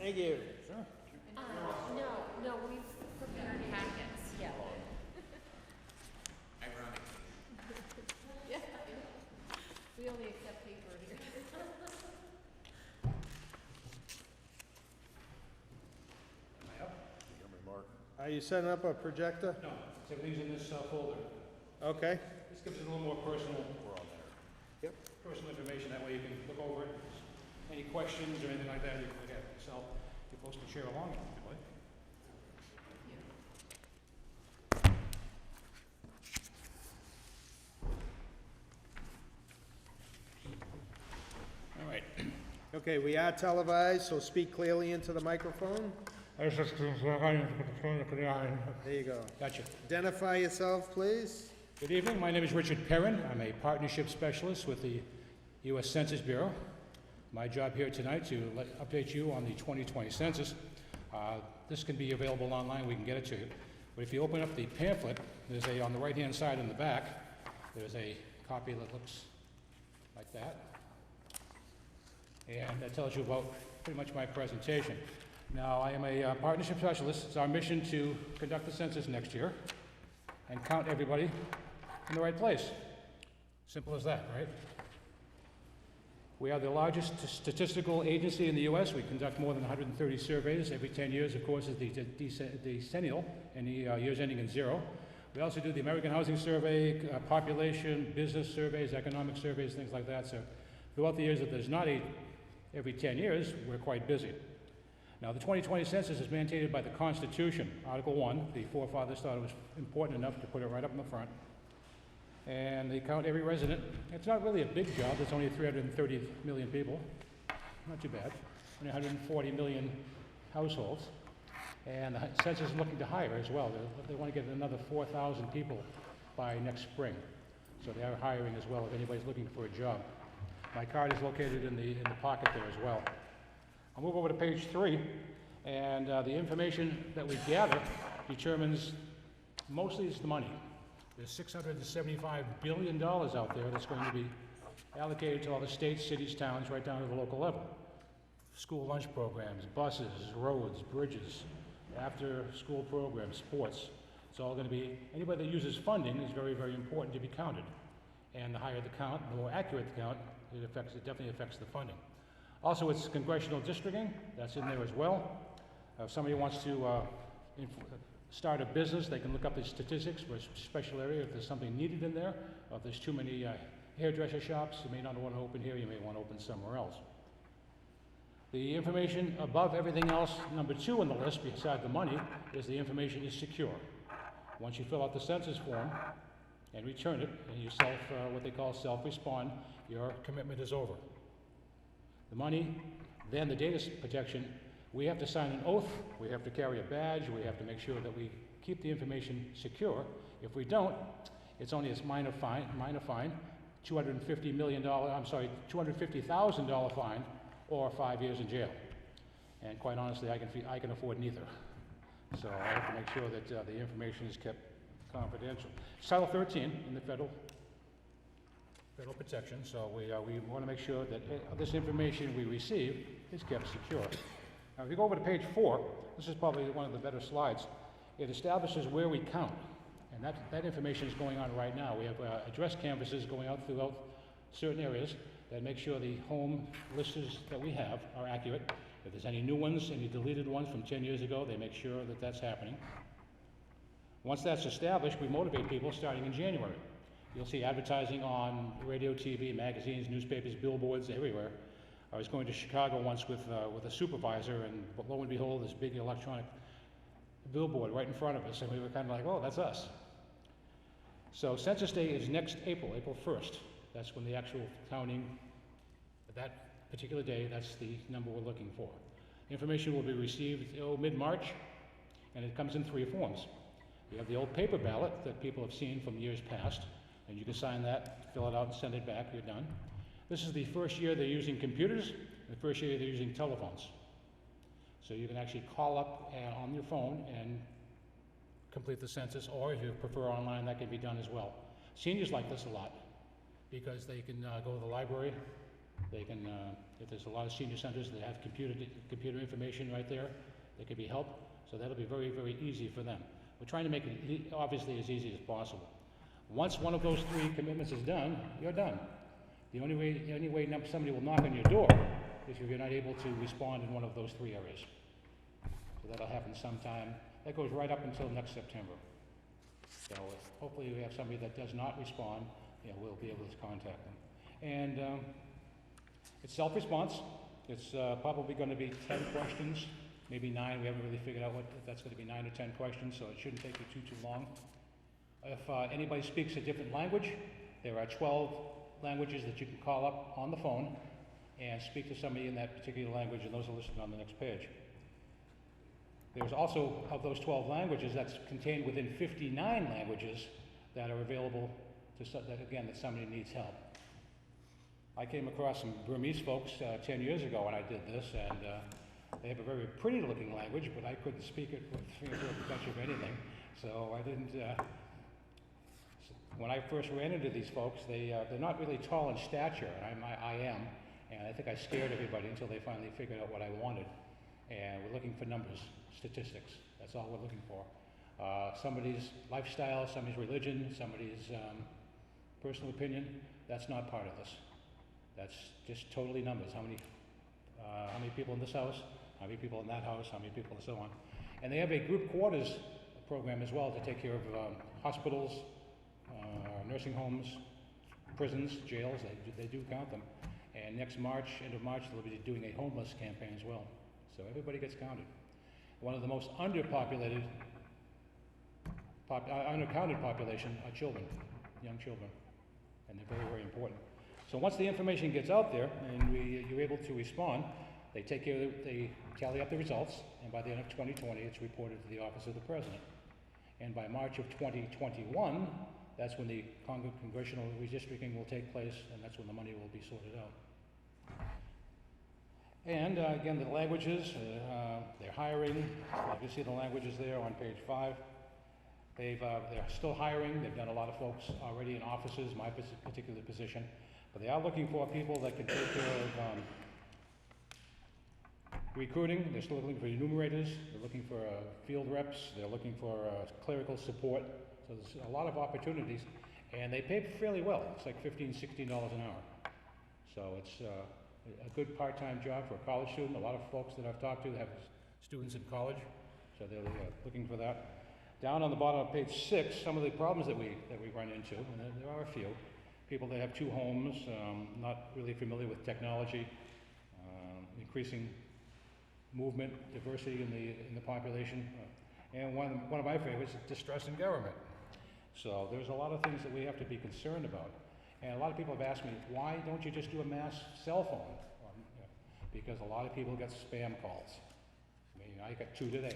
Thank you. Sure. No, we've prepared packets, yeah. Ironic. Yeah. We only accept paper here. Am I up? Are you setting up a projector? No, everything's in this folder. Okay. This gives it a little more personal. We're all there. Yep. Personal information, that way you can look over it. Any questions or anything like that, you can look at it yourself. You're supposed to share along if you like. All right. Okay, we are televised, so speak clearly into the microphone. There you go. Gotcha. Identify yourself, please. Good evening. My name is Richard Perrin. I'm a partnership specialist with the U.S. Census Bureau. My job here tonight to update you on the 2020 census. This can be available online. We can get it to you. But if you open up the pamphlet, there's on the right-hand side in the back, there's a copy that looks like that. And that tells you about pretty much my presentation. Now, I am a partnership specialist. It's our mission to conduct the census next year and count everybody in the right place. Simple as that, right? We are the largest statistical agency in the U.S. We conduct more than 130 surveys. Every 10 years, of course, is the decennial, and the years ending in 0. We also do the American Housing Survey, population, business surveys, economic surveys, things like that. So throughout the years that there's not every 10 years, we're quite busy. Now, the 2020 census is mandated by the Constitution, Article 1. The forefathers thought it was important enough to put it right up in the front. And they count every resident. It's not really a big job. There's only 330 million people. Not too bad. Only 140 million households. And the census is looking to hire as well. They want to get another 4,000 people by next spring. So they are hiring as well if anybody's looking for a job. My card is located in the pocket there as well. I'll move over to page 3. And the information that we gather determines, mostly it's the money. There's $675 billion out there that's going to be allocated to all the states, cities, towns, right down to the local level. School lunch programs, buses, roads, bridges, after-school programs, sports. It's all going to be, anybody that uses funding is very, very important to be counted. And the higher the count, the more accurate the count, it definitely affects the funding. Also, it's congressional districting. That's in there as well. If somebody wants to start a business, they can look up the statistics for a special area if there's something needed in there. Or if there's too many hairdresser shops, you may not want to open here, you may want to open somewhere else. The information above everything else, number 2 on the list, beside the money, is the information is secure. Once you fill out the census form and return it, and you what they call self-respond, your commitment is over. The money, then the data protection, we have to sign an oath, we have to carry a badge, we have to make sure that we keep the information secure. If we don't, it's only a minor fine, $250,000 fine, or 5 years in jail. And quite honestly, I can afford neither. So I have to make sure that the information is kept confidential. It's Title 13 in the federal protection, so we want to make sure that this information we receive is kept secure. Now, if you go over to page 4, this is probably one of the better slides. It establishes where we count, and that information is going on right now. We have address canvases going out throughout certain areas that make sure the home lists that we have are accurate. If there's any new ones, any deleted ones from 10 years ago, they make sure that that's happening. Once that's established, we motivate people starting in January. You'll see advertising on radio, TV, magazines, newspapers, billboards, everywhere. I was going to Chicago once with a supervisor, and lo and behold, this big electronic billboard right in front of us, and we were kind of like, oh, that's us. So Census Day is next April 1st. That's when the actual counting, that particular day, that's the number we're looking for. Information will be received mid-March, and it comes in 3 forms. You have the old paper ballot that people have seen from years past, and you can sign that, fill it out, and send it back, you're done. This is the first year they're using computers, the first year they're using telephones. So you can actually call up on your phone and complete the census, or if you prefer online, that can be done as well. Seniors like this a lot because they can go to the library, they can If there's a lot of senior centers that have computer information right there, there could be help, so that'll be very, very easy for them. We're trying to make it obviously as easy as possible. Once one of those 3 commitments is done, you're done. The only way somebody will knock on your door is if you're not able to respond in one of those 3 areas. So that'll happen sometime. That goes right up until next September. So hopefully we have somebody that does not respond, we'll be able to contact them. And it's self-response. It's probably going to be 10 questions, maybe 9. We haven't really figured out if that's going to be 9 or 10 questions, so it shouldn't take you too long. If anybody speaks a different language, there are 12 languages that you can call up on the phone and speak to somebody in that particular language, and those are listed on the next page. There's also, of those 12 languages, that's contained within 59 languages that are available to that somebody needs help. I came across some Burmese folks 10 years ago when I did this, and they have a very pretty looking language, but I couldn't speak it with much of anything, so I didn't. When I first ran into these folks, they're not really tall in stature, and I am, and I think I scared everybody until they finally figured out what I wanted. And we're looking for numbers, statistics. That's all we're looking for. Somebody's lifestyle, somebody's religion, somebody's personal opinion, that's not part of this. That's just totally numbers. How many people in this house, how many people in that house, how many people, and so on. And they have a group quarters program as well to take care of hospitals, nursing homes, prisons, jails. They do count them. And next March, end of March, they'll be doing a homeless campaign as well. So everybody gets counted. One of the most undercounted population are children, young children, and they're very, very important. So once the information gets out there and you're able to respond, they tally up the results, and by the end of 2020, it's reported to the Office of the President. And by March of 2021, that's when the congressional redistricting will take place, and that's when the money will be sorted out. And again, the languages, they're hiring. You can see the languages there on page 5. They're still hiring. They've done a lot of folks already in offices, my particular position. But they are looking for people that can take care of recruiting. They're still looking for enumerators. They're looking for field reps. They're looking for clerical support. So there's a lot of opportunities. And they pay fairly well. It's like $15, $16 an hour. So it's a good part-time job for a college student. A lot of folks that I've talked to have students in college, so they're looking for that. Down on the bottom of page 6, some of the problems that we run into, and there are a few. People that have 2 homes, not really familiar with technology, increasing movement, diversity in the population, and one of my favorites is distrust in government. So there's a lot of things that we have to be concerned about. And a lot of people have asked me, why don't you just do a mass cell phone? Because a lot of people get spam calls. I mean, I got 2 today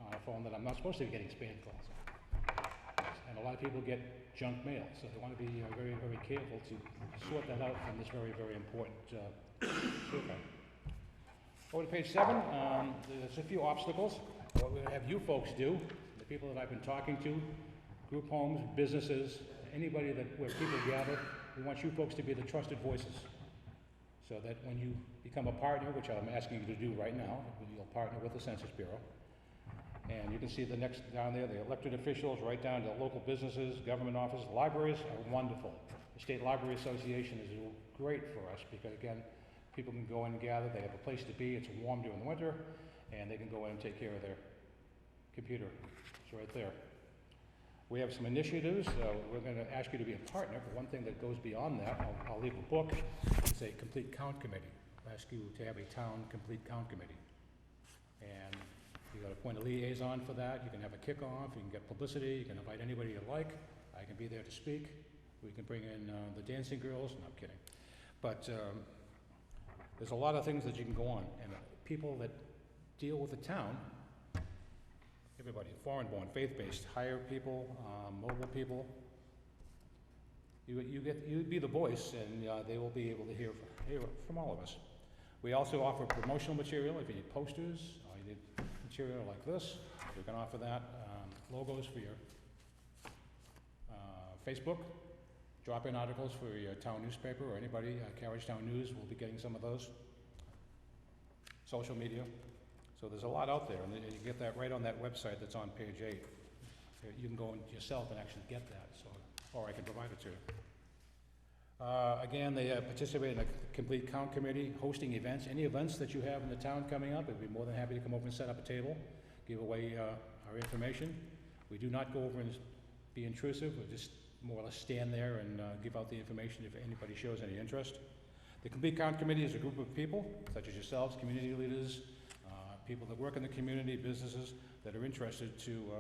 on a phone that I'm not supposed to be getting spam calls on. And a lot of people get junk mail, so they want to be very, very careful to sort that out from this very, very important survey. Over to page 7, there's a few obstacles. What we have you folks do, the people that I've been talking to, group homes, businesses, anybody where people gather, we want you folks to be the trusted voices, so that when you become a partner, which I'm asking you to do right now, you'll partner with the Census Bureau. And you can see the next down there, the elected officials, right down to local businesses, government offices, libraries are wonderful. The State Library Association is great for us because, again, people can go in and gather, they have a place to be, it's warm during the winter, and they can go in and take care of their computer. It's right there. We have some initiatives. We're going to ask you to be a partner, but one thing that goes beyond that, I'll leave a book. It's a complete count committee. I'll ask you to have a town complete count committee. And you got to appoint a liaison for that. You can have a kickoff. You can get publicity. You can invite anybody you like. I can be there to speak. We can bring in the dancing girls. No, I'm kidding. But there's a lot of things that you can go on. And people that deal with the town, everybody, foreign-born, faith-based, hire people, mobile people. You be the voice, and they will be able to hear from all of us. We also offer promotional material. If you need posters, or you need material like this, we can offer that. Logos for your Facebook. Drop-in articles for your town newspaper, or anybody. Carriage Town News will be getting some of those. social media. So there's a lot out there, and you get that right on that website that's on page 8. You can go in yourself and actually get that, so, or I can provide it to you. Again, they participate in a complete count committee, hosting events. Any events that you have in the town coming up, we'd be more than happy to come over and set up a table, give away our information. We do not go over and be intrusive. We just more or less stand there and give out the information if anybody shows any interest. The complete count committee is a group of people, such as yourselves, community leaders, people that work in the community, businesses that are interested to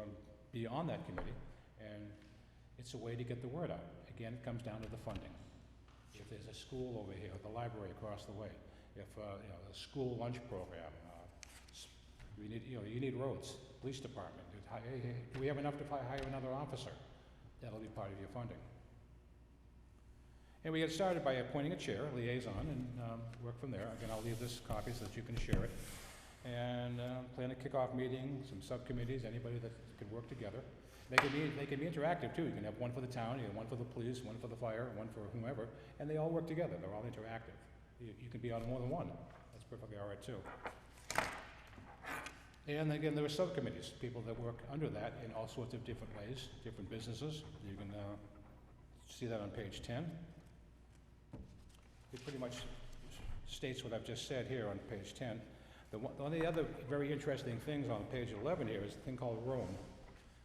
be on that committee, and it's a way to get the word out. Again, it comes down to the funding. If there's a school over here, the library across the way, if a school lunch program, we need, you need roads, police department. Hey, do we have enough to hire another officer? That'll be part of your funding. And we get started by appointing a chair, liaison, and work from there. Again, I'll leave this copy so that you can share it. And plan a kickoff meeting, some subcommittees, anybody that could work together. They can be interactive too. You can have one for the town, you have one for the police, one for the fire, one for whomever, and they all work together. They're all interactive. You can be on more than one. That's perfectly all right too. And again, there are subcommittees, people that work under that in all sorts of different ways, different businesses. You can see that on page 10. It pretty much states what I've just said here on page 10. One of the other very interesting things on page 11 here is a thing called Roam,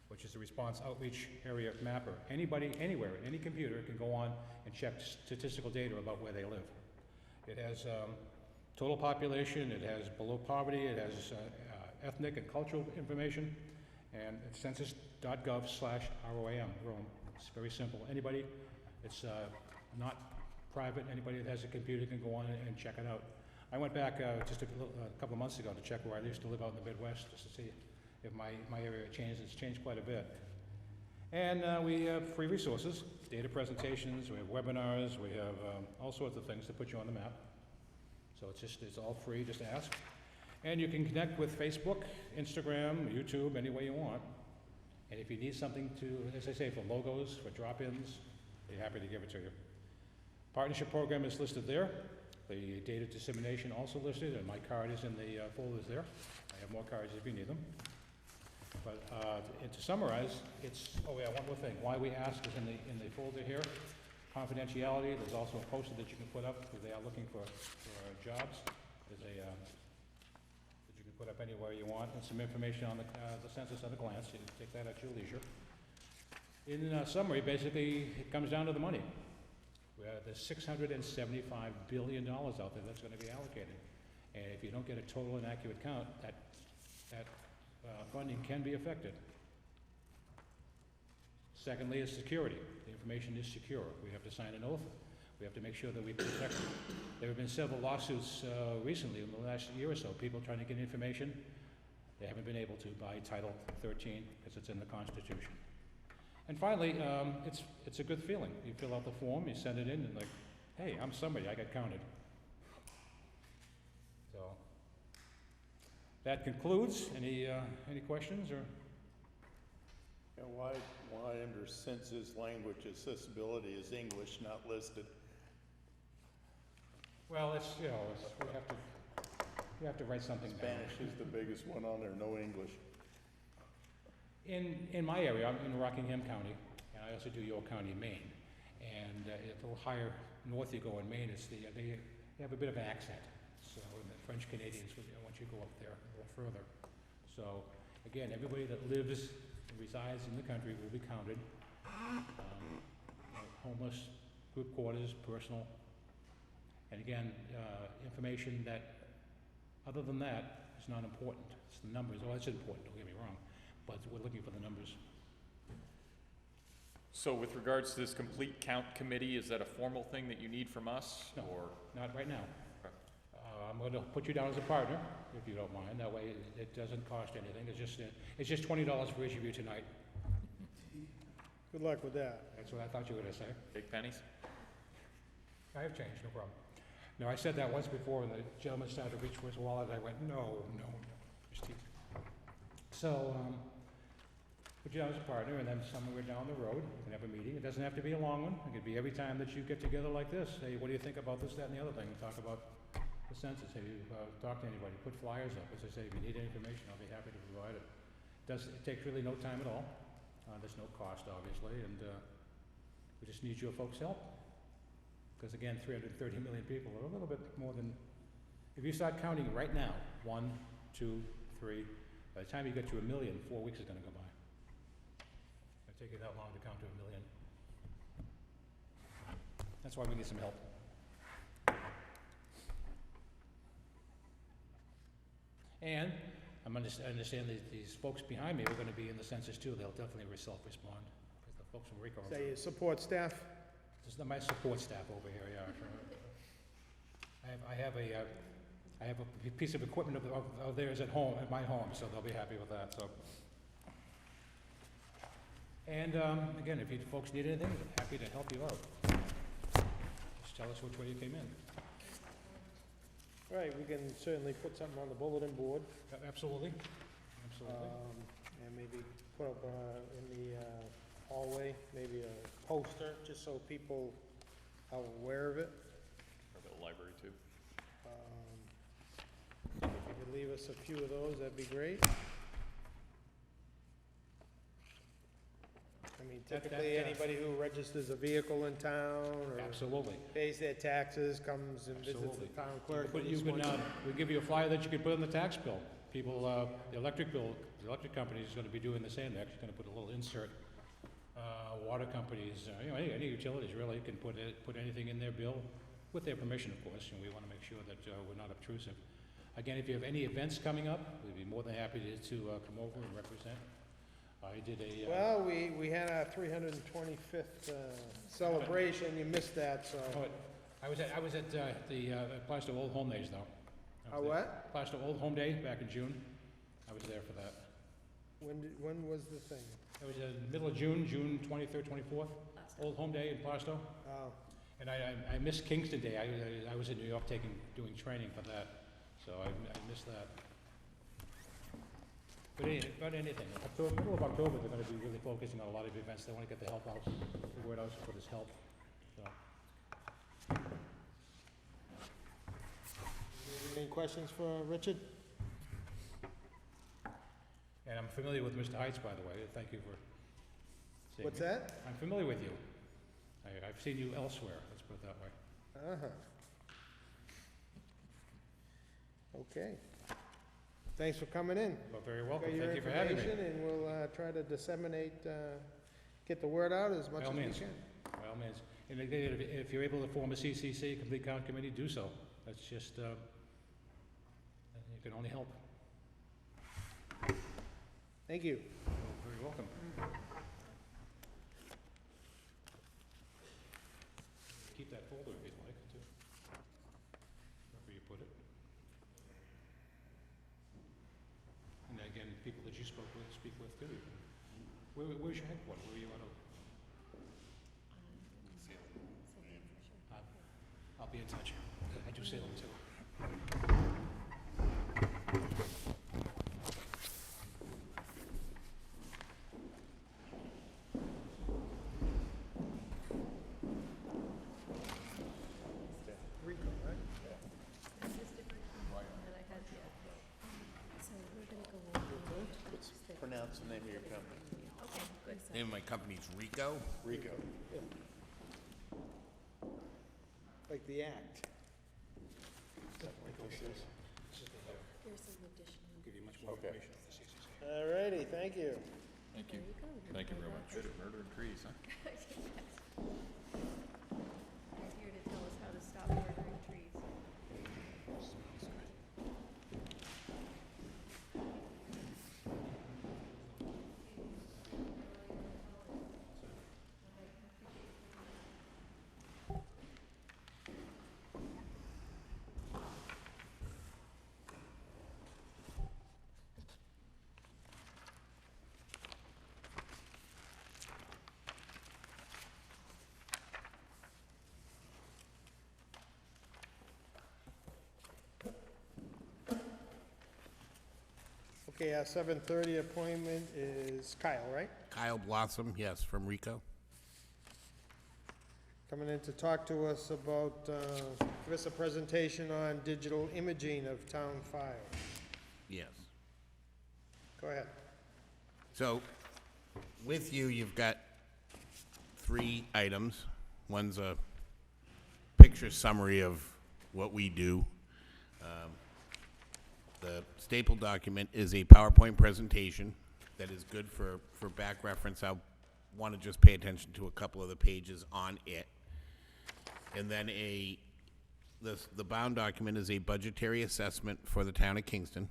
which is the Response Outreach Area Mapper. Anybody, anywhere, any computer can go on and check statistical data about where they live. It has total population, it has below poverty, it has ethnic and cultural information, and it's census.gov/ROAM, Roam. It's very simple. Anybody, it's not private, anybody that has a computer can go on and check it out. I went back just a couple of months ago to check where I used to live out in the Midwest, just to see if my area changed. It's changed quite a bit. And we have free resources, data presentations, we have webinars, we have all sorts of things to put you on the map. So it's all free, just ask. And you can connect with Facebook, Instagram, YouTube, any way you want. And if you need something to, as I say, for logos, for drop-ins, we're happy to give it to you. Partnership program is listed there. The data dissemination also listed, and my card is in the folders there. I have more cards if you need them. But and to summarize, one more thing. Why we ask is in the folder here. Confidentiality, there's also a poster that you can put up if they are looking for jobs. There's a that you can put up anywhere you want, and some information on the census at a glance. You can take that at your leisure. In summary, basically, it comes down to the money. There's $675 billion out there that's going to be allocated. And if you don't get a total and accurate count, that funding can be affected. Secondly is security. The information is secure. We have to sign an oath. We have to make sure that we protect it. There have been several lawsuits recently in the last year or so, people trying to get information. They haven't been able to by Title 13 because it's in the Constitution. And finally, it's a good feeling. You fill out the form, you send it in, and like, hey, I'm somebody, I got counted. So that concludes. Any questions or? Yeah, why under census language accessibility is English not listed? Well, we have to write something down. Spanish is the biggest one on there, no English. In my area, I'm in Rockingham County, and I also do York County, Maine. And a little higher north you go in Maine, they have a bit of an accent. So the French Canadians, once you go up there a little further. So again, everybody that lives and resides in the country will be counted. Homeless, group quarters, personal. And again, information that, other than that, is not important. It's the numbers. Oh, it's important, don't get me wrong. But we're looking for the numbers. So with regards to this complete count committee, is that a formal thing that you need from us? No, or? not right now. Okay. I'm going to put you down as a partner, if you don't mind. That way it doesn't cost anything. It's just $20 for each of you tonight. Good luck with that. That's what I thought you were going to say. Big pennies? I have changed, no problem. No, I said that once before, and the gentleman started to reach for his wallet. I went, no. Just teasing. So, put you down as a partner, and then somewhere down the road, we can have a meeting. It doesn't have to be a long one. It could be every time that you get together like this. Hey, what do you think about this, that, and the other thing? And talk about the census, have you talked to anybody, put flyers up, as I say, if you need any information, I'll be happy to provide it. It takes really no time at all, there's no cost, obviously, and we just need your folks' help. Because again, 330 million people are a little bit more than, if you start counting right now, 1, 2, 3, by the time you get to 1 million, 4 weeks is gonna go by. It'll take you that long to count to 1 million. That's why we need some help. And I understand that these folks behind me are gonna be in the census too. They'll definitely self-respond, because the folks from Rico. Say your support staff? This is my support staff over here, yeah. I have a piece of equipment of theirs at home, at my home, so they'll be happy with that, so. And, again, if you folks need anything, I'm happy to help you out. Just tell us which way you came in. Right, we can certainly put something on the bulletin board, Absolutely, absolutely. and maybe put up, in the, hallway, maybe a poster, just so people are aware of it. Or the library too. If you could leave us a few of those, that'd be great. I mean, typically, anybody who registers a vehicle in town, or Absolutely. pays their taxes, comes and visits the Absolutely. town clerk. But at you least can, once- we give you a flyer that you can put on the tax bill. People, the electric company is gonna be doing the same, they're actually gonna put a little insert. Water companies, any utilities really can put anything in their bill, with their permission, of course, and we wanna make sure that, we're not obtrusive. Again, if you have any events coming up, we'd be more than happy to come over and represent. I did a, Well, we had our 325th celebration, you missed that, so. I was at the Plaster Old Home Days, though. I was there. What? Plaster Old Home Day back in June. I was there for that. When was the thing? It was in the middle of June, June 23rd, 24th, Old Home Day in Plasto. Oh, And I missed Kingston Day. I was in New York doing training for that, so I missed that. But anything, middle of October, they're gonna be really focusing on a lot of events. They wanna get the help out, the word out for this help, so. any questions for Richard? And I'm familiar with Mr. Heights, by the way. Thank you for seeing What's me. that? I'm familiar with you. I've seen you elsewhere, let's put it that way. Uh-huh. Okay. Thanks for coming in. Well, very welcome. Got your Thank you for having me. information, and we'll try to disseminate, get the word out as much By all as we means. can. By all means. And again, if you're able to form a CCC, Complete Count Committee, do so. That's just, you can only help. Thank you. You're very welcome. Keep that folder if you'd like, too. Wherever you put it. And again, people that you speak with, too. Where's your headquarters? Where are you out of? I'll be in touch. I do Salem, too. Rico, right? This is different from the one that I had here. So we're gonna go over. Pronounce the name of your company. Okay, good. Name of my company's Rico. Rico. Like the act. Here's some additional. Give you much more Okay. information on the CCC. All righty, thank you. Thank There you. you go. Thank you very Well, much. Murdering trees, huh? You're here to tell us how to stop murdering trees. Okay, our 7:30 appointment is Kyle, right? Kyle Blossom, yes, from Rico. coming in to talk to us about, give us a presentation on digital imaging of town files. Yes. Go ahead. So, with you, you've got 3 items. One's a picture summary of what we do. The staple document is a PowerPoint presentation that is good for back reference. I want to just pay attention to a couple of the pages on it. And then the bound document is a budgetary assessment for the town of Kingston.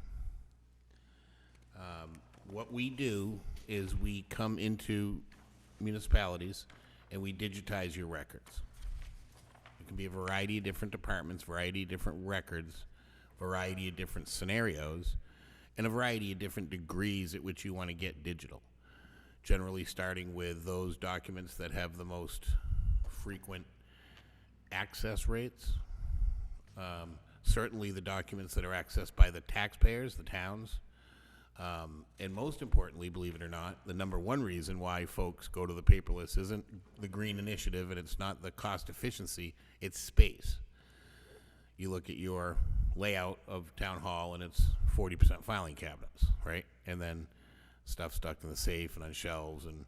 What we do is we come into municipalities and we digitize your records. It can be a variety of different departments, variety of different records, variety of different scenarios, and a variety of different degrees at which you want to get digital. Generally starting with those documents that have the most frequent access rates. Certainly the documents that are accessed by the taxpayers, the towns. And most importantly, believe it or not, the number one reason why folks go to the paperless isn't the green initiative and it's not the cost efficiency, it's space. You look at your layout of town hall and it's 40% filing cabinets, right? And then stuff stuck in the safe and on shelves, and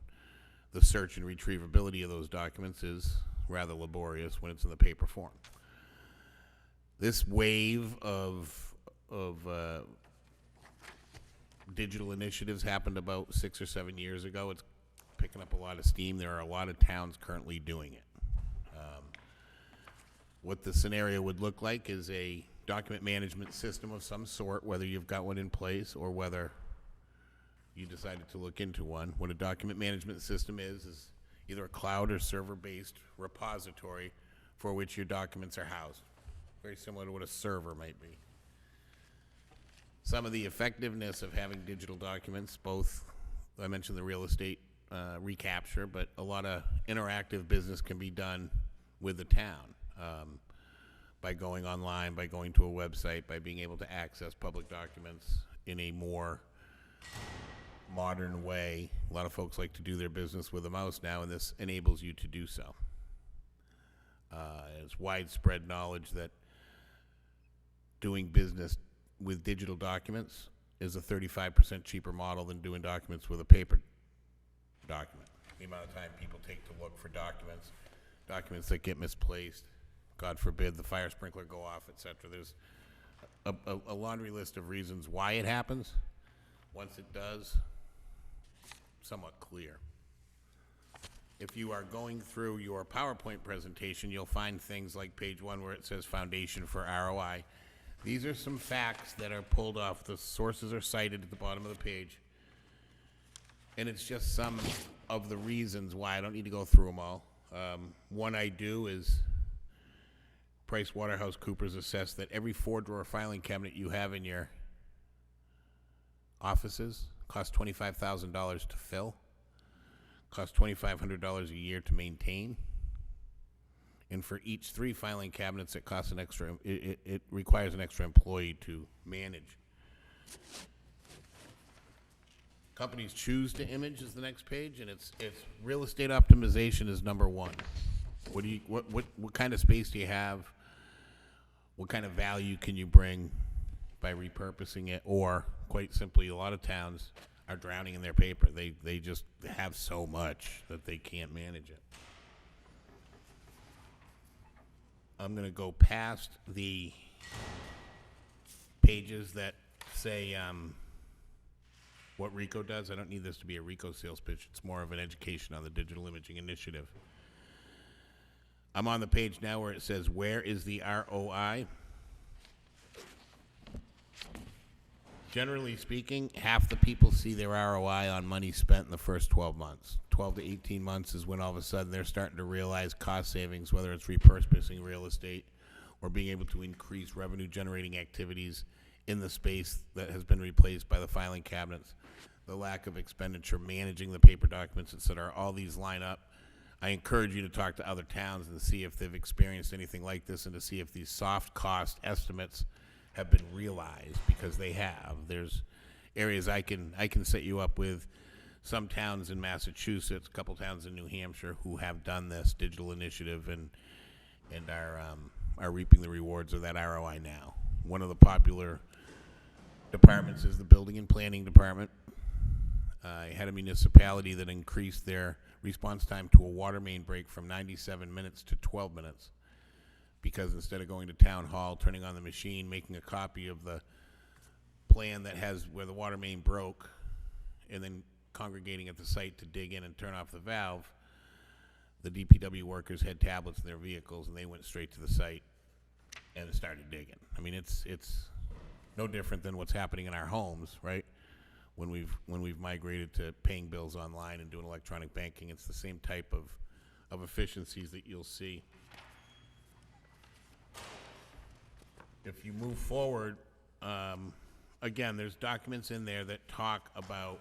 the search and retrievability of those documents is rather laborious when it's in the paper form. This wave of digital initiatives happened about 6 or 7 years ago. It's picking up a lot of steam. There are a lot of towns currently doing it. What the scenario would look like is a document management system of some sort, whether you've got one in place or whether you decided to look into one. What a document management system is either a cloud or server-based repository for which your documents are housed. Very similar to what a server might be. Some of the effectiveness of having digital documents, both, I mentioned the real estate recapture, but a lot of interactive business can be done with the town by going online, by going to a website, by being able to access public documents in a more modern way. A lot of folks like to do their business with a mouse now, and this enables you to do so. It's widespread knowledge that doing business with digital documents is a 35% cheaper model than doing documents with a paper document. The amount of time people take to look for documents that get misplaced, God forbid the fire sprinkler go off, etc. There's a laundry list of reasons why it happens. Once it does, somewhat clear. If you are going through your PowerPoint presentation, you'll find things like page 1 where it says Foundation for ROI. These are some facts that are pulled off. The sources are cited at the bottom of the page. And it's just some of the reasons why. I don't need to go through them all. One I do is PricewaterhouseCoopers assessed that every 4-drawer filing cabinet you have in your offices costs $25,000 to fill, costs $2,500 a year to maintain. And for each 3 filing cabinets, it costs an extra. It requires an extra employee to manage. Companies choose to image is the next page, and it's real estate optimization is number 1. What kind of space do you have? What kind of value can you bring by repurposing it? Or quite simply, a lot of towns are drowning in their paper. They just have so much that they can't manage it. I'm going to go past the pages that say what RICO does. I don't need this to be a RICO sales pitch. It's more of an education on the digital imaging initiative. I'm on the page now where it says, where is the ROI? Generally speaking, half the people see their ROI on money spent in the first 12 months. 12 to 18 months is when all of a sudden they're starting to realize cost savings, whether it's repurposing real estate or being able to increase revenue generating activities in the space that has been replaced by the filing cabinets, the lack of expenditure, managing the paper documents, etc. All these line up. I encourage you to talk to other towns and see if they've experienced anything like this and to see if these soft cost estimates have been realized, because they have. There's areas I can set you up with some towns in Massachusetts, a couple towns in New Hampshire who have done this digital initiative and are reaping the rewards of that ROI now. One of the popular departments is the Building and Planning Department. I had a municipality that increased their response time to a water main break from 97 minutes to 12 minutes, because instead of going to town hall, turning on the machine, making a copy of the plan that has where the water main broke, and then congregating at the site to dig in and turn off the valve, the DPW workers had tablets in their vehicles and they went straight to the site and started digging. I mean, it's no different than what's happening in our homes, right? When we've migrated to paying bills online and doing electronic banking, it's the same type of efficiencies that you'll see. If you move forward, again, there's documents in there that talk about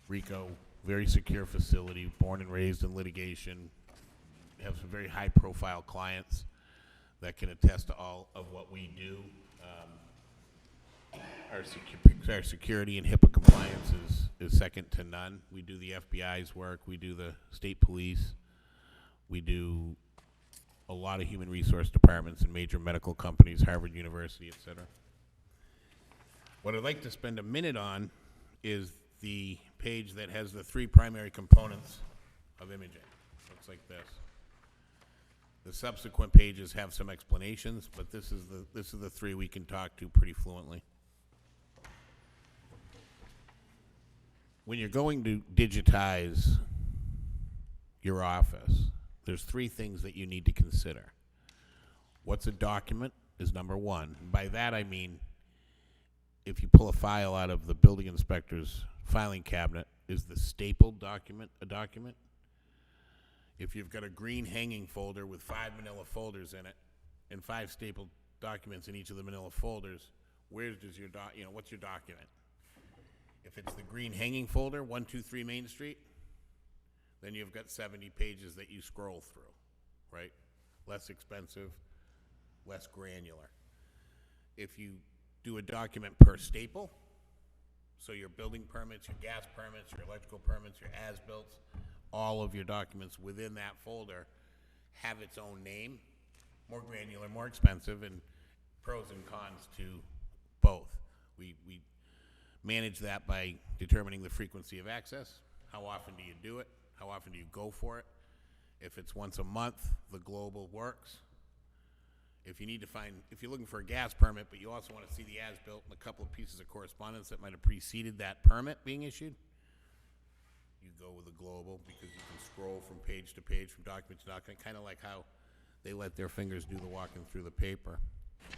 RICO, very secure facility, born and raised in litigation, have some very high-profile clients that can attest to all of what we do. Our security and HIPAA compliance is second to none. We do the FBI's work, we do the state police, we do a lot of human resource departments and major medical companies, Harvard University, et cetera. What I'd like to spend a minute on is the page that has the 3 primary components of imaging. Looks like this. The subsequent pages have some explanations, but this is the 3 we can talk to pretty fluently. When you're going to digitize your office, there's 3 things that you need to consider. What's a document is number 1. By that I mean, if you pull a file out of the building inspector's filing cabinet, is the stapled document a document? If you've got a green hanging folder with 5 manila folders in it and 5 stapled documents in each of the manila folders, where's does your what's your document? If it's the green hanging folder, 123 Main Street, then you've got 70 pages that you scroll through, right? Less expensive, less granular. If you do a document per staple, so your building permits, your gas permits, your electrical permits, your as-built, all of your documents within that folder have its own name, more granular, more expensive, and pros and cons to both. We manage that by determining the frequency of access. How often do you do it? How often do you go for it? If it's once a month, the global works. If you're looking for a gas permit, but you also want to see the as-built and a couple of pieces of correspondence that might have preceded that permit being issued, you go with the global, because you can scroll from page to page, from document to document, kind of like how they let their fingers do the walking through the paper.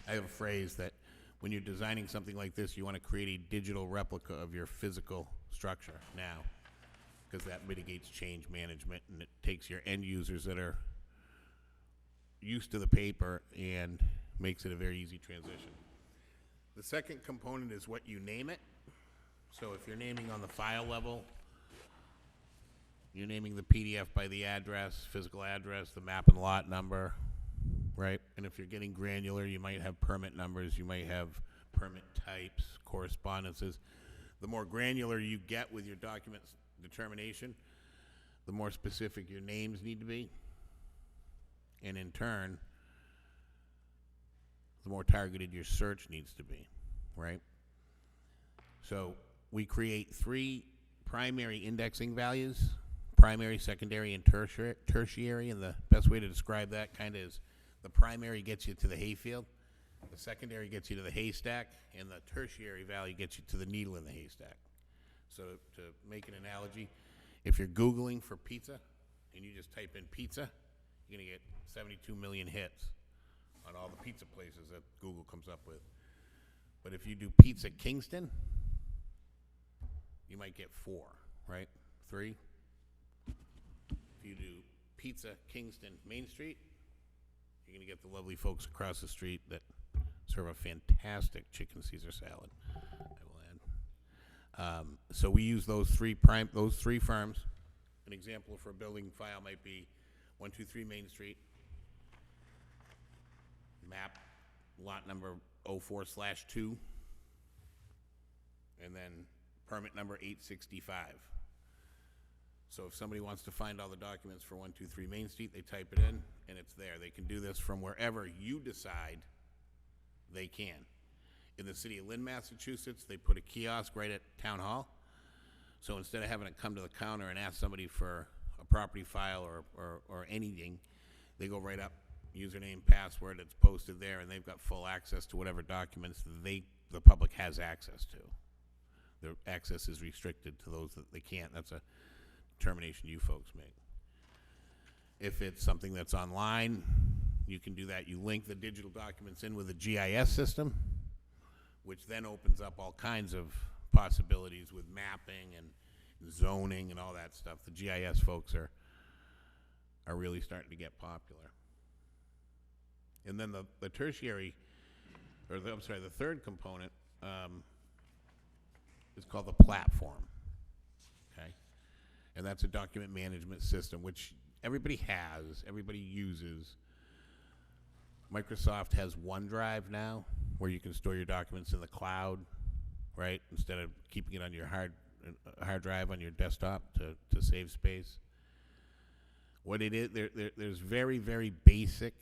I have a phrase that when you're designing something like this, you want to create a digital replica of your physical structure now, because that mitigates change management and it takes your end users that are used to the paper and makes it a very easy transition. The second component is what you name it. So if you're naming on the file level, you're naming the PDF by the address, physical address, the map and lot number, right? And if you're getting granular, you might have permit numbers, you might have permit types, correspondences. The more granular you get with your documents determination, the more specific your names need to be. And in turn, the more targeted your search needs to be, right? So we create 3 primary indexing values: primary, secondary, and tertiary. And the best way to describe that kind of is the primary gets you to the hayfield, the secondary gets you to the haystack, and the tertiary value gets you to the needle in the haystack. So to make an analogy, if you're Googling for pizza and you just type in pizza, you're going to get 72 million hits on all the pizza places that Google comes up with. But if you do pizza Kingston, you might get 4, right? 3. If you do pizza Kingston Main Street, you're going to get the lovely folks across the street that serve a fantastic chicken Caesar salad, I will add. So we use those three firms. An example for a building file might be 123 Main Street, map lot number 04/2, and then permit number 865. So if somebody wants to find all the documents for 123 Main Street, they type it in, and it's there. They can do this from wherever you decide they can. In the city of Lynn, Massachusetts, they put a kiosk right at Town Hall. So instead of having to come to the counter and ask somebody for a property file or anything, they go right up, username, password, it's posted there, and they've got full access to whatever documents the public has access to. Their access is restricted to those that they can't. That's a determination you folks make. If it's something that's online, you can do that. You link the digital documents in with a GIS system, which then opens up all kinds of possibilities with mapping and zoning and all that stuff. The GIS folks are really starting to get popular. And then the tertiary, the third component is called the platform, okay? And that's a document management system, which everybody has, everybody uses. Microsoft has OneDrive now, where you can store your documents in the cloud, right? Instead of keeping it on your hard drive on your desktop to save space. What it is, there's very, very basic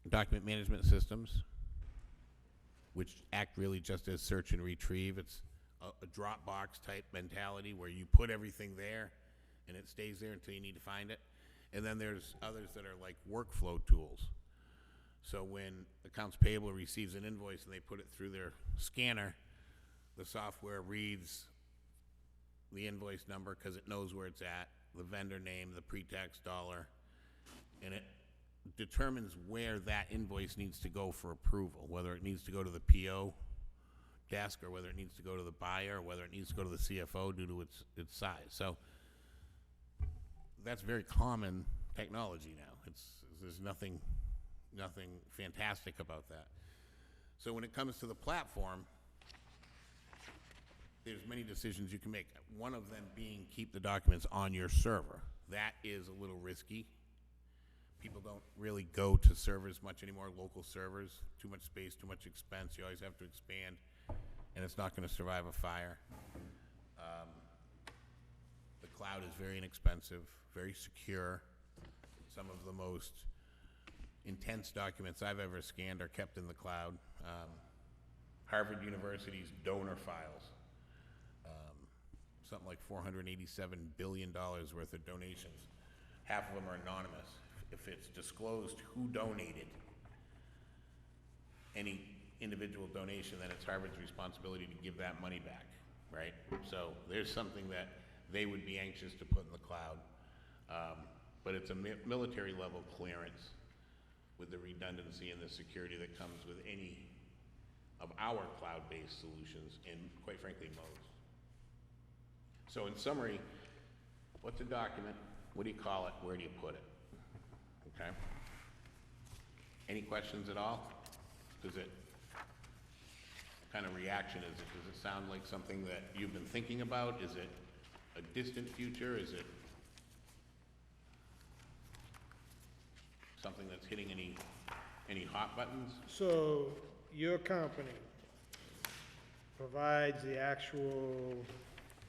document management systems, which act really just as search and retrieve. It's a Dropbox type mentality where you put everything there and it stays there until you need to find it. And then there's others that are like workflow tools. So when accounts payable receives an invoice and they put it through their scanner, the software reads the invoice number because it knows where it's at, the vendor name, the pre-tax dollar, and it determines where that invoice needs to go for approval, whether it needs to go to the PO desk or whether it needs to go to the buyer or whether it needs to go to the CFO due to its size. So that's very common technology now. There's nothing fantastic about that. So when it comes to the platform, there's many decisions you can make. One of them being keep the documents on your server. That is a little risky. People don't really go to servers much anymore, local servers. Too much space, too much expense. You always have to expand, and it's not going to survive a fire. The cloud is very inexpensive, very secure. Some of the most intense documents I've ever scanned are kept in the cloud. Harvard University's donor files. Something like $487 billion worth of donations. Half of them are anonymous. If it's disclosed who donated any individual donation, then it's Harvard's responsibility to give that money back, right? So there's something that they would be anxious to put in the cloud. But it's a military level clearance with the redundancy and the security that comes with any of our cloud-based solutions, and quite frankly, most. So in summary, what's a document? What do you call it? Where do you put it? Okay? Any questions at all? What kind of reaction is it? Does it sound like something that you've been thinking about? Is it a distant future? Is it something that's hitting any hot buttons? So your company provides the actual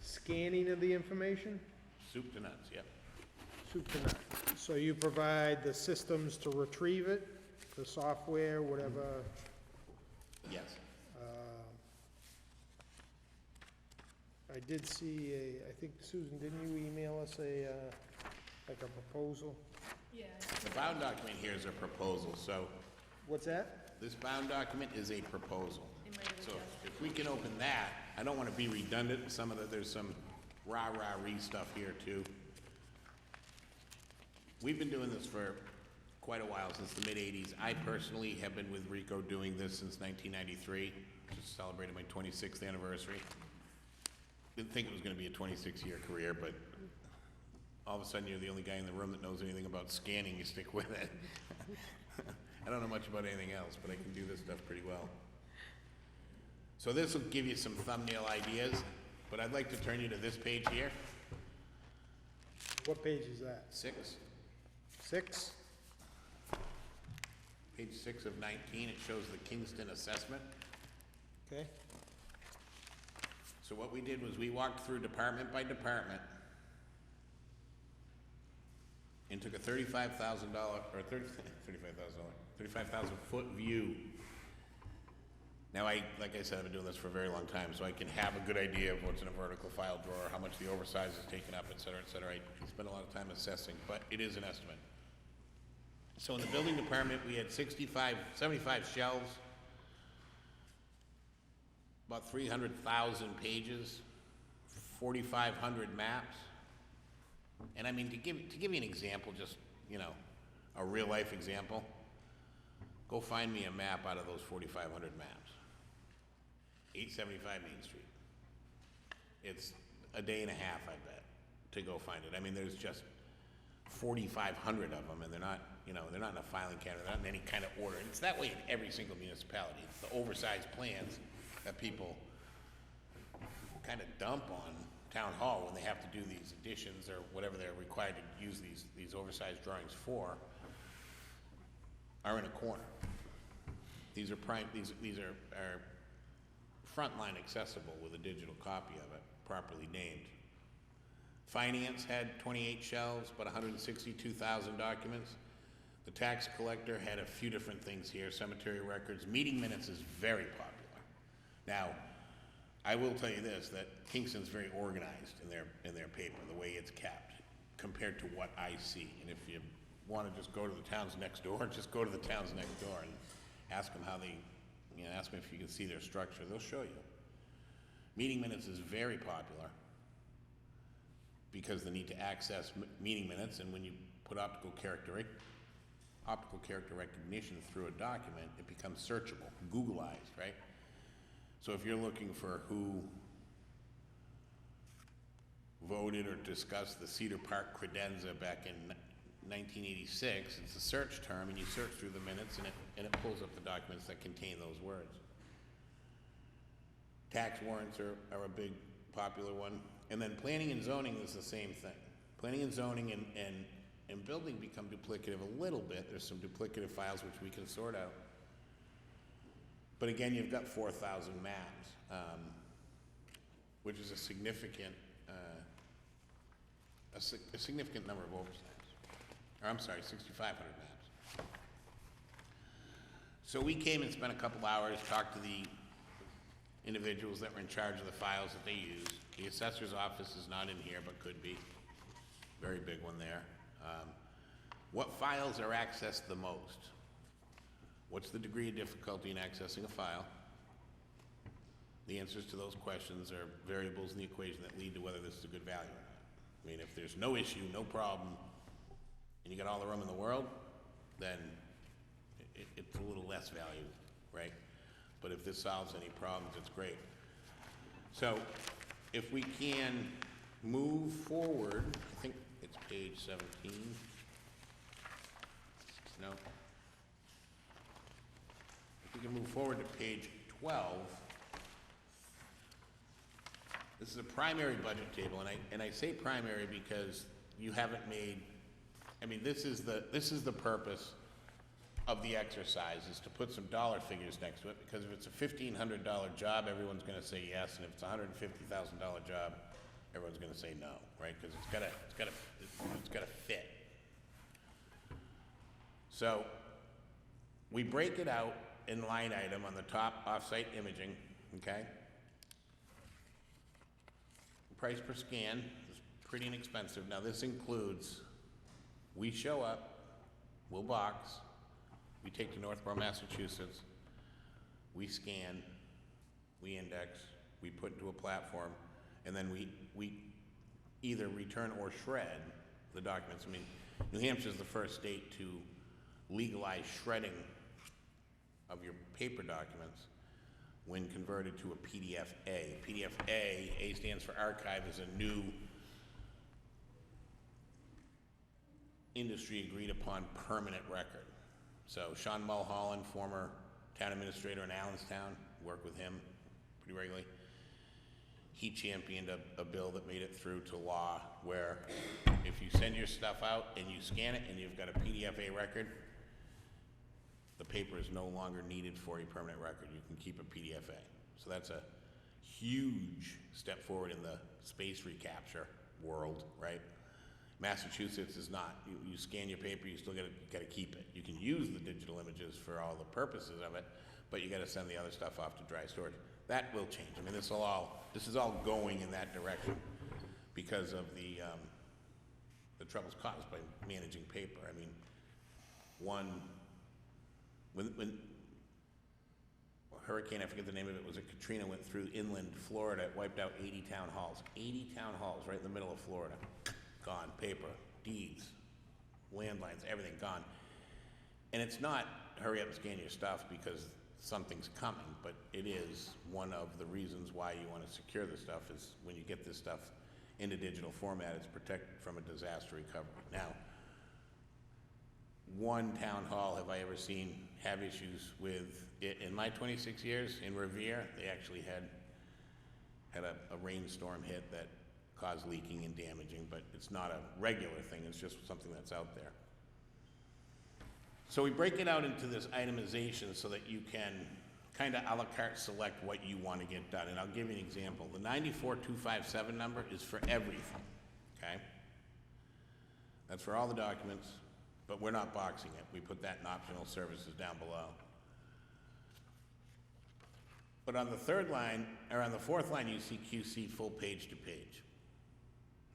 scanning of the information? Soup to nuts, yep. Soup to nuts. So you provide the systems to retrieve it, the software, whatever? Yes. I did see I think, Susan, didn't you email us like a proposal? Yeah. The bound document here is a proposal, so What's that? this bound document is a proposal. It might have So adjusted. if we can open that, I don't want to be redundant, there's some rah-rah-ree stuff here too. We've been doing this for quite a while, since the mid-'80s. I personally have been with Rico doing this since 1993, just celebrated my 26th anniversary. Didn't think it was going to be a 26-year career, but all of a sudden you're the only guy in the room that knows anything about scanning, you stick with it. I don't know much about anything else, but I can do this stuff pretty well. So this will give you some thumbnail ideas, but I'd like to turn you to this page here, What page is that? 6. 6? Page 6 of 19, it shows the Kingston Assessment. Okay. So what we did was we walked through department by department and took a $35,000, or $35,000 foot view. Now like I said, I've been doing this for a very long time, so I can have a good idea of what's in a vertical file drawer, how much the oversize is taken up, et cetera, et cetera. I spend a lot of time assessing, but it is an estimate. So in the building department, we had 75 shelves, about 300,000 pages, 4,500 maps. And I mean, to give you an example, just, you know, a real life example, go find me a map out of those 4,500 maps. 875 Main Street. It's a day and a half, I bet, to go find it. I mean, there's just 4,500 of them, and they're not, you know, they're not in a filing cabinet, they're not in any kind of order. And it's that way in every single municipality. It's the oversized plans that people kind of dump on town hall when they have to do these additions or whatever they're required to use these oversized drawings for, are in a corner. These are frontline accessible with a digital copy of it, properly named. Finance had 28 shelves, but 162,000 documents. The tax collector had a few different things here, cemetery records. Meeting minutes is very popular. Now, I will tell you this, that Kingston's very organized in their paper, the way it's kept, compared to what I see. And if you want to just go to the towns next door, just go to the towns next door and ask them how they, you know, ask them if you can see their structure. They'll show you. Meeting minutes is very popular because the need to access meeting minutes, and when you put optical character recognition through a document, it becomes searchable, Googleized, right? So if you're looking for who voted or discussed the Cedar Park credenza back in 1986, it's a search term, and you search through the minutes, and it pulls up the documents that contain those words. Tax warrants are a big popular one. And then planning and zoning is the same thing. Planning and zoning and building become duplicative a little bit. There's some duplicative files which we can sort out. But again, you've got 4,000 maps, which is a significant number of oversights. Or I'm sorry, 6,500 maps. So we came and spent a couple hours, talked to the individuals that were in charge of the files that they used. The assessor's office is not in here, but could be. Very big one there. What files are accessed the most? What's the degree of difficulty in accessing a file? The answers to those questions are variables in the equation that lead to whether this is a good value or not. I mean, if there's no issue, no problem, and you got all the room in the world, then it's a little less value, right? But if this solves any problems, it's great. So if we can move forward, I think it's page 17. No. If we can move forward to page 12, this is a primary budget table, and I say primary because you haven't made, I mean, this is the purpose of the exercise, is to put some dollar figures next to it, because if it's a $1,500 job, everyone's gonna say yes, and if it's a $150,000 job, everyone's gonna say no, right? Because it's gotta fit. So, we break it out in line item on the top, off-site imaging, okay? Price per scan is pretty inexpensive. Now this includes, we show up, we'll box, we take to Northborough, Massachusetts, we scan, we index, we put into a platform, and then we either return or shred the documents. I mean, New Hampshire is the first state to legalize shredding of your paper documents when converted to a PDF-A. PDF-A, A stands for archive, is a new industry agreed upon permanent record. So Sean Mulholland, former town administrator in Allenstown, work with him pretty regularly. He championed a bill that made it through to law where if you send your stuff out and you scan it and you've got a PDF-A record, the paper is no longer needed for a permanent record. You can keep a PDF-A. So that's a huge step forward in the space recapture world, right? Massachusetts is not. You scan your paper, you still gotta keep it. You can use the digital images for all the purposes of it, but you gotta send the other stuff off to dry storage. That will change. I mean, this is all going in that direction because of the troubles caused by managing paper. I mean, when hurricane, I forget the name of it, was it Katrina, went through inland Florida, it wiped out 80 town halls. 80 town halls right in the middle of Florida. Gone. Paper, deeds, landlines, everything gone. And it's not hurry up and scan your stuff because something's coming, but it is one of the reasons why you want to secure the stuff is when you get this stuff into digital format, it's protected from a disaster recovery. Now, one town hall have I ever seen have issues with it. In my 26 years in Revere, they actually had a rainstorm hit that caused leaking and damaging, but it's not a regular thing, it's just something that's out there. So we break it out into this itemization so that you can kind of a la carte select what you want to get done. And I'll give you an example. The 94257 number is for everything, okay? That's for all the documents, but we're not boxing it. We put that in optional services down below. But on the third line, or on the fourth line, you see QC full page to page.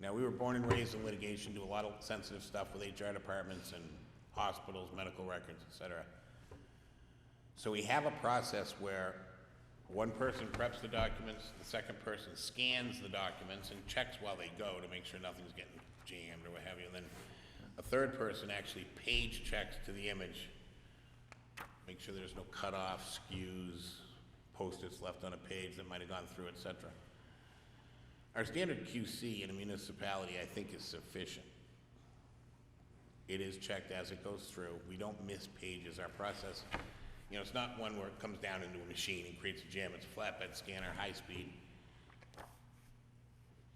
Now, we were born and raised in litigation, do a lot of sensitive stuff with HR departments and hospitals, medical records, et cetera. So we have a process where one person preps the documents, the second person scans the documents and checks while they go to make sure nothing's getting jammed or what have you. And then a third person actually page checks to the image, make sure there's no cutoffs, skews, post-its left on a page that might have gone through, et cetera. Our standard QC in a municipality, I think, is sufficient. It is checked as it goes through. We don't miss pages. Our process, you know, it's not one where it comes down into a machine and creates a jam. It's a flatbed scanner, high speed.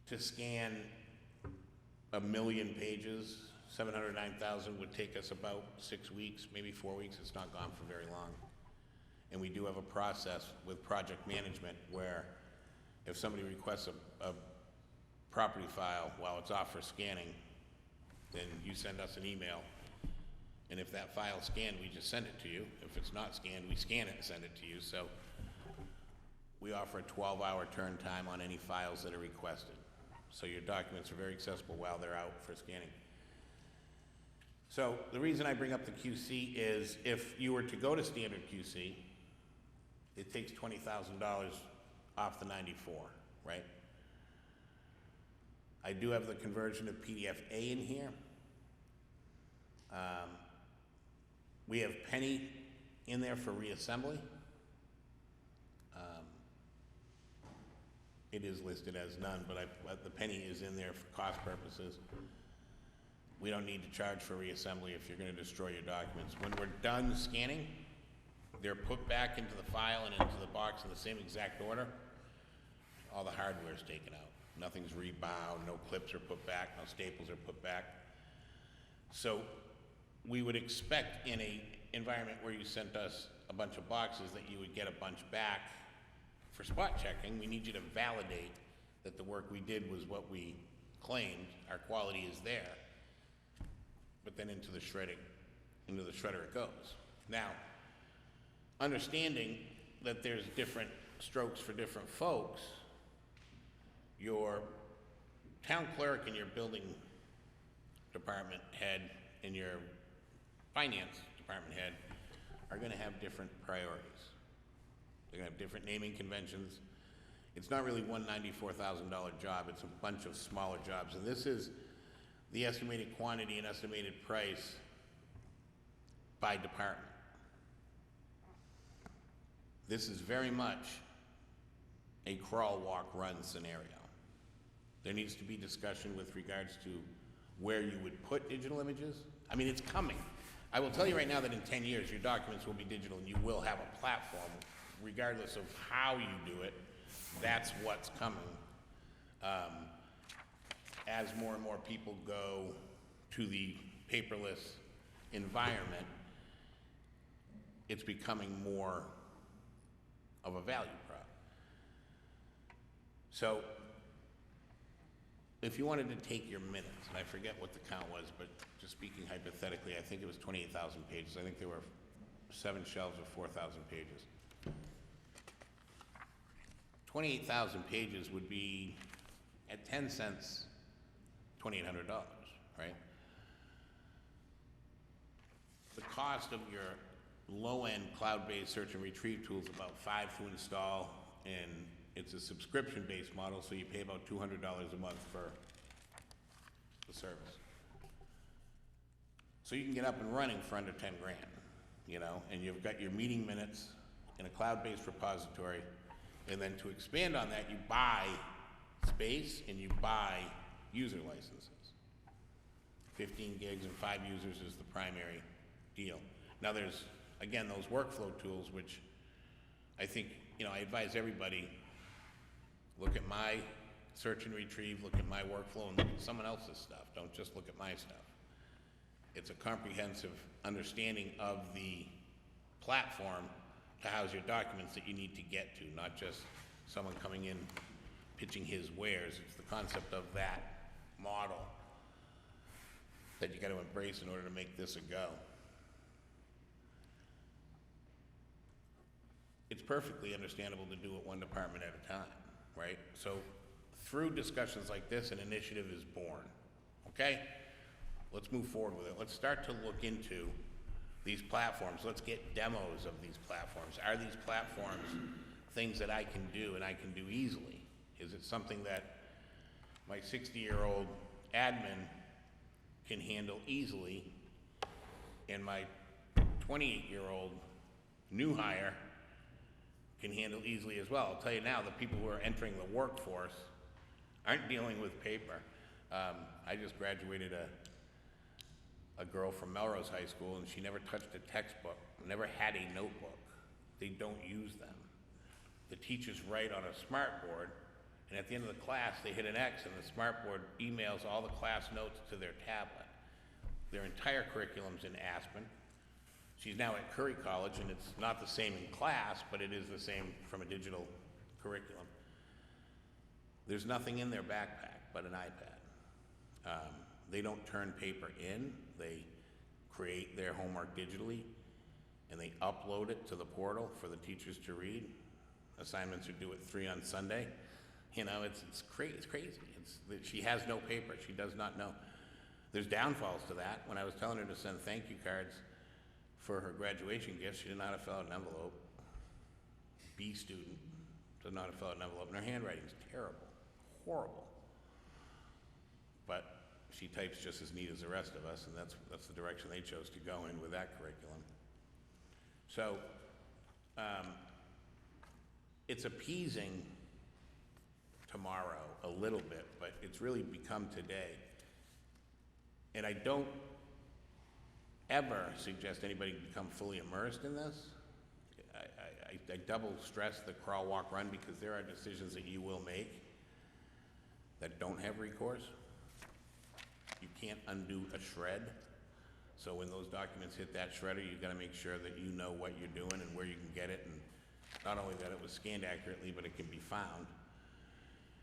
To scan 1 million pages, 709,000 would take us about 6 weeks, maybe 4 weeks. It's not gone for very long. And we do have a process with project management where if somebody requests a property file while it's off for scanning, then you send us an email, and if that file's scanned, we just send it to you. If it's not scanned, we scan it and send it to you. So we offer a 12-hour turn time on any files that are requested. So your documents are very accessible while they're out for scanning. So the reason I bring up the QC is if you were to go to standard QC, it takes $20,000 off the 94, right? I do have the conversion of PDF-A in here. We have penny in there for reassembly. It is listed as none, but the penny is in there for cost purposes. We don't need to charge for reassembly if you're going to destroy your documents. When we're done scanning, they're put back into the file and into the box in the same exact order. All the hardware is taken out. Nothing's rebound, no clips are put back, no staples are put back. So we would expect in an environment where you sent us a bunch of boxes that you would get a bunch back for spot checking. We need you to validate that the work we did was what we claimed, our quality is there. But then into the shredder it goes. Now, understanding that there's different strokes for different folks, your town clerk and your building department head and your finance department head are going to have different priorities. They're going to have different naming conventions. It's not really one $94,000 job, it's a bunch of smaller jobs. And this is the estimated quantity and estimated price by department. This is very much a crawl, walk, run scenario. There needs to be discussion with regards to where you would put digital images. I mean, it's coming. I will tell you right now that in 10 years, your documents will be digital and you will have a platform, regardless of how you do it. That's what's coming. As more and more people go to the paperless environment, it's becoming more of a value prop. So, if you wanted to take your minutes, and I forget what the count was, but just speaking hypothetically, I think it was 28,000 pages. I think there were 7 shelves of 4,000 pages. 28,000 pages would be, at 10 cents, $2,800, right? The cost of your low-end cloud-based search and retrieve tool is about $5 to install, and it's a subscription-based model, so you pay about $200 a month for the service. So you can get up and running for under 10 grand, you know, and you've got your meeting minutes in a cloud-based repository, and then to expand on that, you buy space and you buy user licenses. 15 gigs and 5 users is the primary deal. Now there's, again, those workflow tools, which I think, you know, I advise everybody, look at my search and retrieve, look at my workflow, and look at someone else's stuff. Don't just look at my stuff. It's a comprehensive understanding of the platform to house your documents that you need to get to, not just someone coming in pitching his wares. It's the concept of that model that you got to embrace in order to make this a go. It's perfectly understandable to do it one department at a time, right? So through discussions like this, an initiative is born, okay? Let's move forward with it. Let's start to look into these platforms. Let's get demos of these platforms. Are these platforms things that I can do and I can do easily? Is it something that my 60-year-old admin can handle easily and my 28-year-old new hire can handle easily as well? I'll tell you now, the people who are entering the workforce aren't dealing with paper. I just graduated a girl from Melrose High School, and she never touched a textbook, never had a notebook. They don't use them. The teachers write on a smartboard, and at the end of the class, they hit an X, and the smartboard emails all the class notes to their tablet. Their entire curriculum's in Aspen. She's now at Curry College, and it's not the same in class, but it is the same from a digital curriculum. There's nothing in their backpack but an iPad. They don't turn paper in. They create their homework digitally, and they upload it to the portal for the teachers to read. Assignments are due at 3 on Sunday. You know, it's crazy. She has no paper. She does not know. There's downfalls to that. When I was telling her to send thank you cards for her graduation gift, she didn't know how to fill out an envelope. B student doesn't know how to fill out an envelope, and her handwriting's terrible, horrible. But she types just as neat as the rest of us, and that's the direction they chose to go in with that curriculum. So, it's appeasing tomorrow a little bit, but it's really become today. And I don't ever suggest anybody become fully immersed in this. I double stress the crawl, walk, run, because there are decisions that you will make that don't have recourse. You can't undo a shred. So when those documents hit that shredder, you've got to make sure that you know what you're doing and where you can get it, and not only that it was scanned accurately, but it can be found.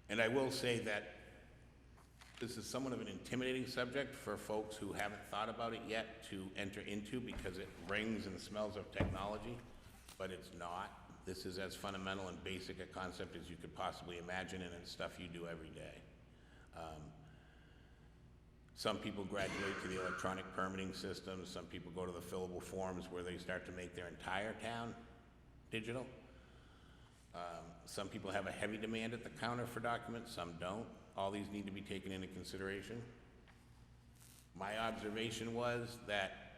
And I will say that this is somewhat of an intimidating subject for folks who haven't thought about it yet to enter into, because it rings and smells of technology, but it's not. This is as fundamental and basic a concept as you could possibly imagine, and it's stuff you do every day. Some people graduate to the electronic permitting systems. Some people go to the fillable forms where they start to make their entire town digital. Some people have a heavy demand at the counter for documents, some don't. All these need to be taken into consideration. My observation was that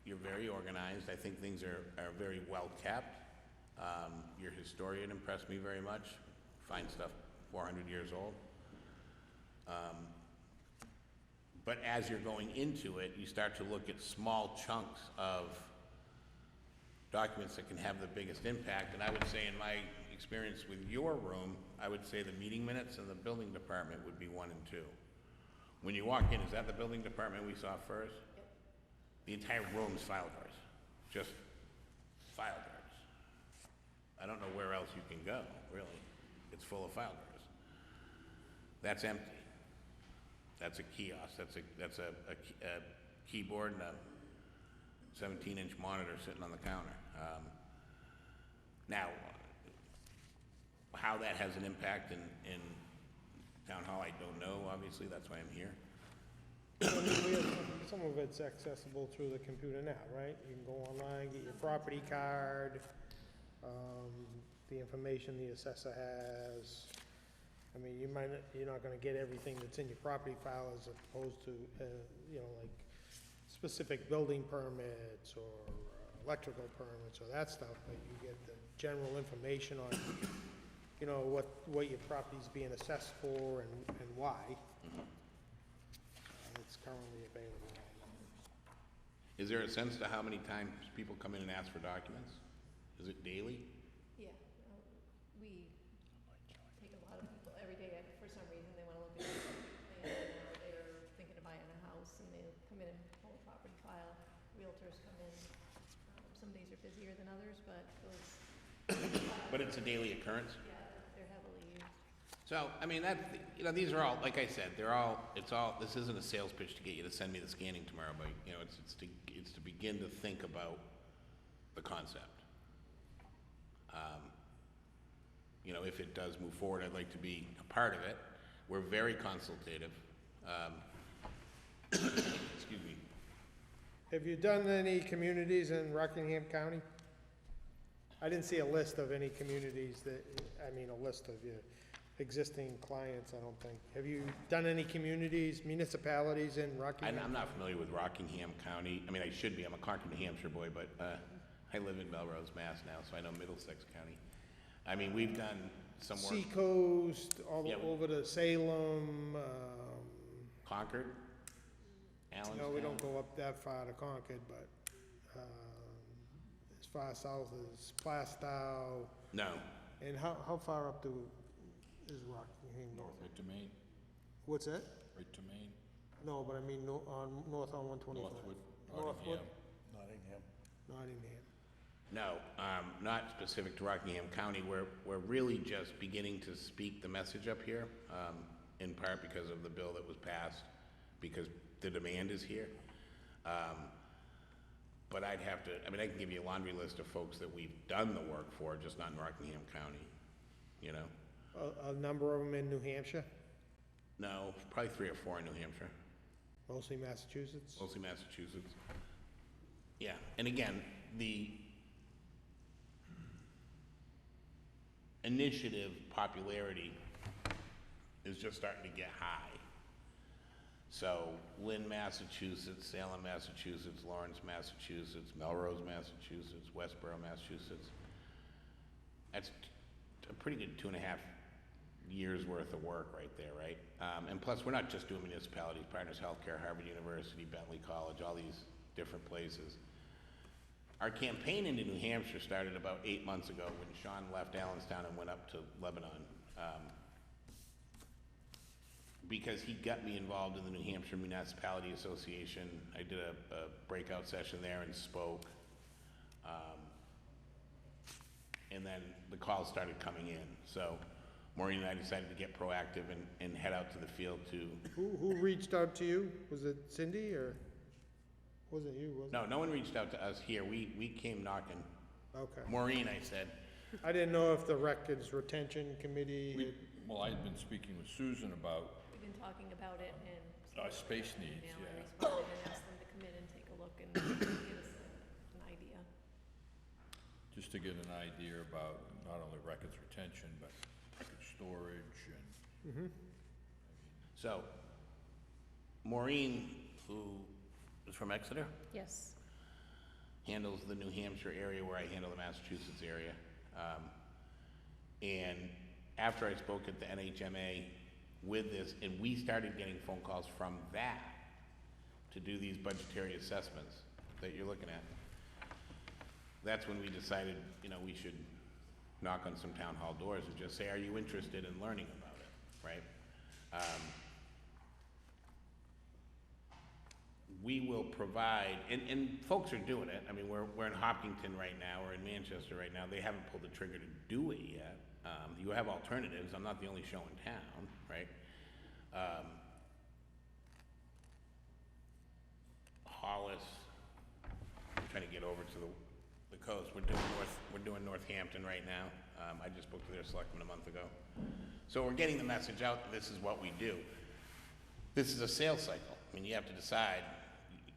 you're very organized. I think things are very well kept. Your historian impressed me very much. Find stuff 400 years old. But as you're going into it, you start to look at small chunks of documents that can have the biggest impact. And I would say, in my experience with your room, I would say the meeting minutes and the building department would be 1 and 2. When you walk in, is that the building department we saw first? Yep. The entire room's file guards, just file guards. I don't know where else you can go, really. It's full of file guards. That's empty. That's a kiosk, that's a keyboard and a 17-inch monitor sitting on the counter. Now, how that has an impact in town hall, I don't know, obviously, that's why I'm here. Some of it's accessible through the computer now, right? You can go online, get your property card, the information the assessor has. I mean, you're not gonna get everything that's in your property file as opposed to, you know, like specific building permits or electrical permits or that stuff, but you get the general information on, you know, what your property's being assessed for and why. It's currently available. Is there a sense to how many times people come in and ask for documents? Is it daily? Yeah, we take a lot of people every day, for some reason, they wanna look at it, and they're thinking of buying a house, and they come in and pull a property file, realtors come in. Some days are busier than others, but those, But it's a daily occurrence? yeah, they're heavily used. So, I mean, you know, these are all, like I said, this isn't a sales pitch to get you to send me the scanning tomorrow, but, you know, it's to begin to think about the concept. You know, if it does move forward, I'd like to be a part of it. We're very consultative. Excuse me. Have you done any communities in Rockingham County? I didn't see a list of any communities a list of your existing clients, I don't think. Have you done any communities, municipalities in Rockingham? I'm not familiar with Rockingham County. I mean, I should be. I'm a Concord, New Hampshire boy, but I live in Melrose, Mass now, so I know Middlesex County. I mean, we've done some work. Seacoast, all Yeah. over to Salem, Concord? Allenstown? no, we don't go up that far to Concord, but, as far south as Plastow, No. and how far up is Rockingham? Right to Maine, What's that? right to Maine, No, but I mean, north on 125. Northwood, Northwood, Nottingham. Nottingham. No, not specific to Rockingham County. We're really just beginning to speak the message up here, in part because of the bill that was passed, because the demand is here. But I can give you a laundry list of folks that we've done the work for, just not in Rockingham County, you know? A number of them in New Hampshire, No, probably 3 or 4 in New Hampshire, mostly Massachusetts. mostly Massachusetts. Yeah, and again, the initiative popularity is just starting to get high. So Lynn, Massachusetts, Salem, Massachusetts, Lawrence, Massachusetts, Melrose, Massachusetts, Westboro, Massachusetts. That's a pretty good 2.5 years worth of work right there, right? And plus, we're not just doing municipalities, Partners Healthcare, Harvard University, Bentley College, all these different places. Our campaign into New Hampshire started about 8 months ago when Sean left Allenstown and went up to Lebanon. Because he got me involved in the New Hampshire Municipality Association. I did a breakout session there and spoke. And then the calls started coming in. So Maureen and I decided to get proactive and head out to the field to... Who reached out to you? Was it Cindy or was it you? No one reached out to us here. We came knocking. Okay. Maureen, I said. I didn't know if the records retention committee, Well, I had been speaking with Susan about We've been talking about it and. our space needs, Email, I yeah. responded and asked them to come in and take a look and give us an idea. Just to get an idea about not only records retention, but record storage and, So, Maureen, who is from Exeter, Yes. handles the New Hampshire area where I handle the Massachusetts area. And after I spoke at the NHMA with this, and we started getting phone calls from that to do these budgetary assessments that you're looking at, that's when we decided, you know, we should knock on some town hall doors and just say, are you interested in learning about it, right? We will provide, and folks are doing it. I mean, we're in Hopkinton right now, we're in Manchester right now. They haven't pulled the trigger to do it yet. You have alternatives. I'm not the only show in town, right? Hollis, I'm trying to get over to the coast. We're doing Northampton right now. I just spoke to their selectman a month ago. So we're getting the message out that this is what we do. This is a sales cycle. I mean, you have to decide,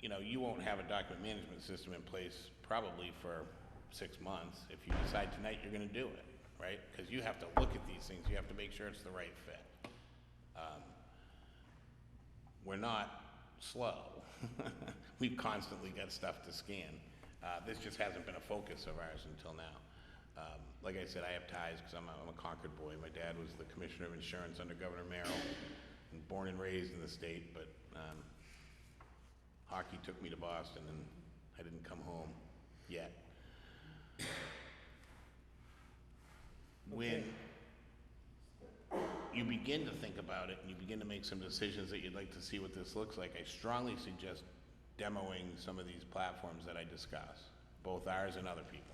you know, you won't have a document management system in place probably for 6 months. If you decide tonight you're gonna do it, right? Because you have to look at these things, you have to make sure it's the right fit. We're not slow. We've constantly got stuff to scan. This just hasn't been a focus of ours until now. Like I said, I have ties because I'm a Concord boy. My dad was the Commissioner of Insurance under Governor Merrill, and born and raised in the state, but hockey took me to Boston and I didn't come home yet. When you begin to think about it and you begin to make some decisions that you'd like to see what this looks like, I strongly suggest demoing some of these platforms that I discuss, both ours and other people's.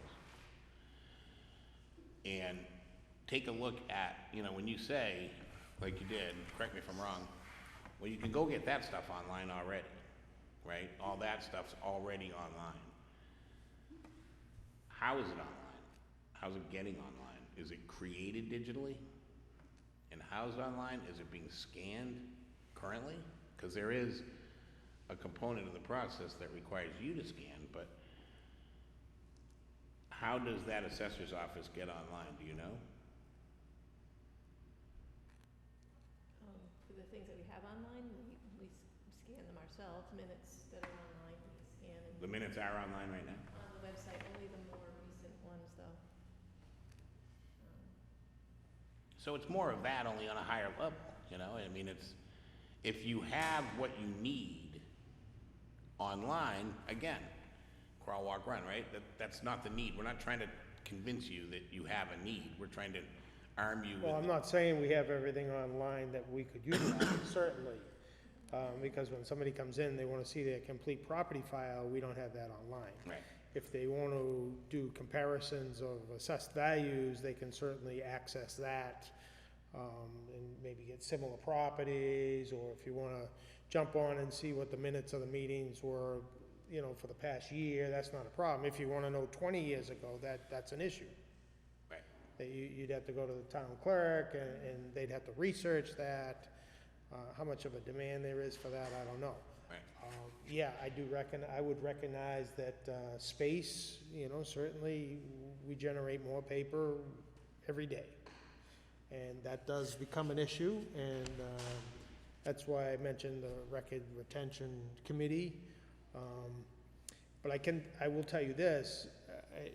And take a look at, you know, when you say, like you did, correct me if I'm wrong, well, you can go get that stuff online already, right? All that stuff's already online. How is it online? How's it getting online? Is it created digitally and housed online? Is it being scanned currently? Because there is a component of the process that requires you to scan, but how does that assessor's office get online? Do you know? For the things that we have online, we scan them ourselves, minutes that are online, we scan and. The minutes are online right now? On the website, only the more recent ones though. So it's more of that, only on a higher level, you know? I mean, it's, if you have what you need online, again, crawl, walk, run, right? That's not the need. We're not trying to convince you that you have a need. We're trying to arm you with. Well, I'm not saying we have everything online that we could utilize, certainly. Because when somebody comes in, they wanna see their complete property file, we don't have that online. Right. If they wanna do comparisons of assessed values, they can certainly access that, and maybe get similar properties, or if you wanna jump on and see what the minutes of the meetings were, you know, for the past year, that's not a problem. If you wanna know 20 years ago, that's an issue. Right. That you'd have to go to the town clerk, and they'd have to research that. How much of a demand there is for that, I don't know. Right. Yeah, I would recognize that space, you know, certainly we generate more paper every day. And that does become an issue, and that's why I mentioned the record retention committee. But I will tell you this,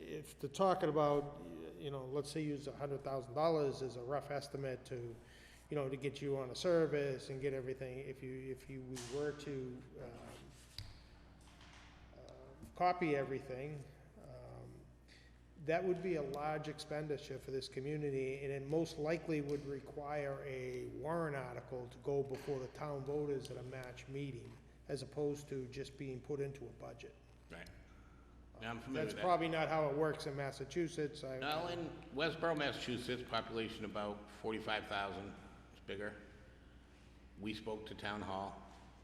if they're talking about, you know, let's say use $100,000 as a rough estimate to, you know, to get you on a service and get everything, if we were to copy everything, that would be a large expenditure for this community, and it most likely would require a warrant article to go before the town voters at a match meeting, as opposed to just being put into a budget. Right. Now, I'm familiar with That's that. probably not how it works in Massachusetts. No, in Westboro, Massachusetts, population about 45,000, it's bigger. We spoke to town hall,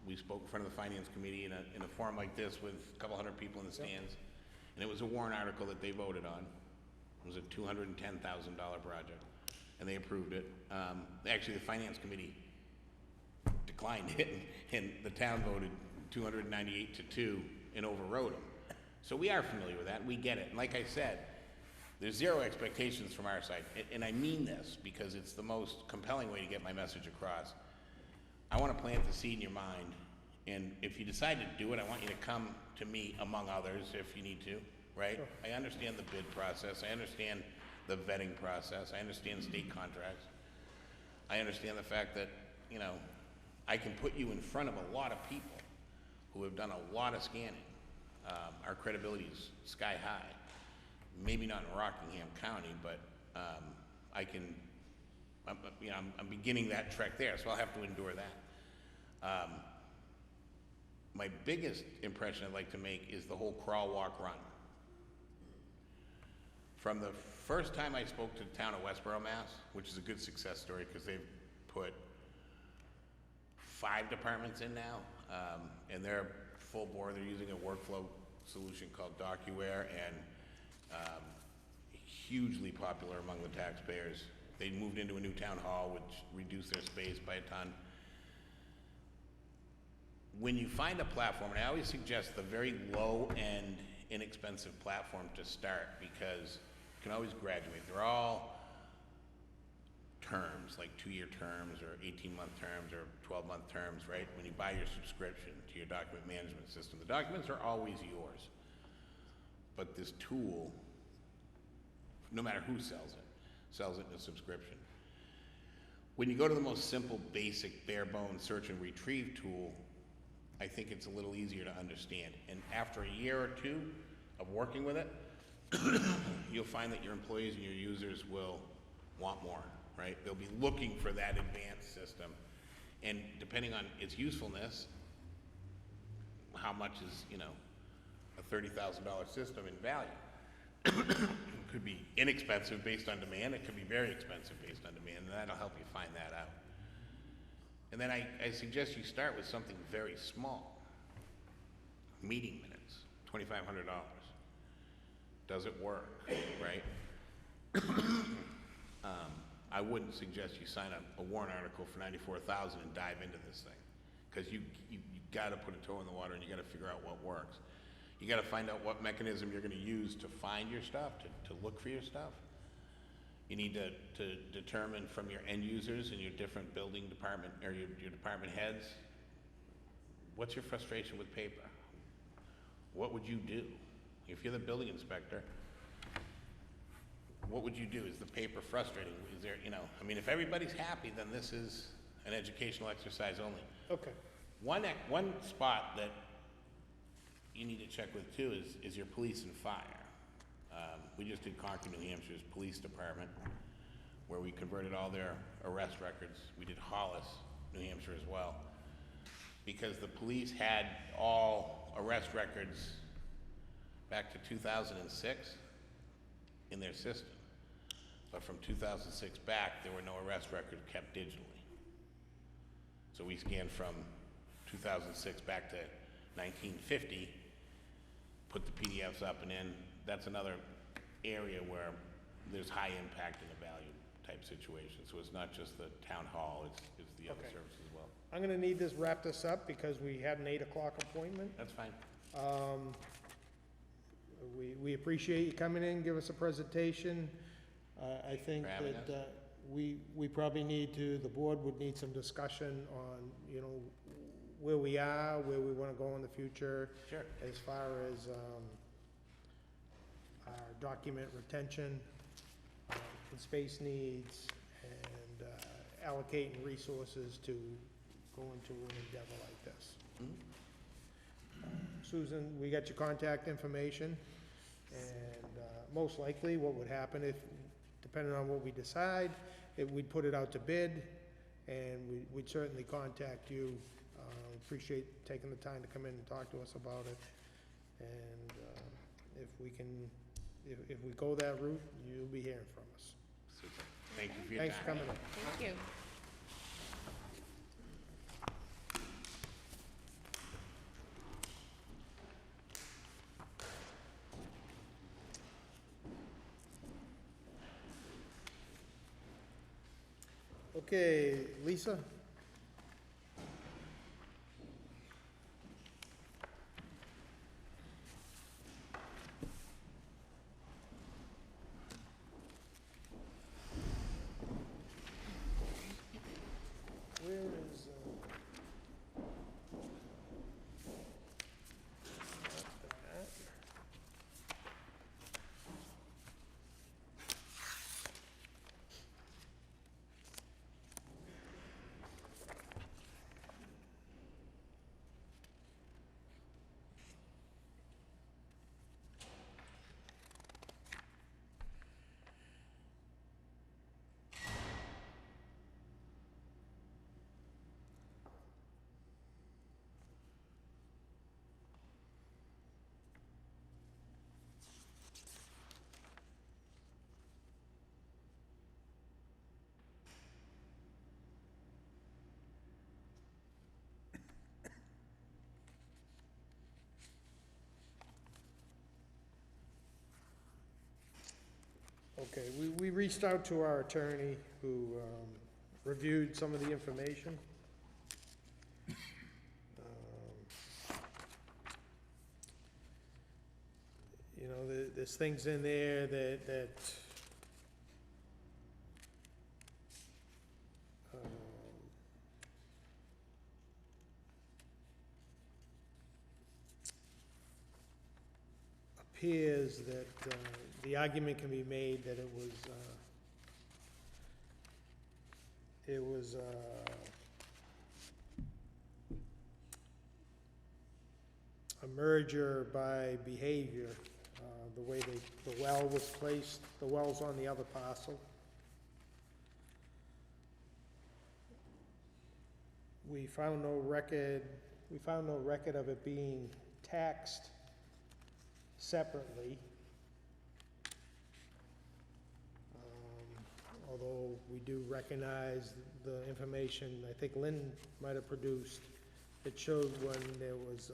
we spoke in front of the finance committee in a forum like this with a couple hundred people in the stands. And it was a warrant article that they voted on. It was a $210,000 project, and they approved it. Actually, the finance committee declined it, and the town voted 298 to 2 and overrode them. So we are familiar with that, we get it. And like I said, there's zero expectations from our side, and I mean this because it's the most compelling way to get my message across. I want to plant the seed in your mind, and if you decide to do it, I want you to come to me, among others, if you need to, right? Sure. I understand the bid process, I understand the vetting process, I understand state contracts. I understand the fact that, you know, I can put you in front of a lot of people who have done a lot of scanning. Our credibility is sky high. Maybe not in Rockingham County, but I'm beginning that trek there, so I'll have to endure that. My biggest impression I'd like to make is the whole crawl, walk, run. From the first time I spoke to the town of Westboro, Mass, which is a good success story because they've put 5 departments in now, and they're full bore. They're using a workflow solution called DocuWare, and hugely popular among the taxpayers. They moved into a new town hall, which reduced their space by a ton. When you find a platform, and I always suggest the very low-end, inexpensive platform to start, because you can always graduate. They're all terms, like 2-year terms, or 18-month terms, or 12-month terms, right? When you buy your subscription to your document management system, the documents are always yours. But this tool, no matter who sells it in a subscription. When you go to the most simple, basic, bare bones search and retrieve tool, I think it's a little easier to understand. And after a year or 2 of working with it, you'll find that your employees and your users will want more, right? They'll be looking for that advanced system. And depending on its usefulness, how much is, a $30,000 system in value? It could be inexpensive based on demand. It could be very expensive based on demand, and that'll help you find that out. And then I suggest you start with something very small. Meeting minutes, $2,500. Does it work, right? I wouldn't suggest you sign a warrant article for $94,000 and dive into this thing, because you gotta put a toe in the water and you gotta figure out what works. You gotta find out what mechanism you're gonna use to find your stuff, to look for your stuff. You need to determine from your end users and your different building department, or your department heads, what's your frustration with paper? What would you do? If you're the building inspector, what would you do? Is the paper frustrating? Is there, if everybody's happy, then this is an educational exercise only. Okay. One spot that you need to check with too is your police and fire. We just did Concord, New Hampshire's police department, where we converted all their arrest records. We did Hollis, New Hampshire as well, because the police had all arrest records back to 2006 in their system. But from 2006 back, there were no arrest records kept digitally. So we scanned from 2006 back to 1950, put the PDFs up, and then that's another area where there's high impact in a value type situation. So it's not just the town hall, it's the other Okay. services as well. I'm gonna need this wrap this up because we had an 8 o'clock appointment. That's fine. We appreciate you coming in, give us a presentation. I think For having that we probably the board would need some discussion on, where we are, where we wanna go in the future. Sure. As far as our document retention, and space needs, and allocating resources to go into an endeavor like this. Susan, we got your contact information, and most likely what would happen if, depending on what we decide, we'd put it out to bid, and we'd certainly contact you. Appreciate taking the time to come in and talk to us about it. And if we go that route, you'll be hearing from us. Super. Thank you for your Thanks for time. coming in. Thank you. Okay, Lisa? Where is, that? Okay, we reached out to our attorney who reviewed some of the information. You know, there's things in there that appears that the argument can be made that it was a merger by behavior, the way the well was placed, the well's on the other parcel. We found no record of it being taxed separately. Although we do recognize the information, I think Lynn might have produced, it showed when there was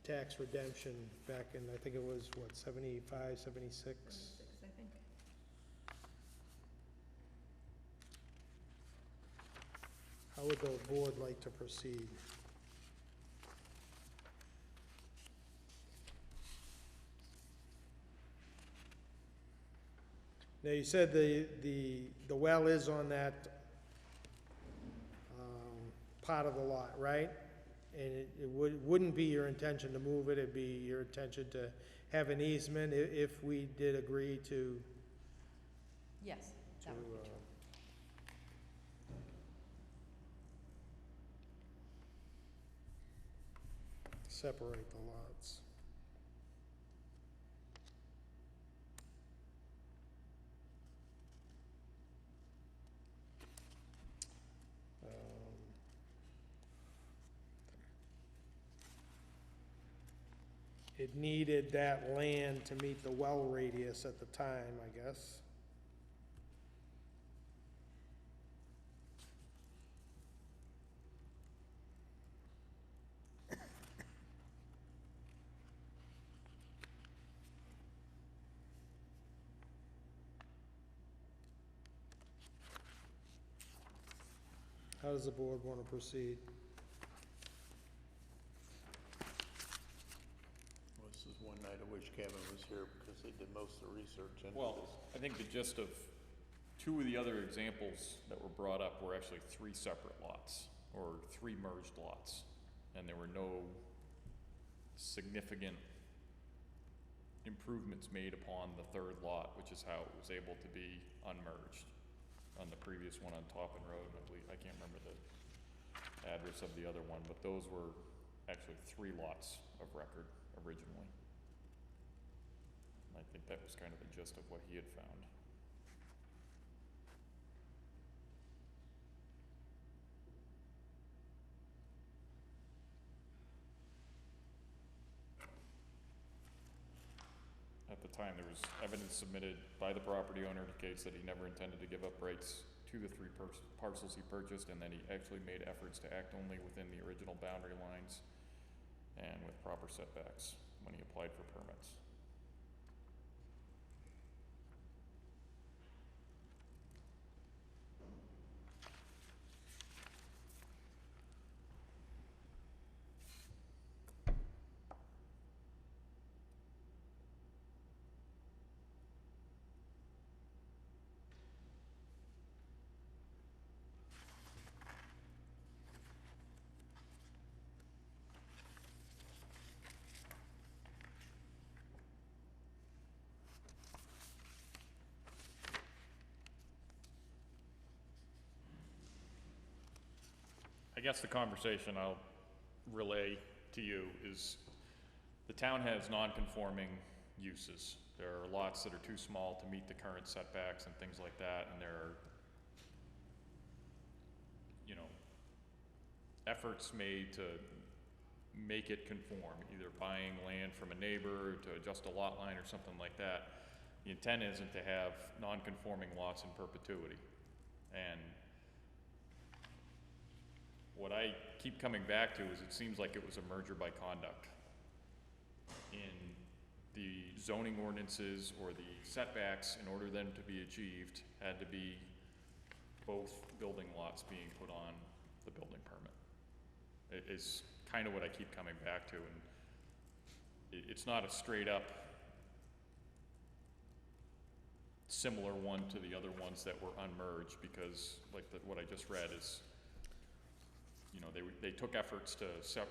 tax redemption back in, I think it was, what, 75, 76? 76, I think. How would the board like to proceed? Now, you said the well is on that part of the lot, right? And it wouldn't be your intention to move it, it'd be your intention to have an easement if we did agree to, Yes, that would be true. separate the lots. It needed that land to meet the well radius at the time, I guess. How does the board want to proceed? Well, this is one night I wish Kevin was here because he did most of the research into Well, this. I think the gist of two of the other examples that were brought up were actually three separate lots, or three merged lots. And there were no significant improvements made upon the third lot, which is how it was able to be unmerged. On the previous one on Toppin Road, I believe, I can't remember the address of the other one, but those were actually three lots of record originally. And I think that was kind of the gist of what he had found. At the time, there was evidence submitted by the property owner indicates that he never intended to give up rights to the three parcels he purchased, and that he actually made efforts to act only within the original boundary lines and with proper setbacks when he applied for permits. I guess the conversation I'll relay to you is the town has non-conforming uses. There are lots that are too small to meet the current setbacks and things like that, and there are, you know, efforts made to make it conform, either buying land from a neighbor to adjust a lot line or something like that. The intent isn't to have non-conforming lots in perpetuity. And what I keep coming back to is it seems like it was a merger by conduct in the zoning ordinances or the setbacks, in order then to be achieved, had to be both building lots being put on the building permit. It is kind of what I keep coming back to, and it's not a straight up similar one to the other ones that were unmerged, because like what I just read is, you know, they took efforts to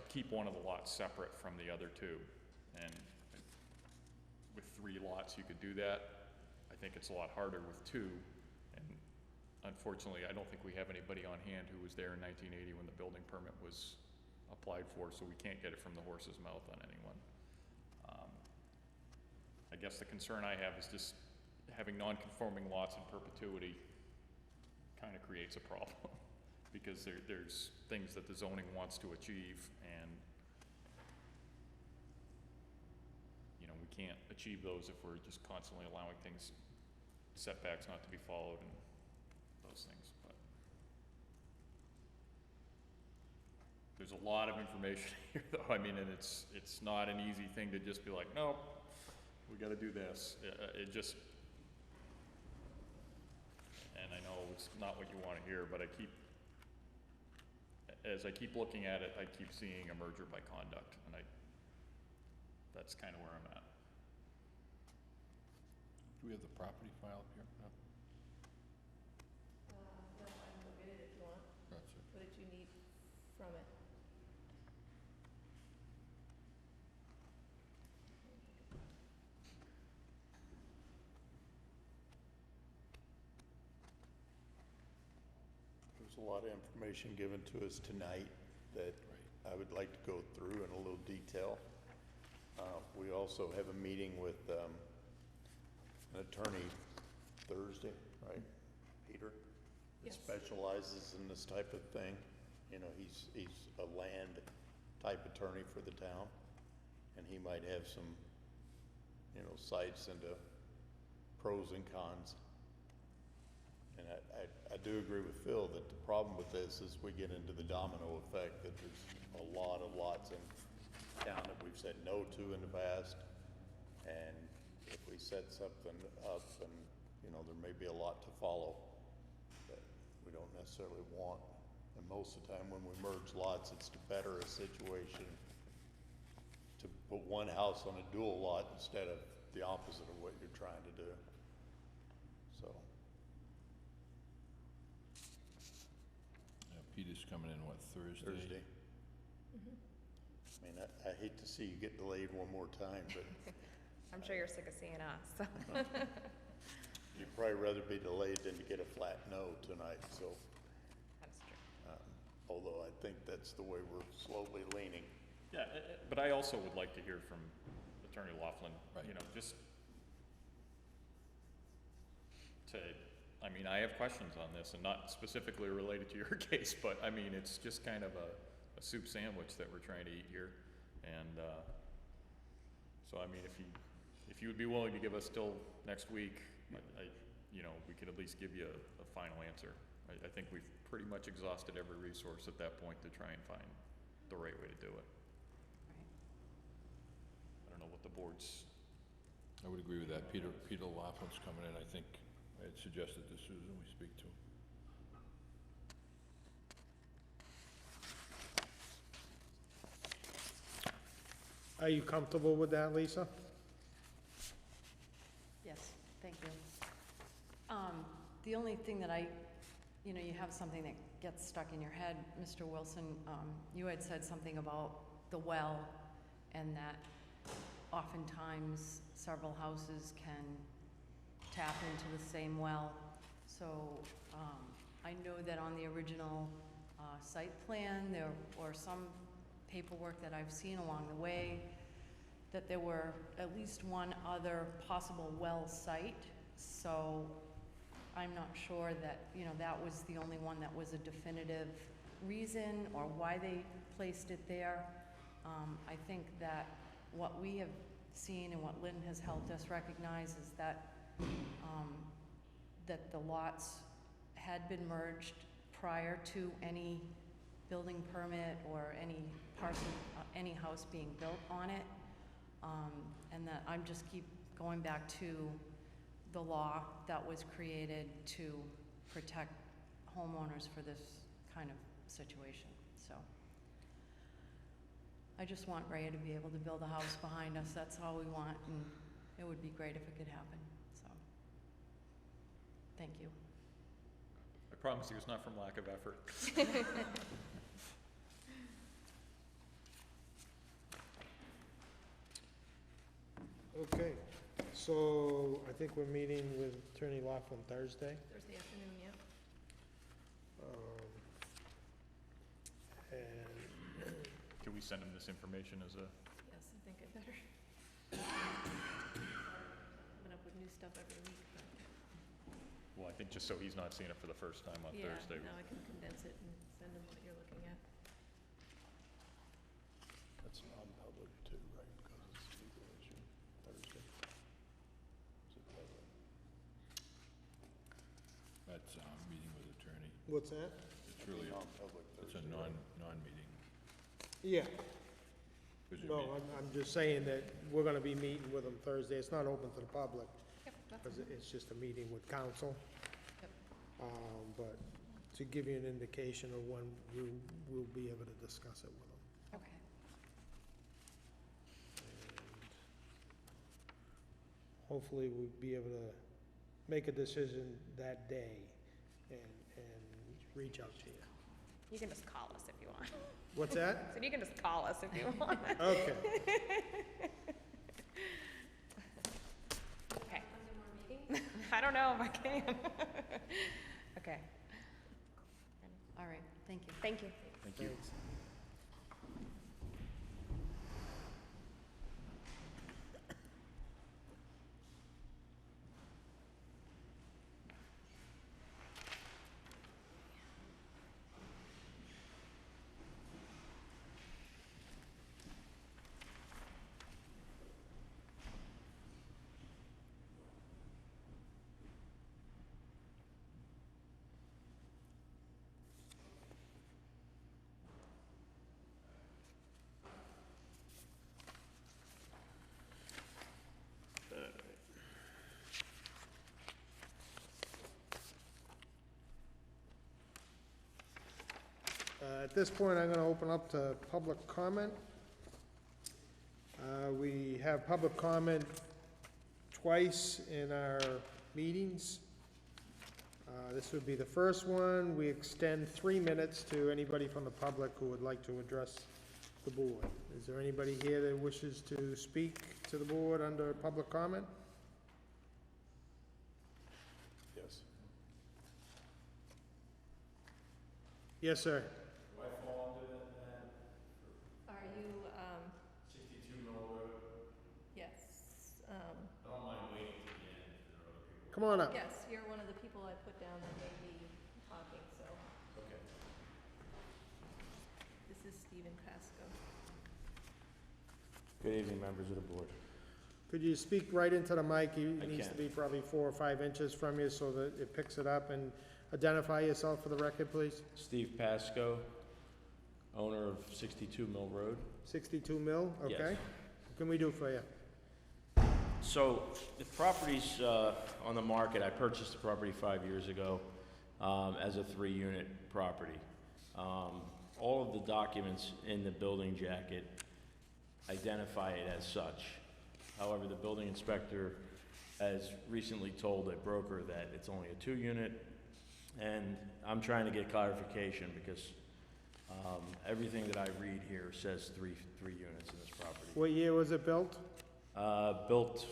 keep one of the lots separate from the other two, and with 3 lots you could do that. I think it's a lot harder with 2, and unfortunately I don't think we have anybody on hand who was there in 1980 when the building permit was applied for, so we can't get it from the horse's mouth on anyone. I guess the concern I have is just having non-conforming lots in perpetuity kind of creates a problem because there's things that the zoning wants to achieve, and you know, we can't achieve those if we're just constantly allowing things, setbacks not to be followed and those things. But there's a lot of information here though. I mean, and it's not an easy thing to just be like, no, we got to do this. It just, and I know it's not what you want to hear, but as I keep looking at it, I keep seeing a merger by conduct, and that's kind of where I'm at. Do we have the property file up here? No? No, I can go get it if you want. That's it. What did you need from it? There's a lot of information given to us tonight that I would like to go through in a little detail. We also have a meeting with an attorney Thursday, right, Peter? That Yes. specializes in this type of thing. You know, he's a land type attorney for the town, and he might have some, you know, sights into pros and cons. And I do agree with Phil that the problem with this is we get into the domino effect, that there's a lot of lots in town that we've said no to in the past. And if we set something up, and, you know, there may be a lot to follow that we don't necessarily want. And most of the time when we merge lots, it's to better a situation, to put one house on a dual lot instead of the opposite of what you're trying to do. So. Peter's coming in, what, Thursday? Thursday. I mean, I hate to see you get delayed one more time, but I'm sure you're sick of seeing us, so. you'd probably rather be delayed than to get a flat no tonight, so. That's true. Although I think that's the way we're slowly leaning. Yeah, but I also would like to hear from Attorney Laughlin, Right. you know, just to, I mean, I have questions on this, and not specifically related to your case, but I mean, it's just kind of a soup sandwich that we're trying to eat here. And so, I mean, if you would be willing to give us till next week, you know, we could at least give you a final answer. I think we've pretty much exhausted every resource at that point to try and find the right way to do it. I don't know what the board's. I would agree with that. Peter Laughlin's coming in. I think I had suggested to Susan we speak to. Are you comfortable with that, Lisa? Yes, thank you. The only thing that you have something that gets stuck in your head, Mr. Wilson, you had said something about the well, and that oftentimes several houses can tap into the same well. So I know that on the original site plan, there were some paperwork that I've seen along the way that there were at least one other possible well site. So I'm not sure that, that was the only one that was a definitive reason or why they placed it there. I think that what we have seen and what Lynn has helped us recognize is that that the lots had been merged prior to any building permit or any parcel, any house being built on it. And that I'm just keep going back to the law that was created to protect homeowners for this kind of situation, so. I just want Rhea to be able to build a house behind us, that's all we want, and it would be great if it could happen, so. Thank you. I promise you, it's not from lack of effort. Okay, so I think we're meeting with Attorney Laughlin Thursday. Thursday afternoon, yeah. And Can we send him this information as a, Yes, I think I better. Coming up with new stuff every week, but well, I think just so he's not seeing it for the first time on yeah, Thursday. now I can condense it and send him what you're looking at. That's non-public too, right, because it's a legal issue, Thursday. Is it public? That's, meeting with attorney. what's that? It's really, Non-public it's Thursday. a non-meeting. Yeah, 'Cause you no, meet- I'm just saying that we're gonna be meeting with them Thursday. It's not open to the public, Yep, that's because it's just a meeting with council. Yep. But to give you an indication of when we'll be able to discuss it with them. Okay. Hopefully, we'll be able to make a decision that day and reach out to you. You can just call us if you want. What's that? So you can just call us if you want. Okay. Okay. I don't know if I can. Okay, All right, thank you. thank you. Thank you. Thanks. At this point, I'm gonna open up to public comment. We have public comment twice in our meetings. This would be the first one. We extend 3 minutes to anybody from the public who would like to address the board. Is there anybody here that wishes to speak to the board under public comment? Yes. Yes, sir. Are you, 62 Mill Road? Yes, Come on up. yes, you're one of the people I put down that may be talking, so. Okay. This is Stephen Pasco. Good evening, members of the board. Could you speak right into the mic? He I needs to can. be probably 4 or 5 inches from you so that it picks it up, and identify yourself for the record, please. Steve Pasco, owner of 62 Mill Road. 62 Mill, Yes. okay? What can we do for you? So, the property's on the market. I purchased the property 5 years ago as a 3-unit property. All of the documents in the building jacket identify it as such. However, the building inspector has recently told a broker that it's only a 2-unit, and I'm trying to get clarification because everything that I read here says three units in this property. What year was it built? Built,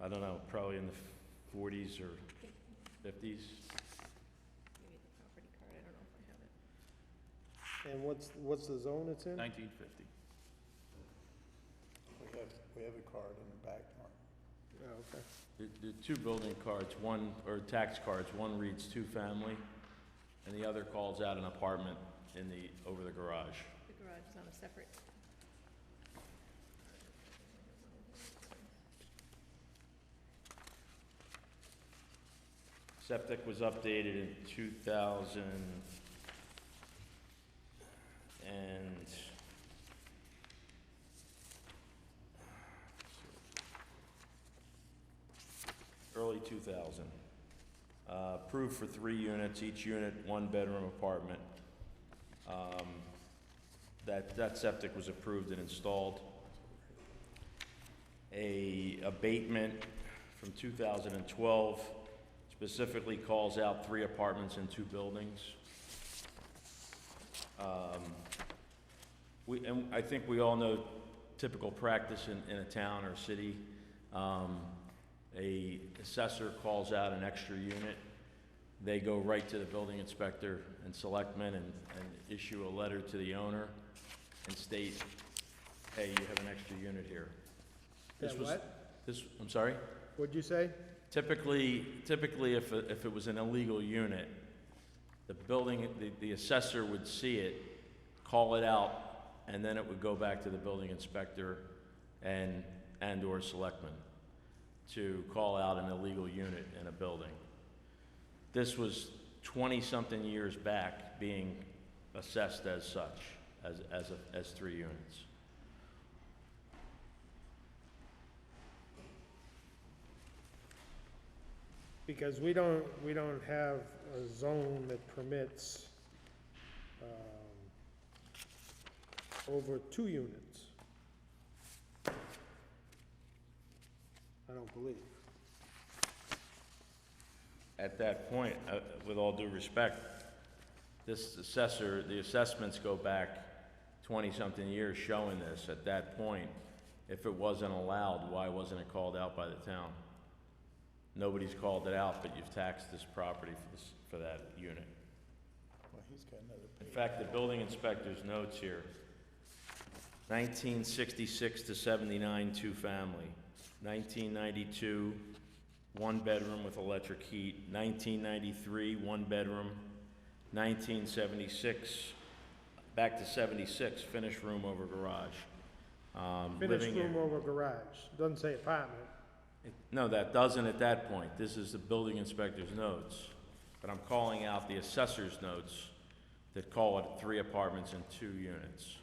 I don't know, probably in the 40s or 50s. Maybe the property card, I don't know if I have it. And what's the zone it's in? 1950. We have a card in the back, Mark. Oh, okay. The two building cards, or tax cards, one reads 2-family, and the other calls out an apartment over the garage. The garage is on a separate. Septic was updated in 2000 and 2000. Approved for 3 units, each unit 1-bedroom apartment. That septic was approved and installed. A abatement from 2012 specifically calls out 3 apartments and 2 buildings. And I think we all know typical practice in a town or city. A assessor calls out an extra unit. They go right to the building inspector and selectmen and issue a letter to the owner and state, hey, you have an extra unit here. I'm sorry? What'd you say? Typically, if it was an illegal unit, the assessor would see it, call it out, and then it would go back to the building inspector and/or selectmen to call out an illegal unit in a building. This was 20-something years back being assessed as such, as 3 units. Because we don't have a zone that permits, over 2 units. I don't believe. At that point, with all due respect, this assessor, the assessments go back 20-something years showing this. At that point, if it wasn't allowed, why wasn't it called out by the town? Nobody's called it out, but you've taxed this property for that unit. Well, he's got another In page. fact, the building inspector's notes here, 1966 to 79, 2-family. 1992, 1-bedroom with electric heat. 1993, 1-bedroom. 1976, back to 76, finished room over garage. Finished Living room over garage, doesn't say apartment. No, that doesn't at that point. This is the building inspector's notes. But I'm calling out the assessor's notes that call it 3 apartments and 2 units.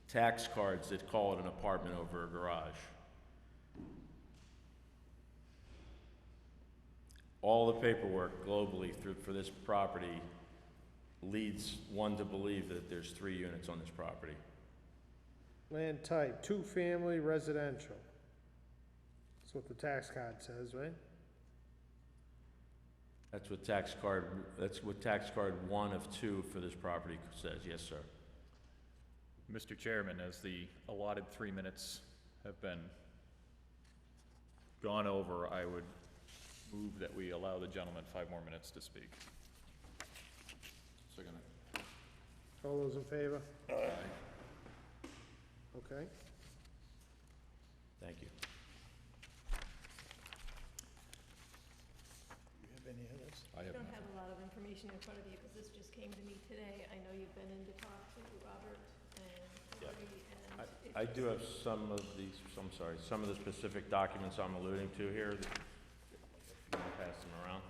Tax cards that call it an apartment over a garage. All the paperwork globally for this property leads one to believe that there's 3 units on this property. Land type, 2-family residential. That's what the tax card says, right? That's what tax card 1 of 2 for this property says. Yes, sir. Mr. Chairman, as the allotted 3 minutes have been gone over, I would move that we allow the gentleman 5 more minutes to speak. Second. All those in favor? Aye. Okay. Thank you. Do you have any others? I I have don't nothing. have a lot of information in front of you, because this just came to me today. I know you've been in to talk to Robert and Yeah. Cory, and it I do have just- some of the specific documents I'm alluding to here. If you want to pass them around.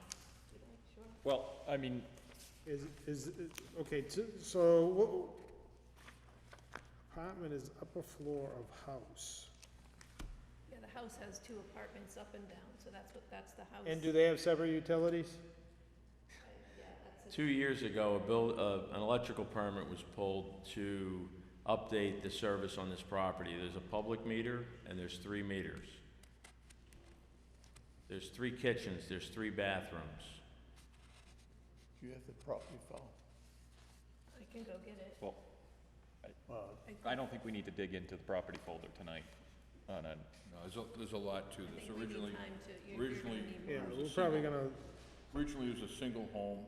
Sure. Well, I mean, Okay, so what, apartment is upper floor of house. Yeah, the house has 2 apartments up and down, so that's the house. And do they have separate utilities? Yeah, that's 2 years ago, an electrical permit was pulled to update the service on this property. There's a public meter and there's 3 meters. There's 3 kitchens, there's 3 bathrooms. Do you have the property file? I can go get it. well, I don't think we need to dig into the property folder tonight on a, No, there's a lot to I this. think we need Originally, time to, you're gonna originally- need Yeah, more. we're probably gonna, originally it was a single home,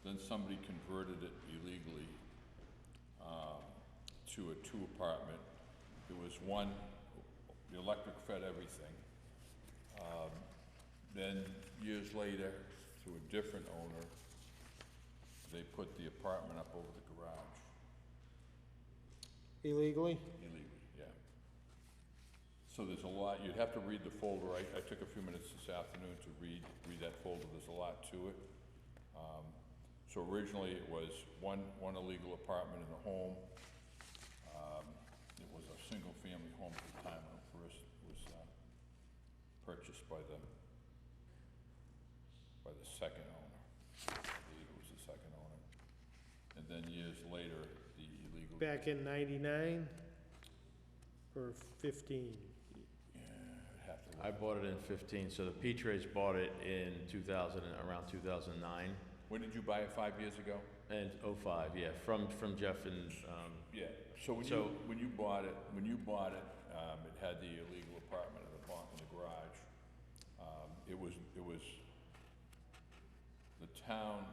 then somebody converted it illegally to a 2-apartment. There was one, the electric fed everything. Then years later, through a different owner, they put the apartment up over the garage illegally? illegally, yeah. So there's a lot, you'd have to read the folder. I took a few minutes this afternoon to read that folder. There's a lot to it. So originally it was one illegal apartment in a home. It was a single-family home at the time when it first was purchased by the by the second owner. I believe it was the second owner. And then years later, the illegal. Back in 99 or 15? Yeah, I'd have to look. I bought it in 15, so the Petrays bought it in 2000, around 2009, When did you buy it, 5 years ago? and '05, yeah, from Jeff and, Yeah, so when you bought it, it had the illegal apartment in the garage. It was, the town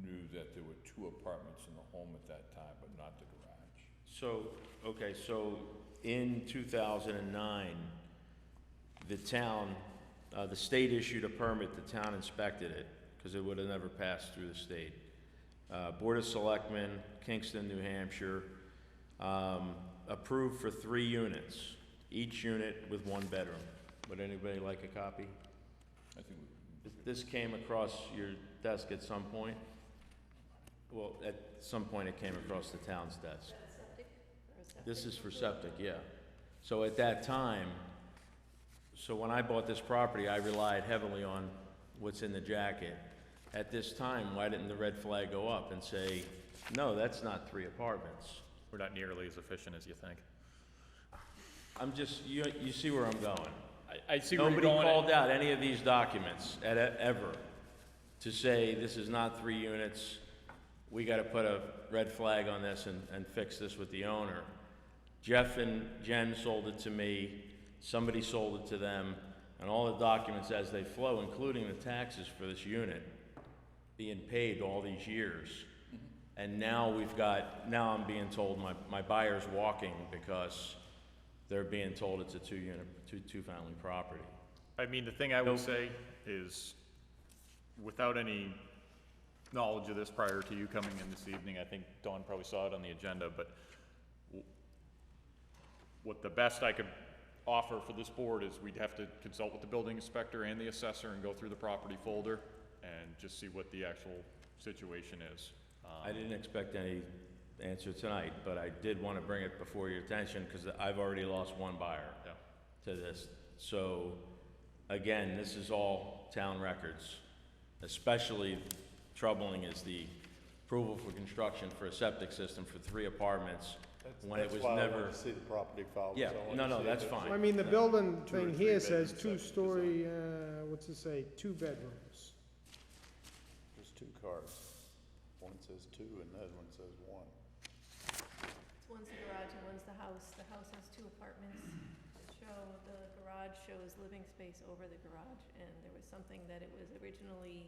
knew that there were 2 apartments in the home at that time, but not the garage. so, okay, so in 2009, the town, the state issued a permit, the town inspected it, because it would have never passed through the state. Board of Selectmen, Kingston, New Hampshire, approved for 3 units, each unit with 1 bedroom. Would anybody like a copy? I think This came across your desk at some point? Well, at some point it came across the town's desk. Is that septic or a septic? This is for septic, yeah. So at that time, so when I bought this property, I relied heavily on what's in the jacket. At this time, why didn't the red flag go up and say, no, that's not 3 apartments? We're not nearly as efficient as you think. I'm just, you see where I'm going. I see where you're Nobody going. called out any of these documents ever to say this is not 3 units. We gotta put a red flag on this and fix this with the owner. Jeff and Jen sold it to me, somebody sold it to them, and all the documents as they flow, including the taxes for this unit, being paid all these years. And now I'm being told my buyer's walking because they're being told it's a 2-family property. I mean, the thing I would say is, without any knowledge of this prior to you coming in this evening, I think Dawn probably saw it on the agenda, but what the best I could offer for this board is we'd have to consult with the building inspector and the assessor and go through the property folder and just see what the actual situation is. I didn't expect any answer tonight, but I did want to bring it before your attention because I've already lost 1 buyer Yeah. to this. So, again, this is all town records. Especially troubling is the approval for construction for a septic system for 3 apartments when it was That's why I never. wanted to see the property file. Yeah, so I wanted no, to no, see that's if fine. I mean, the building 2 or thing 3 here says bedroom septic 2-story, what's it say, 2 bedrooms. There's 2 cars. One says 2 and the other one says 1. One's the garage and one's the house. The house has 2 apartments. The garage shows living space over the garage, and there was something that it was originally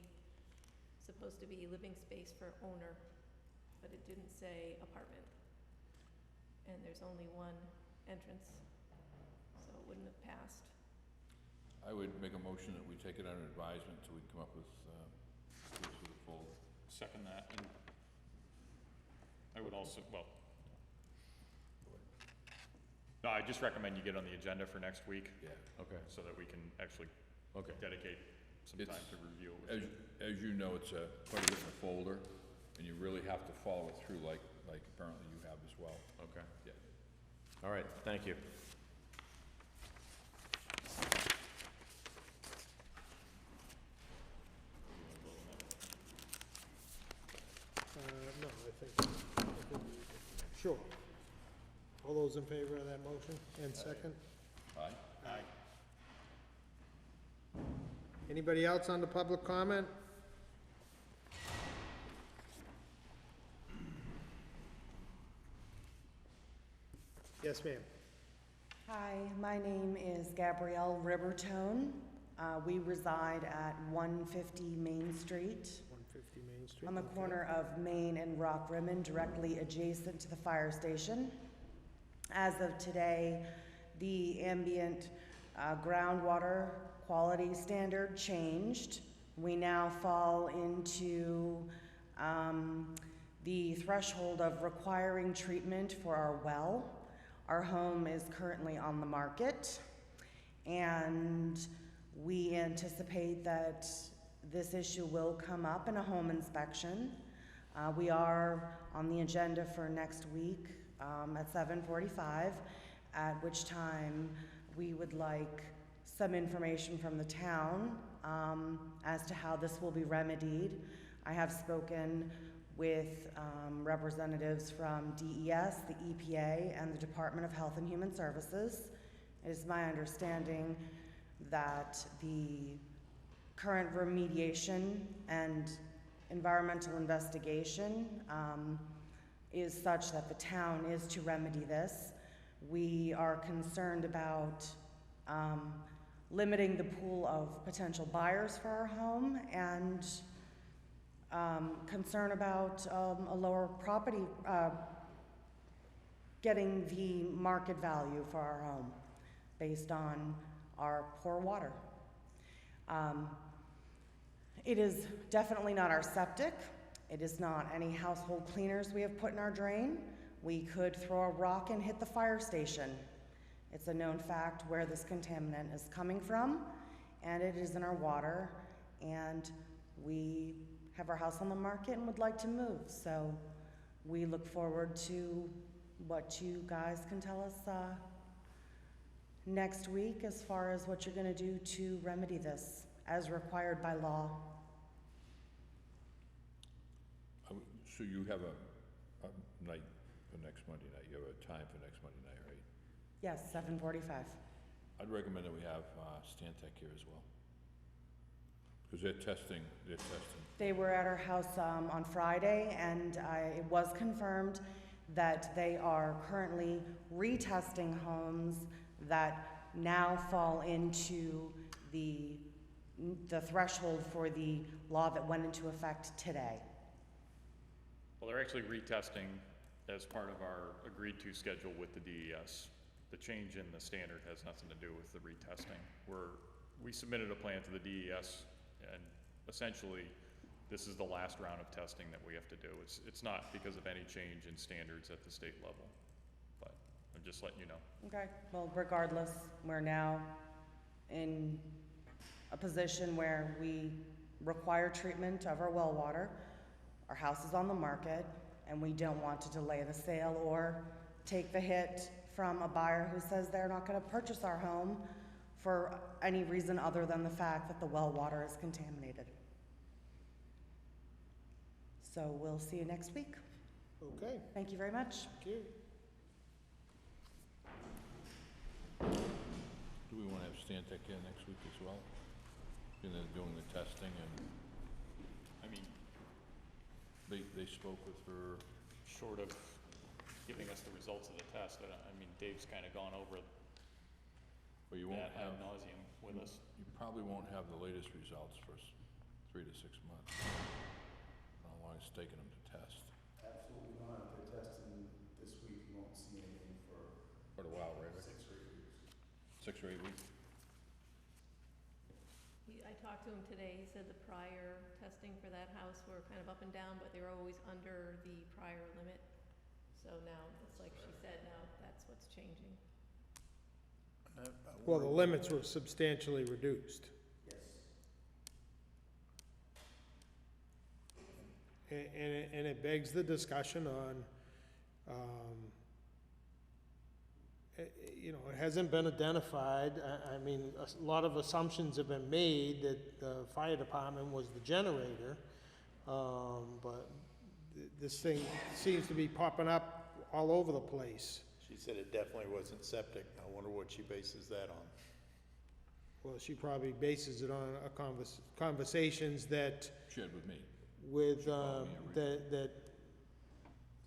supposed to be living space for owner, but it didn't say apartment. And there's only 1 entrance, so it wouldn't have passed. I would make a motion that we take it under advisement so we can come up with, for the full. Second that, and I would also, well, no, I just recommend you get on the agenda for next week, Yeah. Okay, so that we can actually okay. dedicate some It's- time to review it with you. As you know, it's quite a bit in a folder, and you really have to follow it through like apparently you have as well. Okay. Yeah. All right, thank you. No, I think, sure. All those in favor of that motion and second? Aye? Aye. Anybody else on the public comment? Yes, ma'am. Hi, my name is Gabrielle Rivertone. We reside at 150 Main Street, 150 Main Street. on the okay. corner of Main and Rock Rimmon, directly adjacent to the fire station. As of today, the ambient groundwater quality standard changed. We now fall into the threshold of requiring treatment for our well. Our home is currently on the market, and we anticipate that this issue will come up in a home inspection. We are on the agenda for next week at 7:45, at which time we would like some information from the town as to how this will be remedied. I have spoken with representatives from DES, the EPA, and the Department of Health and Human Services. It is my understanding that the current remediation and environmental investigation is such that the town is to remedy this. We are concerned about limiting the pool of potential buyers for our home and concern about a lower property, getting the market value for our home based on our poor water. It is definitely not our septic. It is not any household cleaners we have put in our drain. We could throw a rock and hit the fire station. It's a known fact where this contaminant is coming from, and it is in our water, and we have our house on the market and would like to move. So we look forward to what you guys can tell us next week as far as what you're gonna do to remedy this as required by law. So you have a night for next Monday night, you have a time for next Monday night, right? Yes, 7:45. I'd recommend that we have Stantec here as well. Because they're testing. They were at our house on Friday, and it was confirmed that they are currently retesting homes that now fall into the threshold for the law that went into effect today. Well, they're actually retesting as part of our agreed-to schedule with the DES. The change in the standard has nothing to do with the retesting. We submitted a plan to the DES, and essentially, this is the last round of testing that we have to do. It's not because of any change in standards at the state level, but I'm just letting you know. Okay, well, regardless, we're now in a position where we require treatment of our well water. Our house is on the market, and we don't want to delay the sale or take the hit from a buyer who says they're not going to purchase our home for any reason other than the fact that the well water is contaminated. So we'll see you next week. Okay, Thank you very much. thank you. Do we want to have Stantec here next week as well? And they're doing the testing, and I mean, they spoke with her. short of giving us the results of the test, I mean, Dave's kind of gone over But you won't that ad have, nauseum with us. you probably won't have the latest results for 3 to 6 months. How long it's taking them to test. Absolutely not. If they're testing this week, you won't see anything for Quite a while, right? 6 or 8 weeks. 6 or 8 weeks? I talked to him today, he said the prior testing for that house were kind of up and down, but they were always under the prior limit. So now, it's like she said, now that's what's changing. Well, the limits were substantially reduced. Yes. And it begs the discussion on, you know, it hasn't been identified. I mean, a lot of assumptions have been made that the fire department was the generator. But this thing seems to be popping up all over the place. She said it definitely wasn't septic. I wonder what she bases that on. Well, she probably bases it on conversations that Shared with me. with, that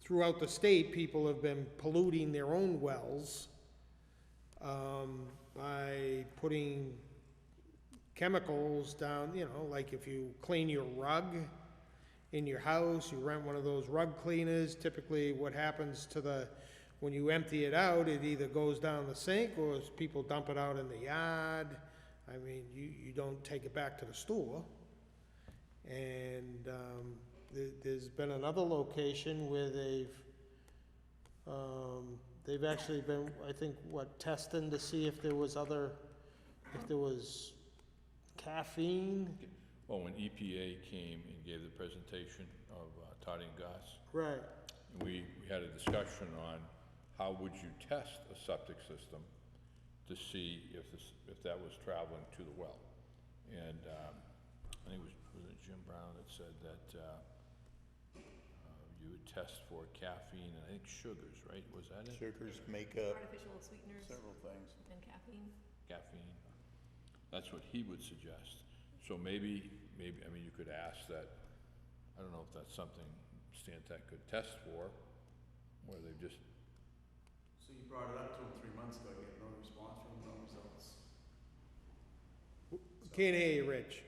throughout the state, people have been polluting their own wells by putting chemicals down, you know, like if you clean your rug in your house, you rent one of those rug cleaners, typically what happens to when you empty it out, it either goes down the sink or people dump it out in the yard. I mean, you don't take it back to the store. And there's been another location where they've actually been, I think, testing to see if there was caffeine. Well, when EPA came and gave the presentation of Toddy and Goss, Right. we had a discussion on how would you test a septic system to see if that was traveling to the well. And I think was it Jim Brown that said that you would test for caffeine and I think sugars, right? Was that it? Sugars, makeup, Artificial sweeteners several things. and caffeine. Caffeine. That's what he would suggest. So maybe, I mean, you could ask that, I don't know if that's something Stantec could test for, where they've just, So you brought it up to him 3 months ago, you get no response from him, no results. Can't hear you, Rich.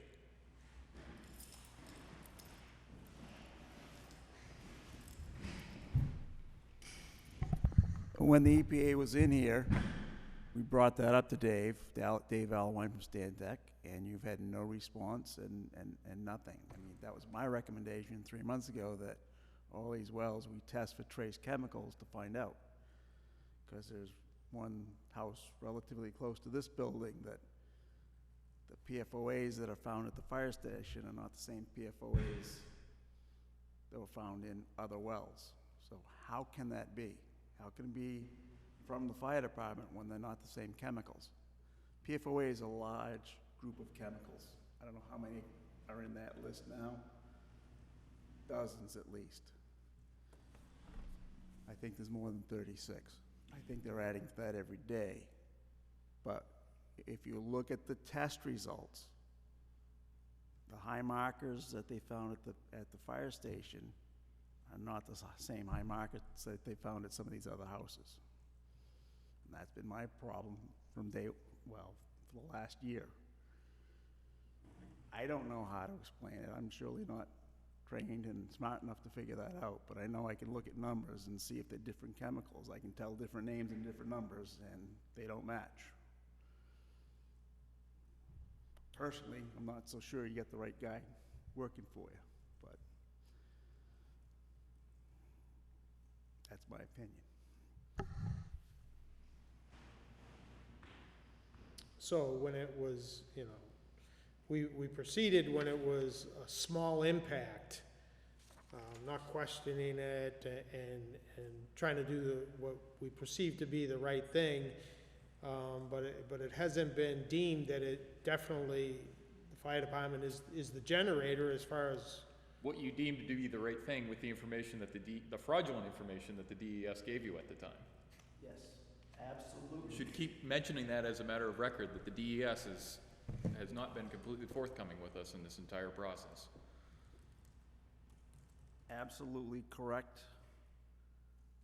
When the EPA was in here, we brought that up to Dave Alwine from Stantec, and you've had no response and nothing. I mean, that was my recommendation 3 months ago, that all these wells, we test for trace chemicals to find out. Because there's one house relatively close to this building that the PFOAs that are found at the fire station are not the same PFOAs that were found in other wells. So how can that be? How can it be from the fire department when they're not the same chemicals? PFOA is a large group of chemicals. I don't know how many are in that list now. Dozens at least. I think there's more than 36. I think they're adding to that every day. But if you look at the test results, the high markers that they found at the fire station are not the same high markers that they found at some of these other houses. And that's been my problem from for the last year. I don't know how to explain it. I'm surely not trained and smart enough to figure that out, but I know I can look at numbers and see if they're different chemicals. I can tell different names and different numbers, and they don't match. Personally, I'm not so sure you get the right guy working for you, but that's my opinion. So when it was, we proceeded when it was a small impact, not questioning it and trying to do what we perceive to be the right thing. But it hasn't been deemed that it definitely, the fire department is the generator as far as. What you deemed to be the right thing with the information that the fraudulent information that the DES gave you at the time. Yes, absolutely. You should keep mentioning that as a matter of record, that the DES has not been completely forthcoming with us in this entire process. Absolutely correct.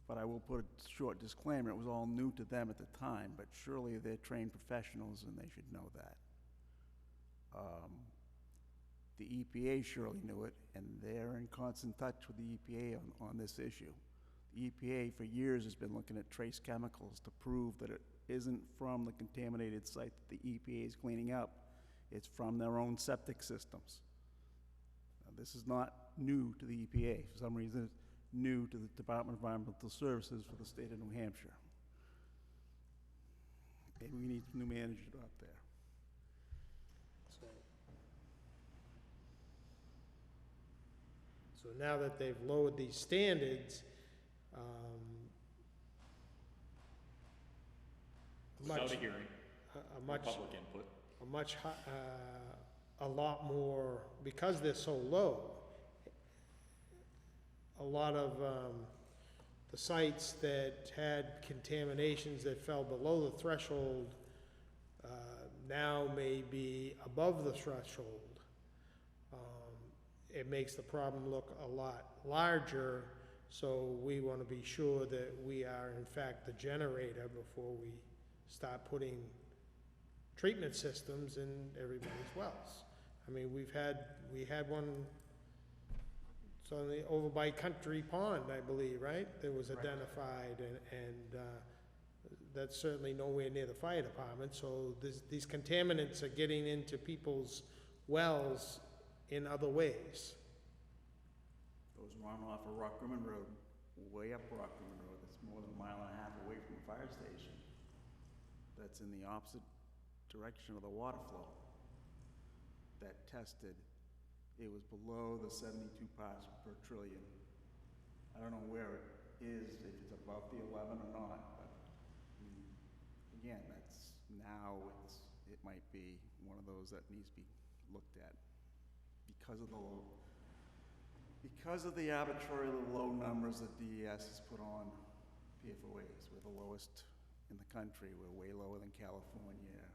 But I will put a short disclaimer, it was all new to them at the time, but surely they're trained professionals and they should know that. The EPA surely knew it, and they're in constant touch with the EPA on this issue. The EPA for years has been looking at trace chemicals to prove that it isn't from the contaminated site that the EPA is cleaning up, it's from their own septic systems. Now, this is not new to the EPA. For some reason, it's new to the Department of Environmental Services for the state of New Hampshire. Maybe we need new managers out there. So now that they've lowered these standards, Without a hearing, public input. A lot more, because they're so low, a lot of the sites that had contaminations that fell below the threshold now may be above the threshold. It makes the problem look a lot larger, so we want to be sure that we are in fact the generator before we start putting treatment systems in everybody's wells. I mean, we had one, so over by Country Pond, I believe, right? That was identified, and that's certainly nowhere near the fire department. So these contaminants are getting into people's wells in other ways. Those run off of Rockrimmon Road, way up Rockrimmon Road. That's more than a mile and a half away from the fire station. That's in the opposite direction of the water flow. That tested, it was below the 72 parts per trillion. I don't know where it is, if it's above the 11 or not, but again, that's now, it might be one of those that needs to be looked at because of the arbitrarily low numbers that DES has put on PFOAs. We're the lowest in the country. We're way lower than California,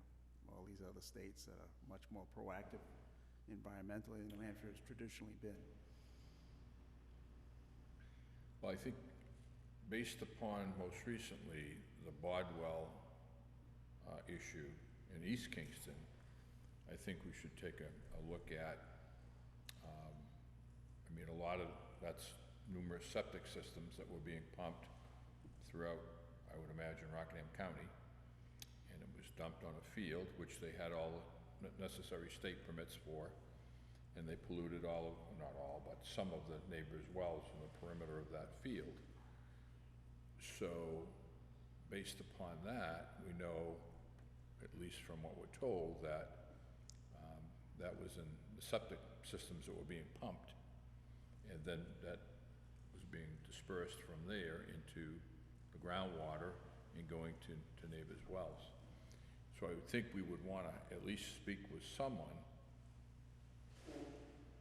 all these other states that are much more proactive environmentally than New Hampshire has traditionally been. Well, I think based upon most recently the Bodwell issue in East Kingston, I think we should take a look at, I mean, a lot of, that's numerous septic systems that were being pumped throughout, I would imagine, Rockingham County. And it was dumped on a field, which they had all the necessary state permits for. And they polluted all of, not all, but some of the neighbors' wells in the perimeter of that field. So, based upon that, we know, at least from what we're told, that that was in the septic systems that were being pumped, and then that was being dispersed from there into the groundwater and going to neighbors' wells. So I would think we would want to at least speak with someone,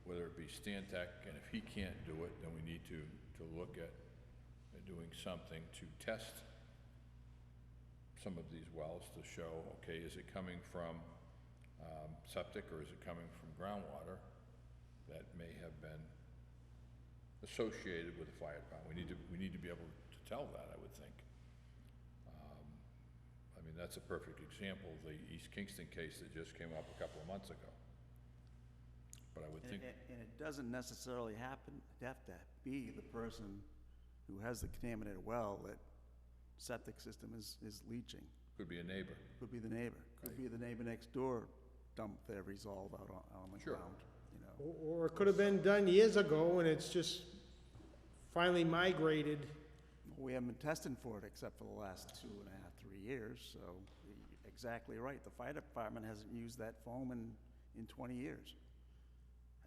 whether it be Stantec, and if he can't do it, then we need to look at doing something to test some of these wells to show, okay, is it coming from septic or is it coming from groundwater that may have been associated with the fire department? We need to be able to tell that, I would think. I mean, that's a perfect example of the East Kingston case that just came up a couple of months ago. But I would think... And it doesn't necessarily have to be the person who has the contaminated well that septic system is leaching. Could be a neighbor. Could be the neighbor. Could be the neighbor next door dumped their resolve out on the Sure. ground, you know. Or it could have been done years ago and it's just finally migrated. We haven't been testing for it except for the last 2.5, 3 years, so exactly right. The fire department hasn't used that foam in 20 years.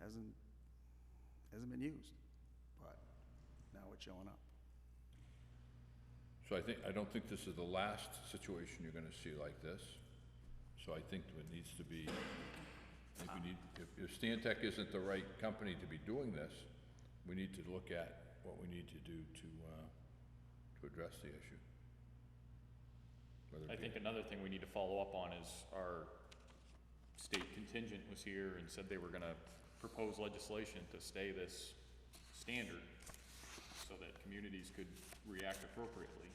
Hasn't been used, but now it's showing up. So I don't think this is the last situation you're gonna see like this. So I think it needs to be, I think we need, if Stantec isn't the right company to be doing this, we need to look at what we need to do to address the issue. I think another thing we need to follow up on is our state contingent was here and said they were gonna propose legislation to stay this standard so that communities could react appropriately.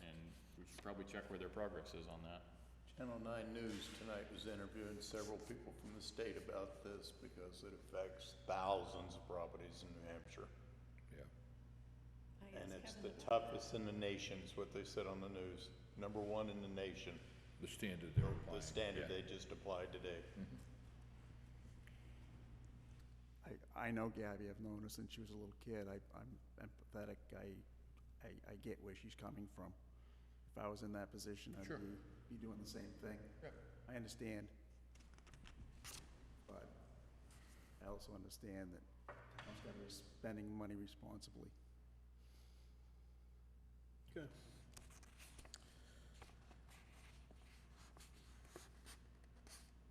And we should probably check where their progress is on that. Channel 9 News tonight was interviewing several people from the state about this because it affects thousands of properties in New Hampshire. Yeah. And it's the toughest in the nation, is what they said on the news. #1 in the nation. The standard they're applying. The standard yeah. they just applied today. Mhm. I know Gabby. I've known her since she was a little kid. I'm empathetic. I get where she's coming from. If I was in that position, I'd Sure. be doing the same thing. Yeah. I understand. But I also understand that town's got to be spending money responsibly. Okay.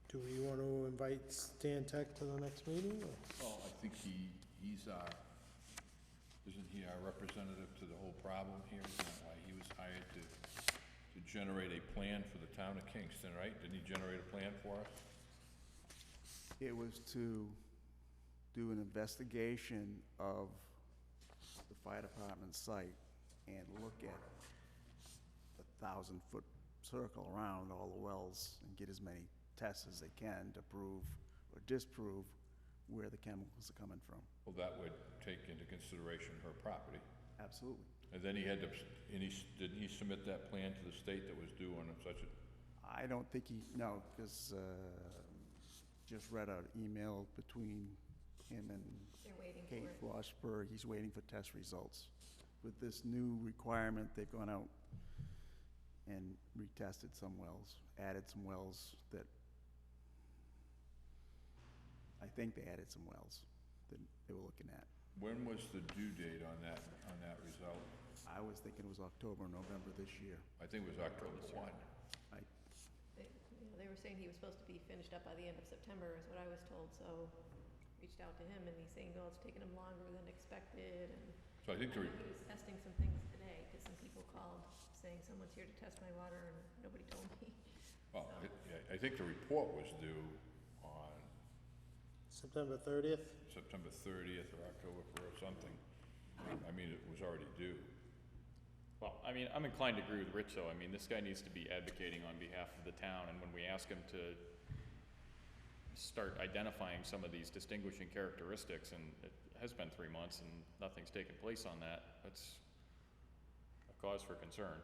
Do we want to invite Stantec to the next meeting? Or? Well, I think he's our, isn't he our representative to the whole problem here? Isn't that why he was hired to generate a plan for the town of Kingston, right? Didn't he generate a plan for us? It was to do an investigation of the fire department site and look at the 1,000-foot circle around all the wells and get as many tests as they can to prove or disprove where the chemicals are coming from. Well, that would take into consideration her property. Absolutely. And then he had to, and didn't he submit that plan to the state that was due on such a, I don't think no, because just read an email between him and They're waiting Kate for it. Flossberg. He's waiting for test results. With this new requirement, they've gone out and retested some wells, added some wells that, I think they added some wells that they were looking at. when was the due date on that result? I was thinking it was October, November this year. I think it was October 1. They were were saying he was supposed to be finished up by the end of September, is what I was told, so reached out to him, and he's saying, no, it's taking him longer than expected, and So I think I know he was testing some things today, because some people called saying someone's here to test my water, and nobody told me. well, I think the report was due on September 30th? September 30th or October 1st, something. I mean, it was already due. Well, I mean, I'm inclined to agree with Rich, though. I mean, this guy needs to be advocating on behalf of the town, and when we ask him to start identifying some of these distinguishing characteristics, and it has been 3 months and nothing's taken place on that, that's a cause for concern,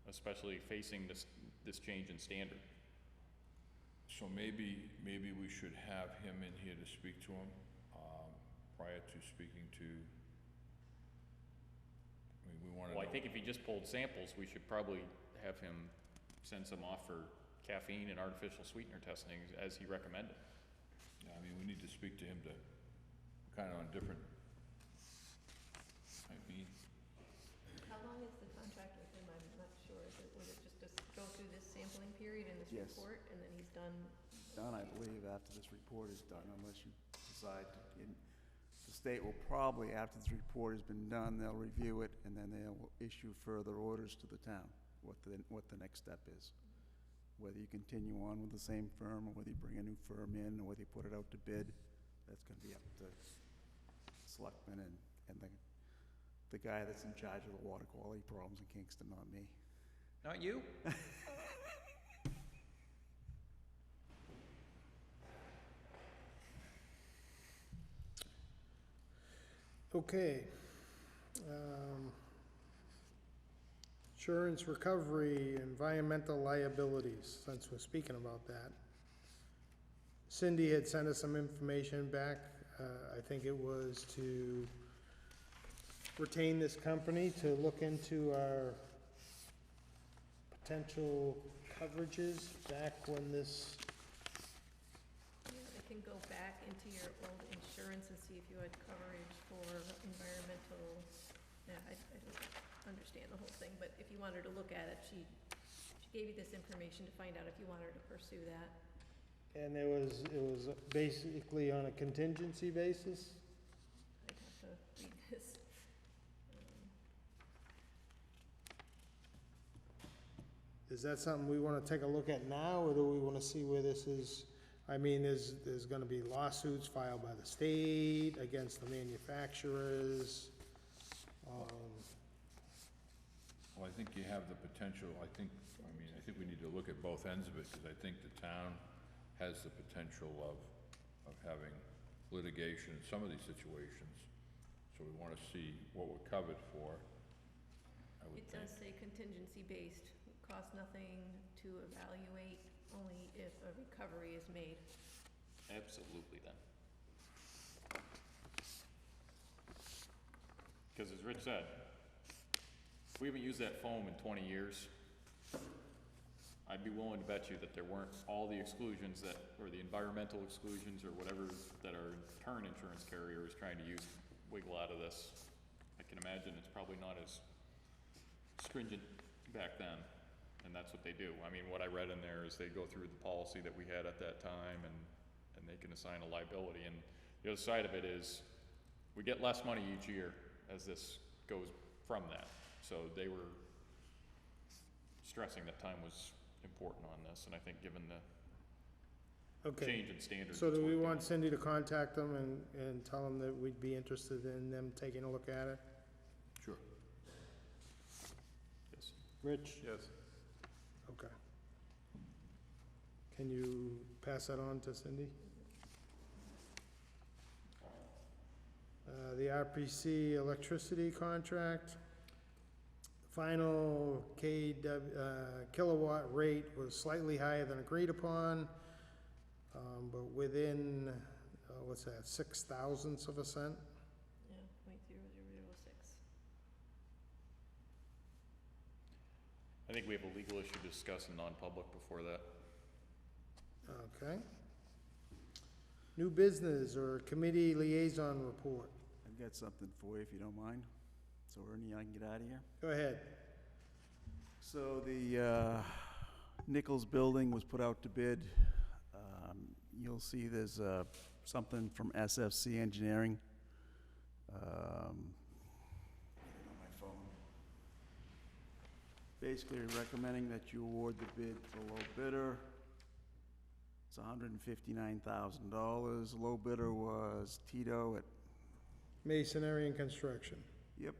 especially facing this change in standard. So maybe we should have him in here to speak to him, prior to speaking to, I mean, we wanna know. Well, I think if he just pulled samples, we should probably have him send some off for caffeine and artificial sweetener testing as he recommended. Yeah, I mean, we need to speak to him to, kind of on different, I mean, How long is the contract with him? I'm not sure. Was it just to go through this sampling period and this Yes. report, and then he's done? Done, I believe, after this report is done, unless you decide to, the state will probably, after this report has been done, they'll review it, and then they'll issue further orders to the town, what the next step is. Whether you continue on with the same firm, or whether you bring a new firm in, or whether you put it out to bid, that's gonna be up to Selectmen and the guy that's in charge of the water quality problems in Kingston, not me. Not you? Okay. Insurance recovery, environmental liabilities, since we're speaking about that. Cindy had sent us some information back. I think it was to retain this company to look into our potential coverages back when this, I can go back into your old insurance and see if you had coverage for environmental, yeah, I don't understand the whole thing, but if you wanted to look at it, she gave you this information to find out if you wanted to pursue that. and it was basically on a contingency basis? I'd have to read this. Is that something we wanna take a look at now, or do we wanna see where this is? I mean, there's gonna be lawsuits filed by the state against the manufacturers. well, I think you have the potential, I think we need to look at both ends of it, because I think the town has the potential of having litigation in some of these situations. So we wanna see what we're covered for, I would It think. does say contingency based, costs nothing to evaluate, only if a recovery is made. Absolutely then. Because as Rich said, we haven't used that foam in 20 years. I'd be willing to bet you that there weren't all the exclusions that, or the environmental exclusions or whatever that our current insurance carrier is trying to use, wiggle out of this. I can imagine it's probably not as stringent back then, and that's what they do. I mean, what I read in there is they go through the policy that we had at that time, and they can assign a liability. And the other side of it is, we get less money each year as this goes from that. So they were stressing that time was important on this, and I think given the Okay, change in standards. so it's do we worked want out. Cindy to contact them and tell them that we'd be interested in them taking a look at it? Sure. Yes. Rich? Yes. Okay. Can you pass that on to Cindy? The RPC electricity contract. Final kilowatt rate was slightly higher than agreed upon, but within, what's that, 0.006 of a cent? Yeah, 0.0006. I think we have a legal issue to discuss in non-public before that. Okay. New business or committee liaison report. I've got something for you, if you don't mind, so Ernie, I can get out of here. Go ahead. So the Nichols Building was put out to bid. You'll see there's something from SFC Engineering. On my phone. Basically recommending that you award the bid to low bidder. It's $159,000. Low bidder was Tito at, Masonry and construction. yep,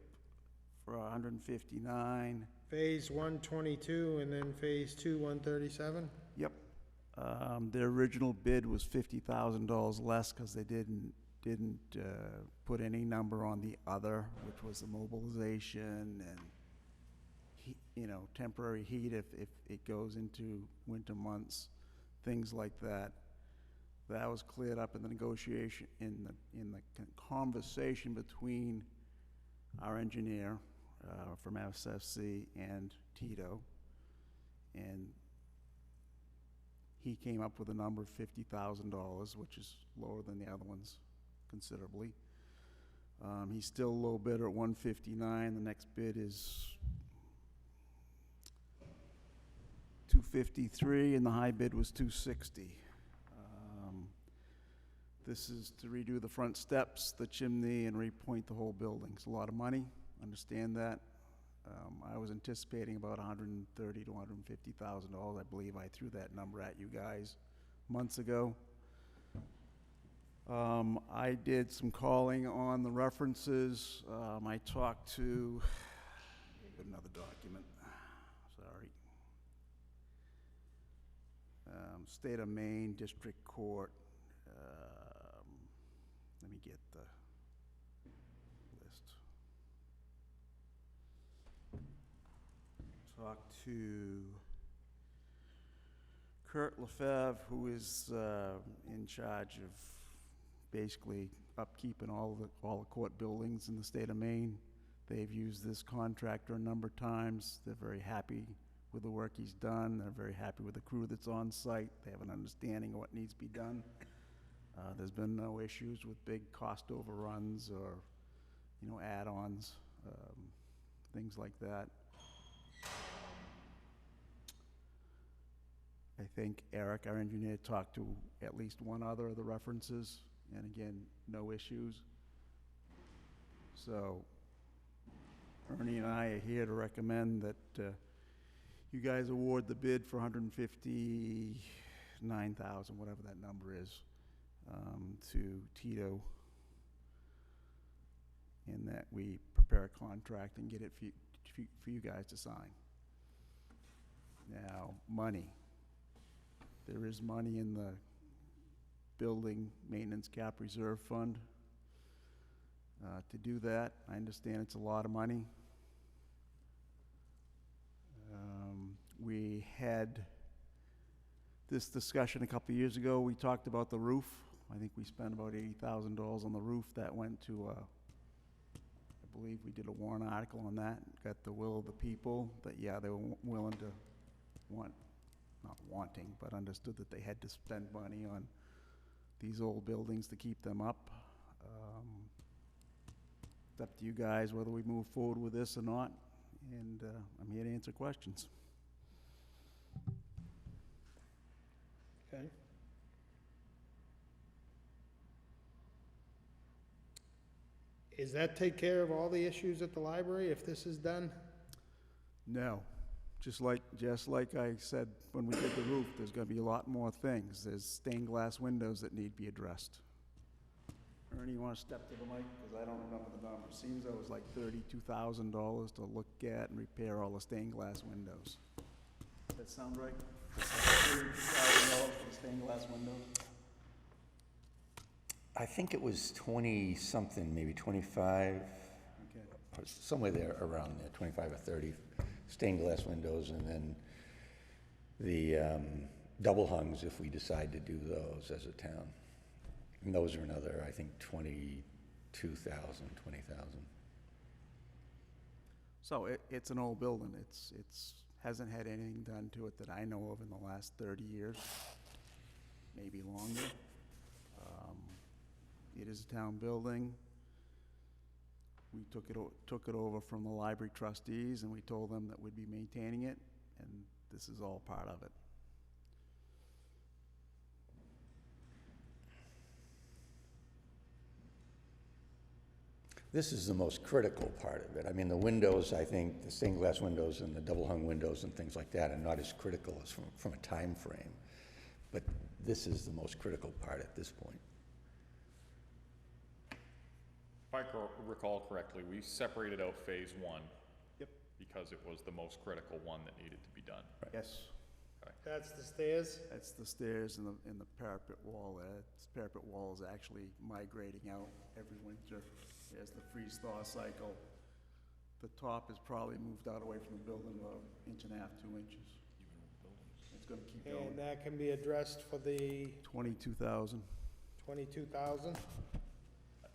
for $159,000. Phase 122 and then phase 2, 137? Yep. Their original bid was $50,000 less because they didn't put any number on the other, which was the mobilization and temporary heat if it goes into winter months, things like that. That was cleared up in the negotiation, in the conversation between our engineer from SFC and Tito, and he came up with a number of $50,000, which is lower than the other ones considerably. He's still low bidder at $159,000. The next bid is $253,000, and the high bid was $260,000. This is to redo the front steps, the chimney, and repoint the whole building. It's a lot of money, understand that. I was anticipating about $130,000 to $150,000. I believe I threw that number at you guys months ago. I did some calling on the references. I talked to, another document, sorry. State of Maine District Court. Let me get the list. Talked to Kurt Lefebvre, who is in charge of basically upkeeping all the court buildings in the state of Maine. They've used this contractor a number of times. They're very happy with the work he's done. They're very happy with the crew that's on site. They have an understanding of what needs to be done. There's been no issues with big cost overruns or, add-ons, things like that. I think Eric, our engineer, talked to at least one other of the references, and again, no issues. So Ernie and I are here to recommend that you guys award the bid for $159,000, whatever that number is, to Tito, and that we prepare a contract and get it for you guys to sign. Now, money. There is money in the building maintenance cap reserve fund to do that. I understand it's a lot of money. We had this discussion a couple of years ago. We talked about the roof. I think we spent about $80,000 on the roof. That went to, I believe we did a warrant article on that, got the will of the people, that, yeah, they were willing to not wanting, but understood that they had to spend money on these old buildings to keep them up. It's up to you guys whether we move forward with this or not, and I'm here to answer questions. Okay. Is that take care of all the issues at the library if this is done? No. Just like I said when we did the roof, there's gonna be a lot more things. There's stained glass windows that need to be addressed. Ernie, you wanna step to the mic? Because I don't remember the number. Seems it was like $32,000 to look at and repair all the stained glass windows. Does that sound right? $32,000 for the stained glass windows? I think it was 20-something, maybe 25, Okay. or somewhere there around there, 25 or 30 stained glass windows, and then the double hungs if we decide to do those as a town. And those are another, I think, 22,000, 20,000. So it's an old building. It's hasn't had anything done to it that I know of in the last 30 years, maybe longer. It is a town building. We took it over from the library trustees, and we told them that we'd be maintaining it, and this is all part of it. This is the most critical part of it. I mean, the windows, I think, the stained glass windows and the double-hung windows and things like that are not as critical as from a time frame. But this is the most critical part at this point. If I recall correctly, we separated out phase one. Yep. Because it was the most critical one that needed to be done. Yes. That's the stairs? That's the stairs and the parapet wall there. This parapet wall is actually migrating out every winter. There's the freeze-thaw cycle. The top is probably moved out away from the building about 1.5 to 2 inches. It's gonna keep And going. that can be addressed for the 22,000. 22,000?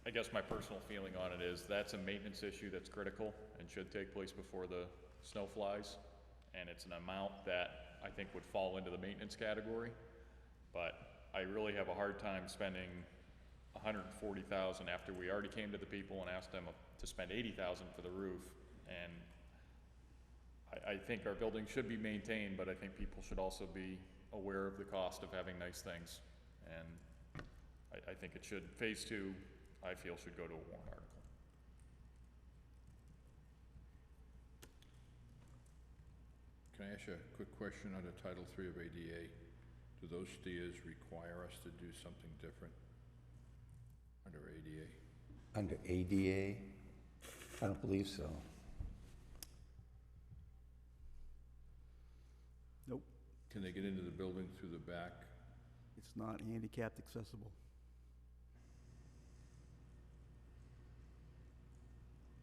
I guess my personal feeling on it is that's a maintenance issue that's critical and should take place before the snow flies. And it's an amount that I think would fall into the maintenance category. But I really have a hard time spending $140,000 after we already came to the people and asked them to spend $80,000 for the roof. And I think our building should be maintained, but I think people should also be aware of the cost of having nice things. And I think it should, phase two, I feel should go to a warrant article. Can I ask you a quick question under Title III of ADA? Do those stairs require us to do something different under ADA? Under ADA, I don't believe so. Nope, Can they get into the building through the back? it's not handicapped accessible.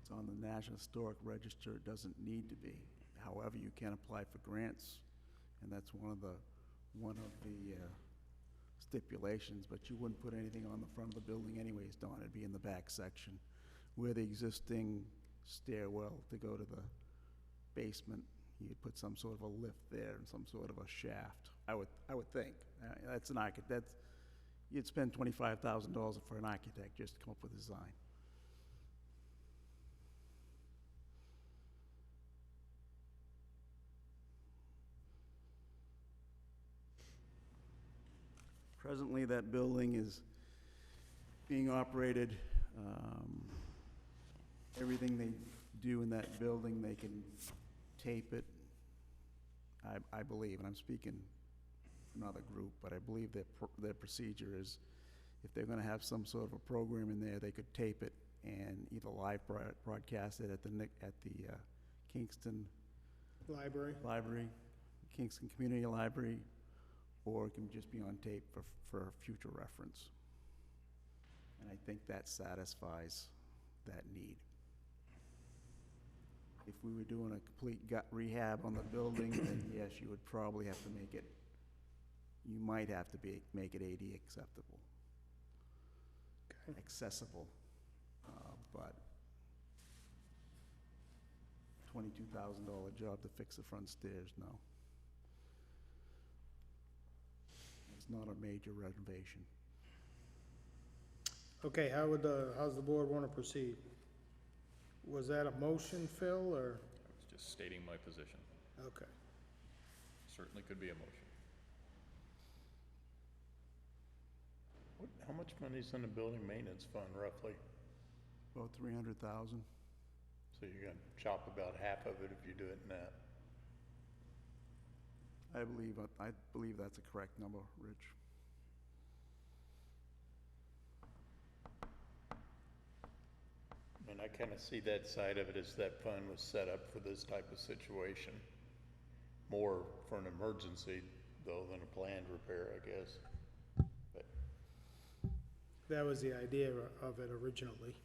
It's on the National Historic Register. It doesn't need to be. However, you can apply for grants, and that's one of the stipulations, but you wouldn't put anything on the front of the building anyways, Don. It'd be in the back section where the existing stairwell to go to the basement, you'd put some sort of a lift there and some sort of a shaft. I would think. That's an architect. You'd spend $25,000 for an architect just to come up with a design. Presently, that building is being operated, everything they do in that building, they can tape it, I believe, and I'm speaking for another group, but I believe their procedure is, if they're gonna have some sort of a program in there, they could tape it and either live broadcast it at the Kingston Library? Kingston Community Library, or it can just be on tape for future reference. And I think that satisfies that need. If we were doing a complete gut rehab on the building, then yes, you would probably have to make it, you might have to make it ADA acceptable. Accessible, but $22,000 job to fix the front stairs, no. Not a major renovation. Okay, how's the board want to proceed? Was that a motion, Phil, or? I was just stating my position. Okay. Certainly could be a motion. How much money's in the building maintenance fund roughly? About 300,000. So you're gonna chop about half of it if you do it in that. I believe that's a correct number, Rich. I mean, I kind of see that side of it as that fund was set up for this type of situation. More for an emergency, though, than a planned repair, I guess. But That was the idea of it originally.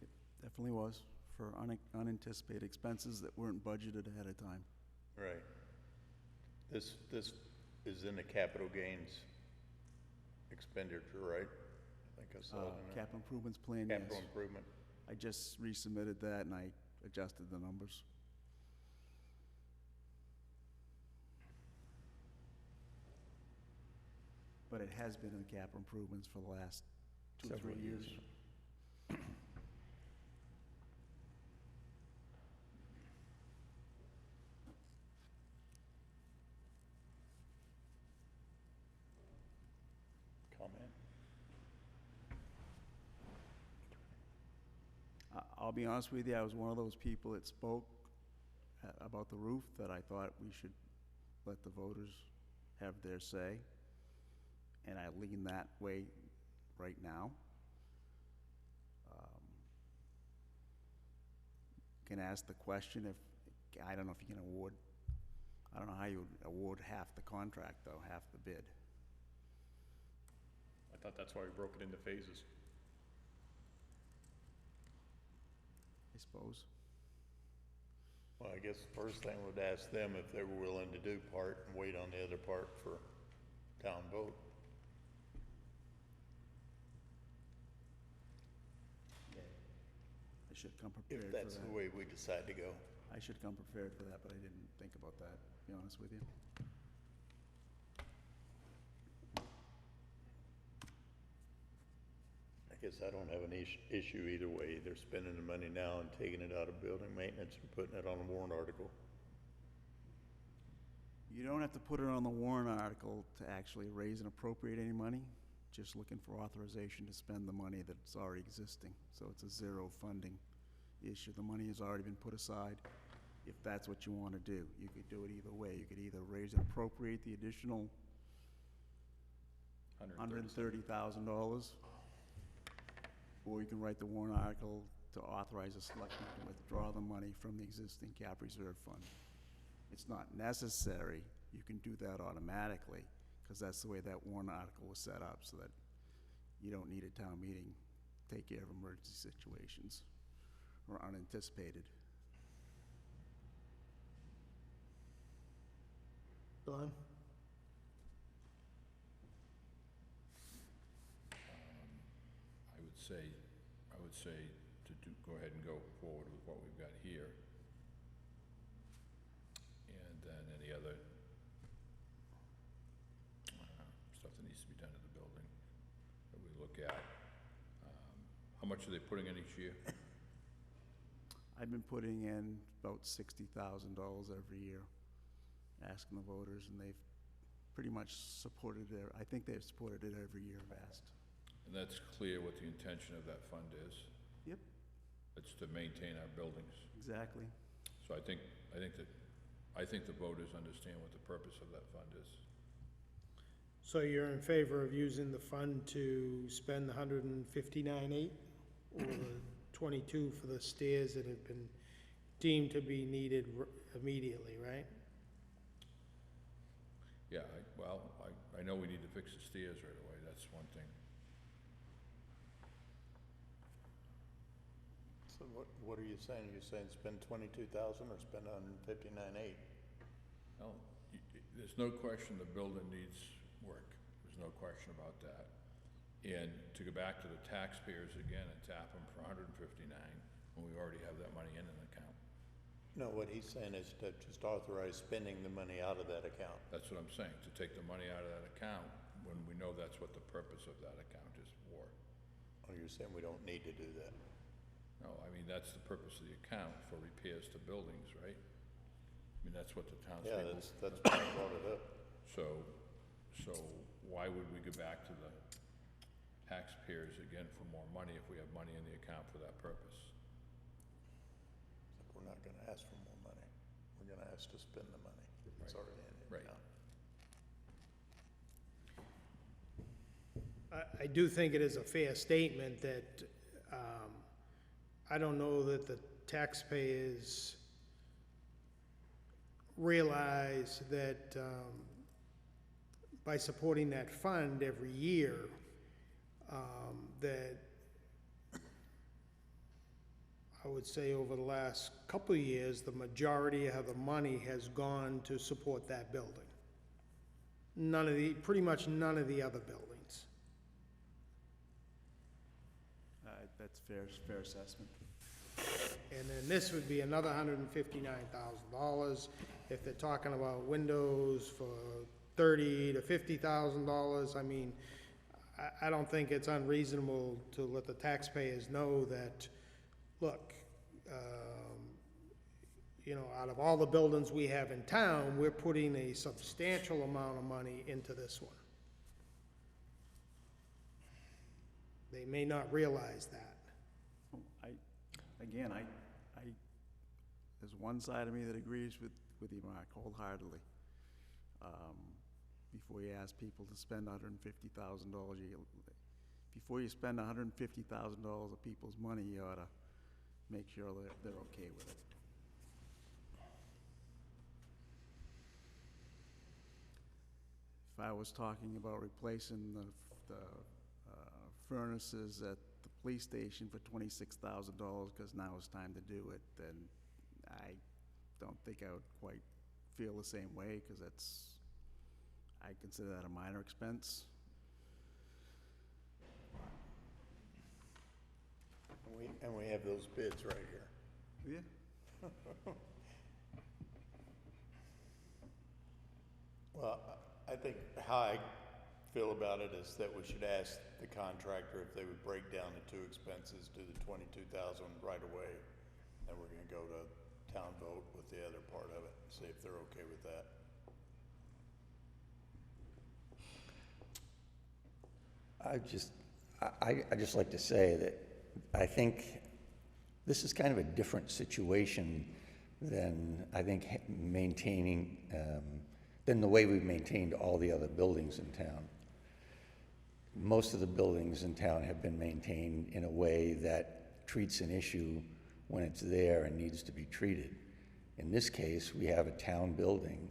It definitely was, for unanticipated expenses that weren't budgeted ahead of time. right. This is in the capital gains expenditure, right? I think I saw it in there. Capital improvements plan, yes. Capital improvement. I just resubmitted that and I adjusted the numbers. But it has been in capital improvements for the last 2 or 3 Several years. years. I'll be honest with you, I was one of those people that spoke about the roof, that I thought we should let the voters have their say, and I lean that way right now. Can ask the question if, I don't know if you can award, I don't know how you would award half the contract though, half the bid. I thought that's why we broke it into phases. I suppose. Well, I guess the first thing would ask them if they were willing to do part and wait on the other part for town vote. I should come prepared If for that's the that. way we decide to go. I should come prepared for that, but I didn't think about that, to be honest with you. I guess I don't have an issue either way. They're spending the money now and taking it out of building maintenance and putting it on a warrant article. You don't have to put it on the warrant article to actually raise and appropriate any money, just looking for authorization to spend the money that's already existing. So it's a zero funding issue. The money has already been put aside. If that's what you want to do, you could do it either way. You could either raise and appropriate the additional $130,000, or you can write the warrant article to authorize the selectmen to withdraw the money from the existing cap reserve fund. It's not necessary. You can do that automatically, because that's the way that warrant article was set up, so that you don't need a town meeting to take care of emergency situations or unanticipated. Don? I would say to go ahead and go forward with what we've got here. And then any other stuff that needs to be done to the building that we look at. How much are they putting in each year? I've been putting in about $60,000 every year, asking the voters, and they've pretty much supported it. I think they've supported it every year I've asked. And that's clear what the intention of that fund is. Yep. It's to maintain our buildings. Exactly. So I think the voters understand what the purpose of that fund is. So you're in favor of using the fund to spend the $159,800 or the $22 for the stairs that have been deemed to be needed immediately, right? Yeah, I know we need to fix the stairs right away, that's one thing. So what are you saying? You're saying spend 22,000 or spend 159,800? No, there's no question the building needs work. There's no question about that. And to go back to the taxpayers again and tap them for 159 when we already have that money in an account. No, what he's saying is to just authorize spending the money out of that account. That's what I'm saying, to take the money out of that account when we know that's what the purpose of that account is for. Oh, you're saying we don't need to do that? No, I mean, that's the purpose of the account, for repairs to buildings, right? I mean, that's what the townspeople. Yeah, that's why I brought it up. So why would we go back to the taxpayers again for more money if we have money in the account for that purpose? We're not gonna ask for more money. We're gonna ask to spend the money. It's Right. already in the Right. account. I do think it is a fair statement that, I don't know that the taxpayers realize that, by supporting that fund every year, that I would say over the last couple of years, the majority of the money has gone to support that building. Pretty much none of the other buildings. That's fair assessment. And then this would be another $159,000. If they're talking about windows for $30,000 to $50,000, I mean, I don't think it's unreasonable to let the taxpayers know that, look, out of all the buildings we have in town, we're putting a substantial amount of money into this one. They may not realize that. again, there's one side of me that agrees with you, Mark, wholeheartedly. Before you ask people to spend $150,000, before you spend $150,000 of people's money, you ought to make sure they're okay with it. If I was talking about replacing the furnaces at the police station for $26,000 because now it's time to do it, then I don't think I would quite feel the same way, because I consider that a minor expense. And we have those bids right here. Yeah. Well, I think how I feel about it is that we should ask the contractor if they would break down the two expenses, do the 22,000 right away, then we're gonna go to town vote with the other part of it, see if they're okay with that. I just like to say that I think this is kind of a different situation than, I think, maintaining, than the way we've maintained all the other buildings in town. Most of the buildings in town have been maintained in a way that treats an issue when it's there and needs to be treated. In this case, we have a town building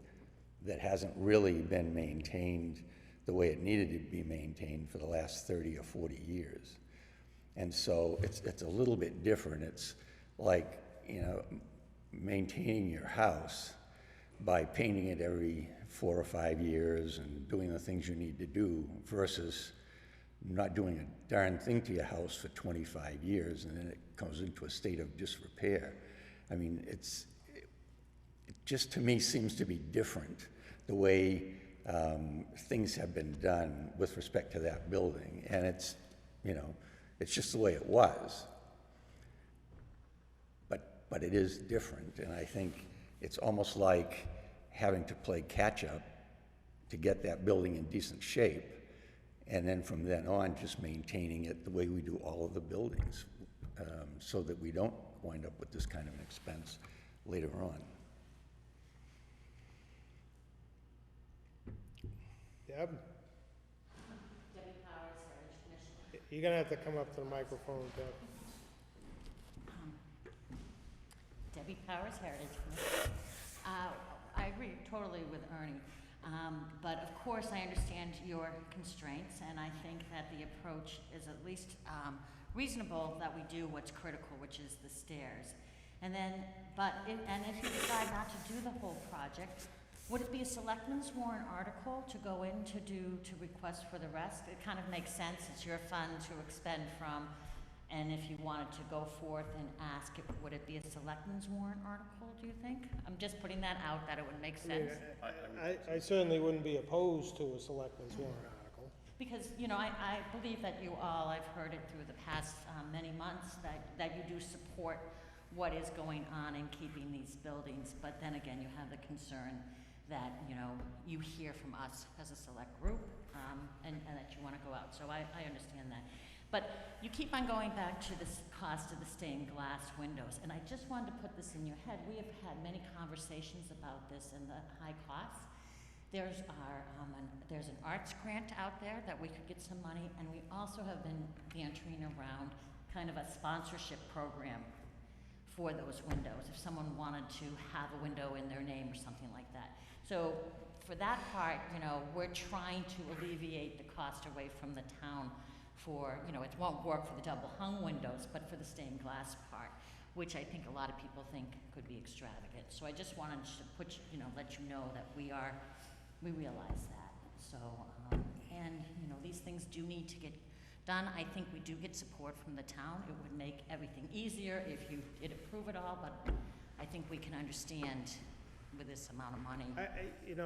that hasn't really been maintained the way it needed to be maintained for the last 30 or 40 years. And so it's a little bit different. It's like, you know, maintaining your house by painting it every 4 or 5 years and doing the things you need to do versus not doing a darn thing to your house for 25 years and then it comes into a state of disrepair. I mean, it just to me seems to be different the way things have been done with respect to that building. And it's, you know, it's just the way it was. But it is different, and I think it's almost like having to play catch-up to get that building in decent shape, and then from then on, just maintaining it the way we do all of the buildings, so that we don't wind up with this kind of an expense later on. Deb? Debbie Powers, Heritage Commission. You're gonna have to come up to the microphone, Deb. Debbie Powers, Heritage Commission. I agree totally with Ernie, but of course I understand your constraints, and I think that the approach is at least reasonable, that we do what's critical, which is the stairs. And then, and if you decide not to do the whole project, would it be a selectmen's warrant article to go in to request for the rest? It kind of makes sense. It's your fund to expend from. And if you wanted to go forth and ask, would it be a selectmen's warrant article, do you think? I'm just putting that out, that it would make sense. I certainly wouldn't be opposed to a selectmen's warrant article. Because, you know, I believe that you all, I've heard it through the past many months, that you do support what is going on in keeping these buildings. But then again, you have the concern that, you know, you hear from us as a select group, and that you want to go out. So I understand that. But you keep on going back to this cost of the stained glass windows, and I just wanted to put this in your head. We have had many conversations about this and the high costs. There's an arts grant out there that we could get some money, and we also have been bantering around kind of a sponsorship program for those windows, if someone wanted to have a window in their name or something like that. So for that part, you know, we're trying to alleviate the cost away from the town for, you know, it won't work for the double hung windows, but for the stained glass part, which I think a lot of people think could be extravagant. So I just wanted to let you know that we realize that. So, and, you know, these things do need to get done. I think we do get support from the town. It would make everything easier if you did approve it all, but I think we can understand with this amount of money. And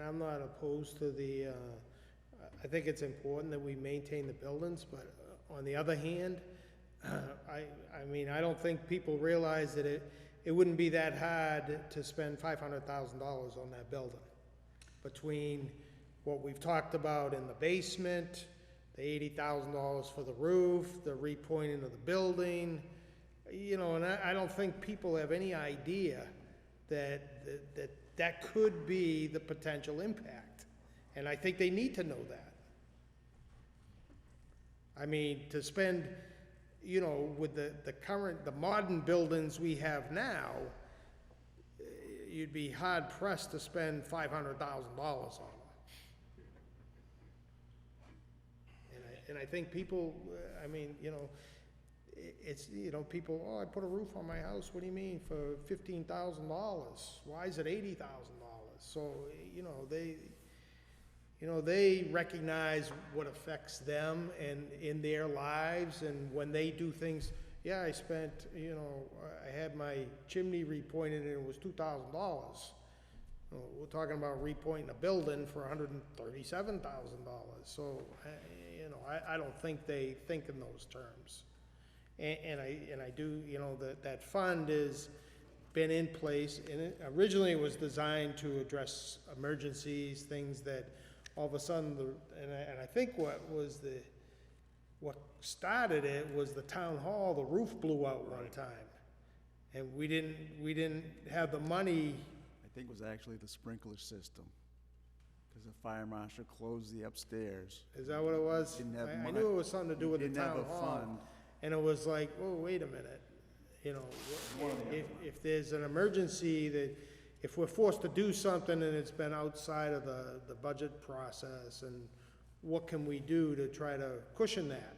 I'm not opposed to the, I think it's important that we maintain the buildings, but on the other hand, I don't think people realize that it wouldn't be that hard to spend $500,000 on that building. Between what we've talked about in the basement, the $80,000 for the roof, the repointing of the building, you know, and I don't think people have any idea that could be the potential impact. And I think they need to know that. I mean, to spend, you know, with the modern buildings we have now, you'd be hard pressed to spend $500,000 on them. And I think people, I mean, you know, it's, you know, people, oh, I put a roof on my house, what do you mean, for $15,000? Why is it $80,000? So, you know, they recognize what affects them and in their lives, and when they do things, yeah, I spent, you know, I had my chimney repointed and it was $2,000. We're talking about repointing a building for $137,000. So, you know, I don't think they think in those terms. And I do, you know, that fund has been in place, and it originally was designed to address emergencies, things that all of a sudden, and I think what started it was the town hall, the roof blew out one time. And we didn't have the money. I think it was actually the sprinkler system, because the fire marshal closed the upstairs. Is that what it was? Didn't have I money. knew it was something to do with the Didn't have town a hall. fund. And it was like, oh, wait a minute, you know, if there's an emergency, that if we're forced to do something and it's been outside of the budget process, and what can we do to try to cushion that?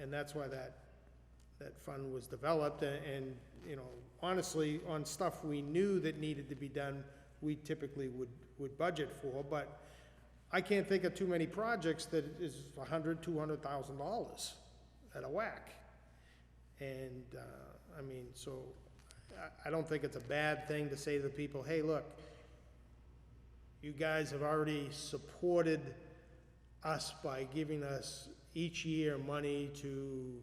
And that's why that fund was developed, and, you know, honestly, on stuff we knew that needed to be done, we typically would budget for, but I can't think of too many projects that is $100,000, $200,000 at a whack. And, I mean, so I don't think it's a bad thing to say to the people, hey, look, you guys have already supported us by giving us each year money to,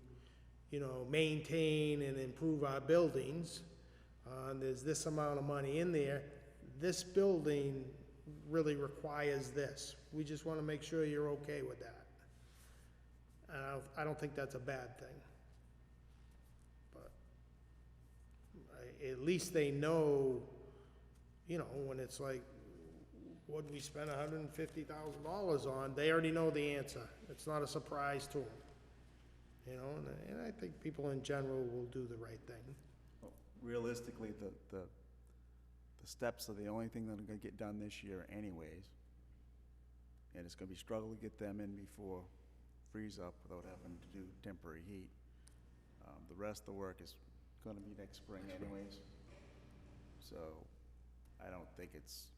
you know, maintain and improve our buildings. There's this amount of money in there. This building really requires this. We just want to make sure you're okay with that. And I don't think that's a bad thing. But at least they know, you know, when it's like, what did we spend $150,000 on? They already know the answer. It's not a surprise to them. You know, and I think people in general will do the right thing. Well, realistically, the steps are the only thing that are gonna get done this year anyways. And it's gonna be struggle to get them in before freeze up without having to do temporary heat. The rest of the work is gonna be next spring anyways. So I don't think it's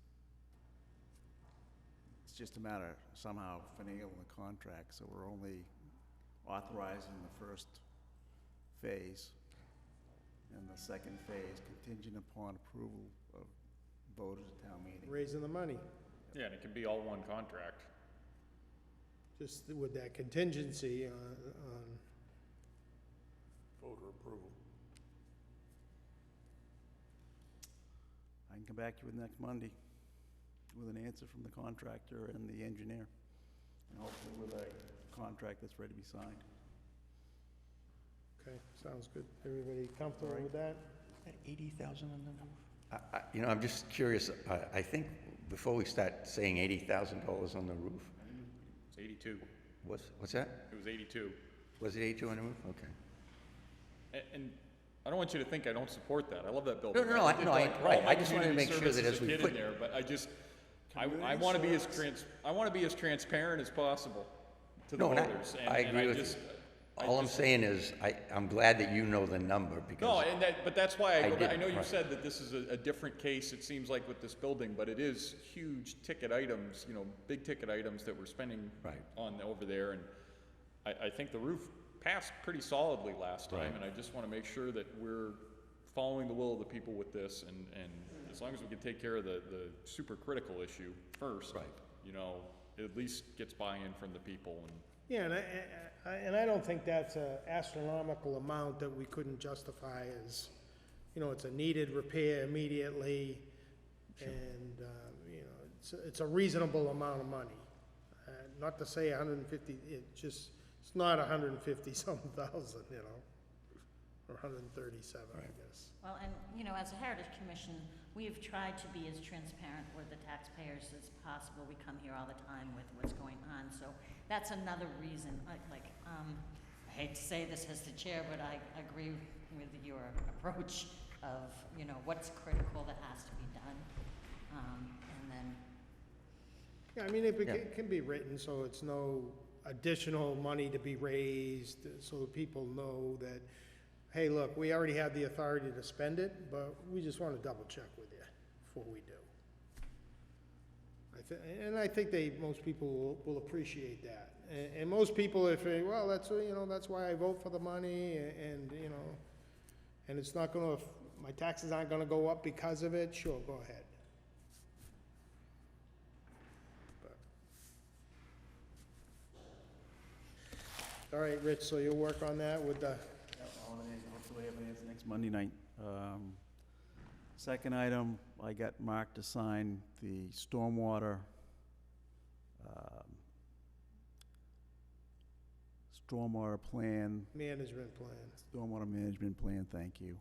just a matter of somehow finagling the contract, so we're only authorizing the first phase, and the second phase contingent upon approval of voters at town meeting. Raising the money, Yeah, and it can be all one contract. just with that contingency on Voter approval. I can come back to you next Monday with an answer from the contractor and the engineer, and hopefully with a contract that's ready to be signed. Okay, sounds good. Everybody comfortable with that? At 80,000 on the roof? You know, I'm just curious, I think before we start saying $80,000 on the roof, It's 82. what's that? It was 82. Was it 82 on the roof? Okay. And I don't want you to think I don't support that. I love that building. No, I did like right. all my I just wanted to community make sure that service as we a kid put- in there, but I want to be as transparent as possible to the No, and voters. I agree with you. All I'm saying is, I'm glad that you know the number, because. No, but that's why I didn't, know you right. said that this is a different case, it seems like, with this building, but it is huge ticket items, you know, big ticket items that we're spending Right. on over there, and I think the roof passed pretty solidly last time, Right. and I just want to make sure that we're following the will of the people with this, and as long as we can take care of the super critical issue first, Right. you know, it at least gets buy-in from the people, and Yeah, and I don't think that's an astronomical amount that we couldn't justify as, you know, it's a needed repair immediately, and, you know, it's a reasonable amount of money. Not to say 150, it's not 150-something thousand, you know. or 137, I guess. Well, and, you know, as a Heritage Commission, we've tried to be as transparent with the taxpayers as possible. We come here all the time with what's going on, so that's another reason, I hate to say this as the chair, but I agree with your approach of, you know, what's critical that has to be done, and then, Yeah, I mean, it can be written so it's no additional money to be raised, so that people know that, hey, look, we already have the authority to spend it, but we just want to double check with you before we do. And I think most people will appreciate that. And most people, if they, well, that's, you know, that's why I vote for the money, and you know, and it's not gonna, my taxes aren't gonna go up because of it, sure, go ahead. All right, Rich, so you'll work on that with the, Hopefully have an answer next Monday night. Second item, I got Mark to sign the stormwater, stormwater plan, management plan. stormwater management plan, thank you.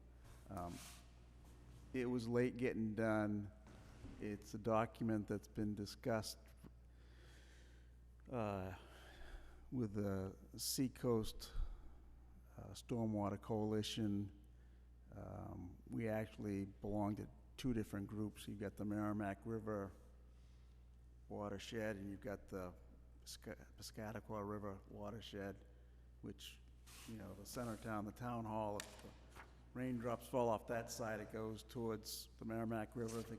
It was late getting done. It's a document that's been discussed with the Seacoast Stormwater Coalition. We actually belong to two different groups. You've got the Merrimack River watershed, and you've got the Piscataqua River watershed, which, you know, the center of town, the town hall, if the raindrops fall off that side, it goes towards the Merrimack River. If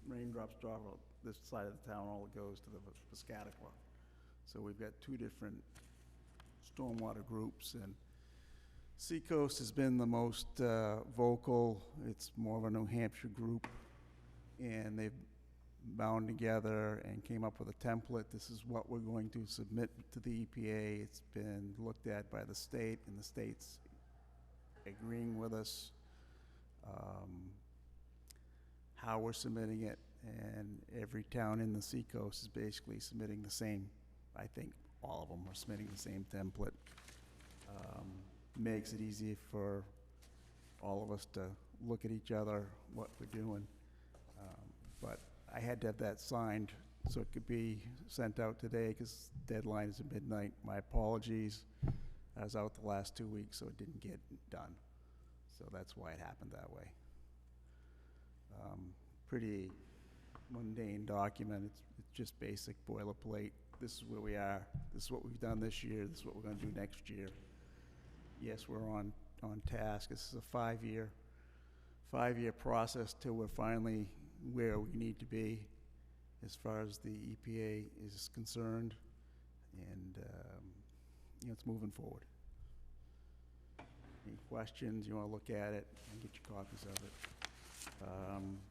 raindrops drop on this side of the town hall, it goes to the Piscataqua. So we've got two different stormwater groups, and Seacoast has been the most vocal. It's more of a New Hampshire group, and they've bound together and came up with a template. This is what we're going to submit to the EPA. It's been looked at by the state, and the state's agreeing with us how we're submitting it, and every town in the Seacoast is basically submitting the same. I think all of them are submitting the same template. Makes it easy for all of us to look at each other, what we're doing. But I had to have that signed so it could be sent out today, because deadline is at midnight. My apologies. I was out the last 2 weeks, so it didn't get done. So that's why it happened that way. Pretty mundane document. It's just basic boilerplate. This is where we are. This is what we've done this year. This is what we're going to do next year. Yes, we're on task. This is a five-year process till we're finally where we need to be as far as the EPA is concerned, and you know, it's moving forward. Any questions? You want to look at it and get your copies of it.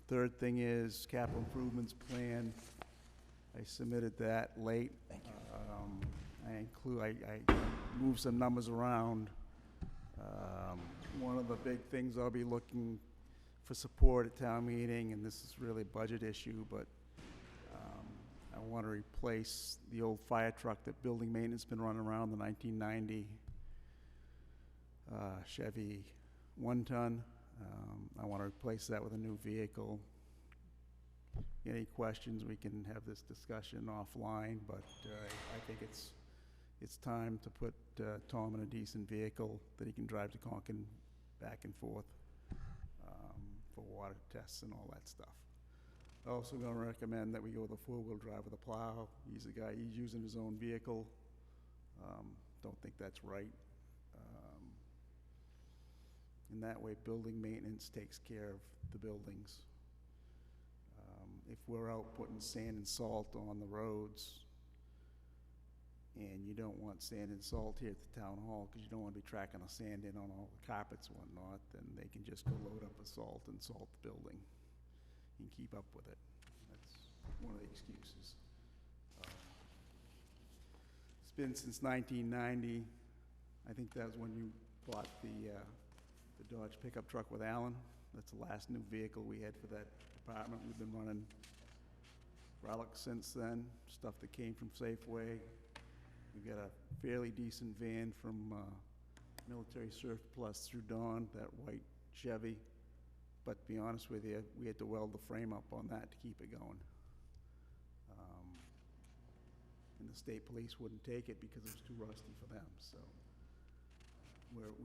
Third thing is capital improvements plan. I submitted that late. Thank you. I moved some numbers around. One of the big things I'll be looking for support at town meeting, and this is really a budget issue, but I want to replace the old fire truck that building maintenance been running around, the 1990 Chevy 1-ton. I want to replace that with a new vehicle. Any questions, we can have this discussion offline, but I think it's time to put Tom in a decent vehicle that he can drive to Concord back and forth for water tests and all that stuff. Also going to recommend that we go with a four-wheel drive with a plow. He's using his own vehicle. Don't think that's right. And that way building maintenance takes care of the buildings. If we're out putting sand and salt on the roads, and you don't want sand and salt here at the town hall because you don't want to be tracking the sand in on all the carpets and whatnot, then they can just go load up with salt and salt the building and keep up with it. That's one of the excuses. It's been since 1990. I think that was when you bought the Dodge pickup truck with Alan. That's the last new vehicle we had for that department. We've been running relics since then, stuff that came from Safeway. We've got a fairly decent van from military surplus through Dawn, that white Chevy. But to be honest with you, we had to weld the frame up on that to keep it going. And the state police wouldn't take it because it was too rusty for them, so. We're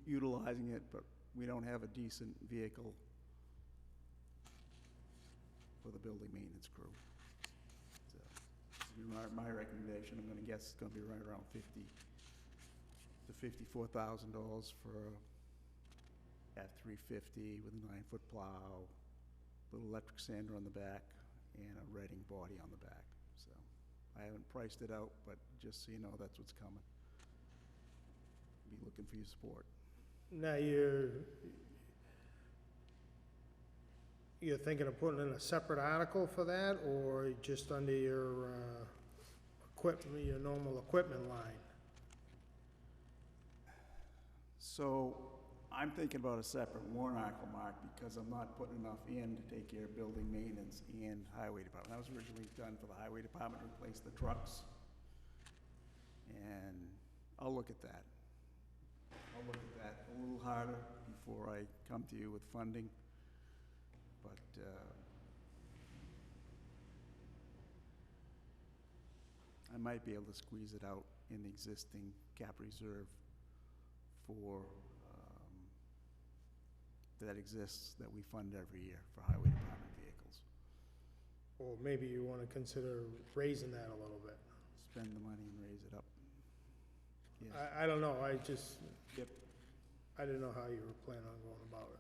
utilizing it, but we don't have a decent vehicle for the building maintenance crew. So, my recommendation, I'm gonna guess it's gonna be right around $50,000 to $54,000 for a F-350 with a 9-foot plow, little electric sander on the back, and a Reading body on the back. So I haven't priced it out, but just so you know, that's what's coming. Be looking for your support. Now, you're thinking of putting in a separate article for that, or just under your equipment, your normal equipment line? So I'm thinking about a separate warrant article, Mark, because I'm not putting enough in to take care of building maintenance and highway department. That was originally done for the highway department to replace the trucks. And I'll look at that. I'll look at that a little harder before I come to you with funding. But I might be able to squeeze it out in the existing cap reserve for that exists, that we fund every year for highway department vehicles. Or maybe you want to consider raising that a little bit? Spend the money and raise it up. Yes. I don't know, I just, Yep. I didn't know how you were planning on going about it.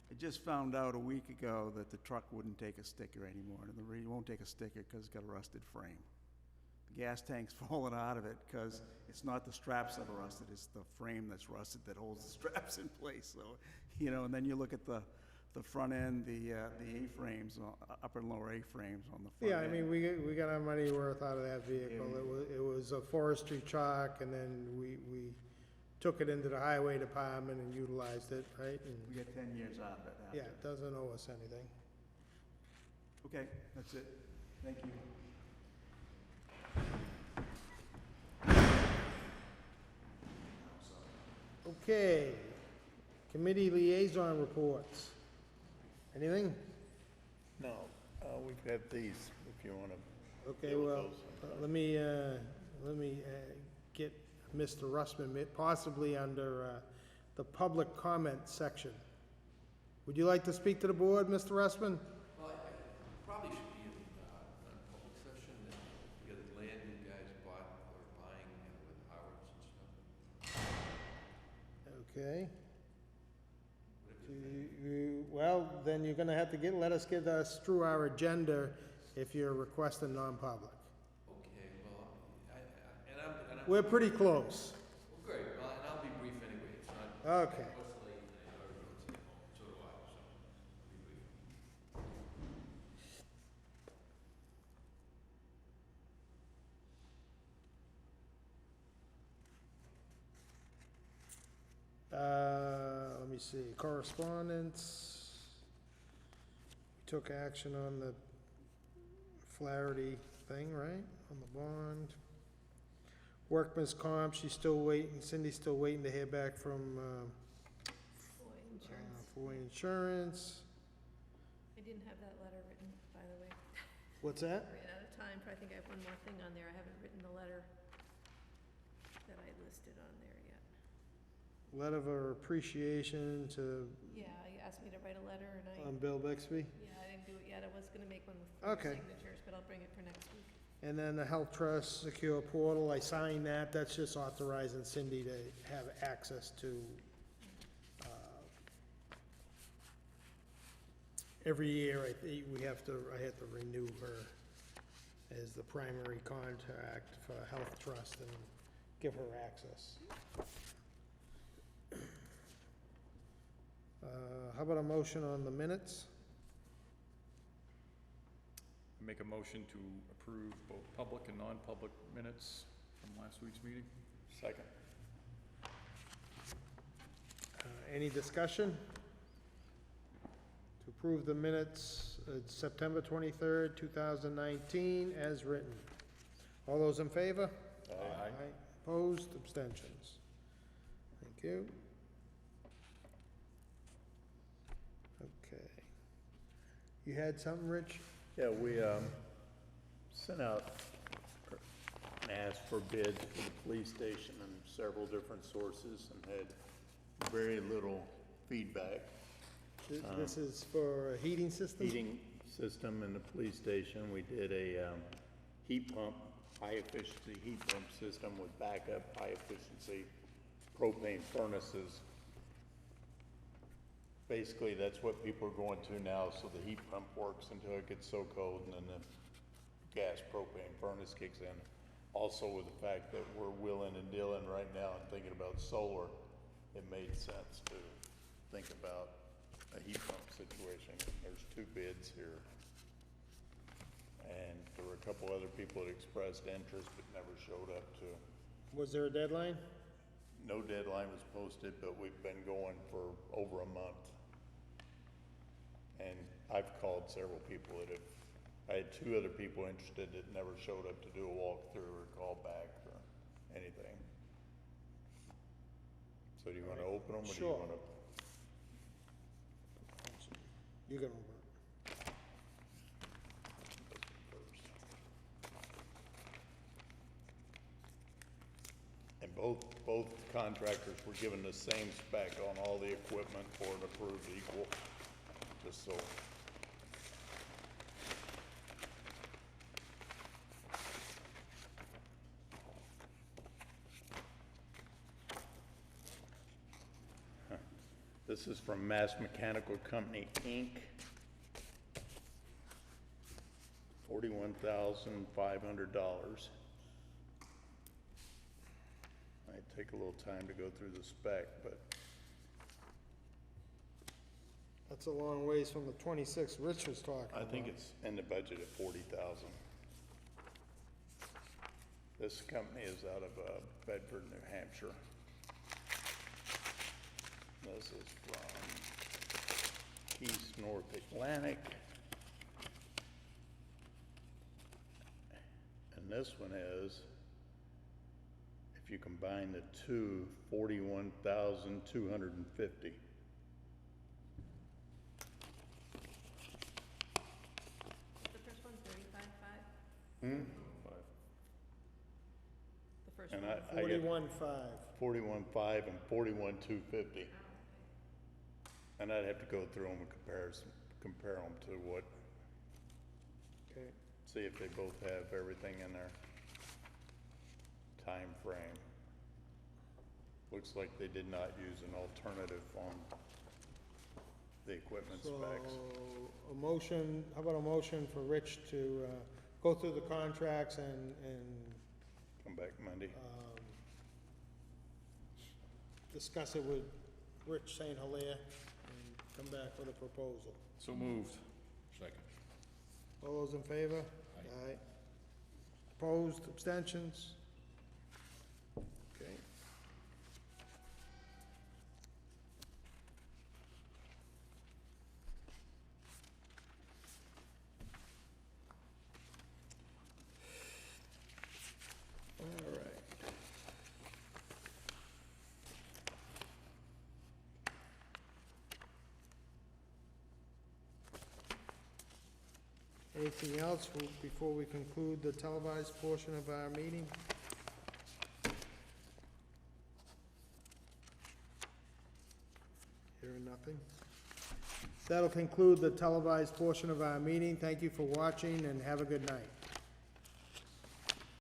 I just found out a week ago that the truck wouldn't take a sticker anymore, and it won't take a sticker because it's got a rusted frame. The gas tank's fallen out of it because it's not the straps that are rusted, it's the frame that's rusted that holds the straps in place. So, you know, and then you look at the front end, the A-frames, upper and lower A-frames on the front Yeah, I end. mean, we got our money worth out of that vehicle. It was a forestry truck, and then we took it into the highway department and utilized it, right? And We get 10 years out of it after. yeah, it doesn't owe us anything. Okay, that's it. Thank you. Okay, committee liaison reports. Anything? No, we could have these if you want to. Okay, well, let me get Mr. Russman, possibly under the public comment section. Would you like to speak to the board, Mr. Russman? Well, I probably should be in non-public session, because the land you guys bought or buying with Howards and stuff. Okay. Well, then you're gonna have to let us get us through our agenda if you're requesting non-public. Okay, well, I'm We're pretty close. well, great, well, and I'll be brief anyway, it's not. Okay. What's late, and I know everyone's at home, so do I, so I'll be brief. Let me see, correspondence. We took action on the Flaherty thing, right, on the bond. Workman's comp, she's still waiting, Cindy's still waiting to hear back from, Boy, insurance. Foy Insurance. I didn't have that letter written, by the way. What's that? I ran out of time, but I think I have one more thing on there. I haven't written the letter that I listed on there yet. Letter of appreciation to, Yeah, you asked me to write a letter, and Bill Bixby. yeah, I didn't do it yet. I was gonna make one with Okay. signatures, but I'll bring it for next week. And then the Health Trust Secure Portal, I signed that. That's just authorizing Cindy to have access to, every year, I have to renew her as the primary contact for Health Trust and give her access. How about a motion on the minutes? Make a motion to approve both public and non-public minutes from last week's meeting. Second. Any discussion? To approve the minutes, September 23rd, 2019, as written. All those in favor? Aye. Opposed? Opposed? Abstentions? Thank you. Okay. You had something, Rich? Yeah, we, sent out and asked for bids for the police station and several different sources and had very little feedback. This is for a heating system? Heating system in the police station. We did a, heat pump, high efficiency heat pump system with backup high efficiency propane furnaces. Basically, that's what people are going to now, so the heat pump works until it gets so cold and then the gas propane furnace kicks in. Also with the fact that we're willing and dealing right now and thinking about solar, it made sense to think about a heat pump situation. There's 2 bids here. And there were a couple other people that expressed interest but never showed up to. Was there a deadline? No deadline was posted, but we've been going for over a month. And I've called several people that have, I had 2 other people interested that never showed up to do a walkthrough or call back or anything. So do you wanna open them or do you Sure. wanna? You're gonna open it. And both contractors were given the same spec on all the equipment for an approved equal, just so. This is from Mass Mechanical Company, Inc. $41,500. Might take a little time to go through the spec, but That's a long ways from the 26 Rich was talking about. I think it's in the budget at 40,000. This company is out of Bedford, New Hampshire. This is from East North Atlantic. And this one is, if you combine the two, 41,250. The first one's 35.5? Hmm? The first And one? I get 41.5. 41,500 and 41,250. And I'd have to go through them and compare them to what, Okay. see if they both have everything in their time frame. Looks like they did not use an alternative on the equipment So, specs. a motion, how about a motion for Rich to go through the contracts and Come back Monday. discuss it with Rich St. Hilaire and come back with a proposal. So moved. Second. All those in favor? Aye. Opposed, abstentions? Okay. All right. Anything else before we conclude the televised portion of our meeting? Hearing nothing. That'll conclude the televised portion of our meeting. Thank you for watching and have a good night.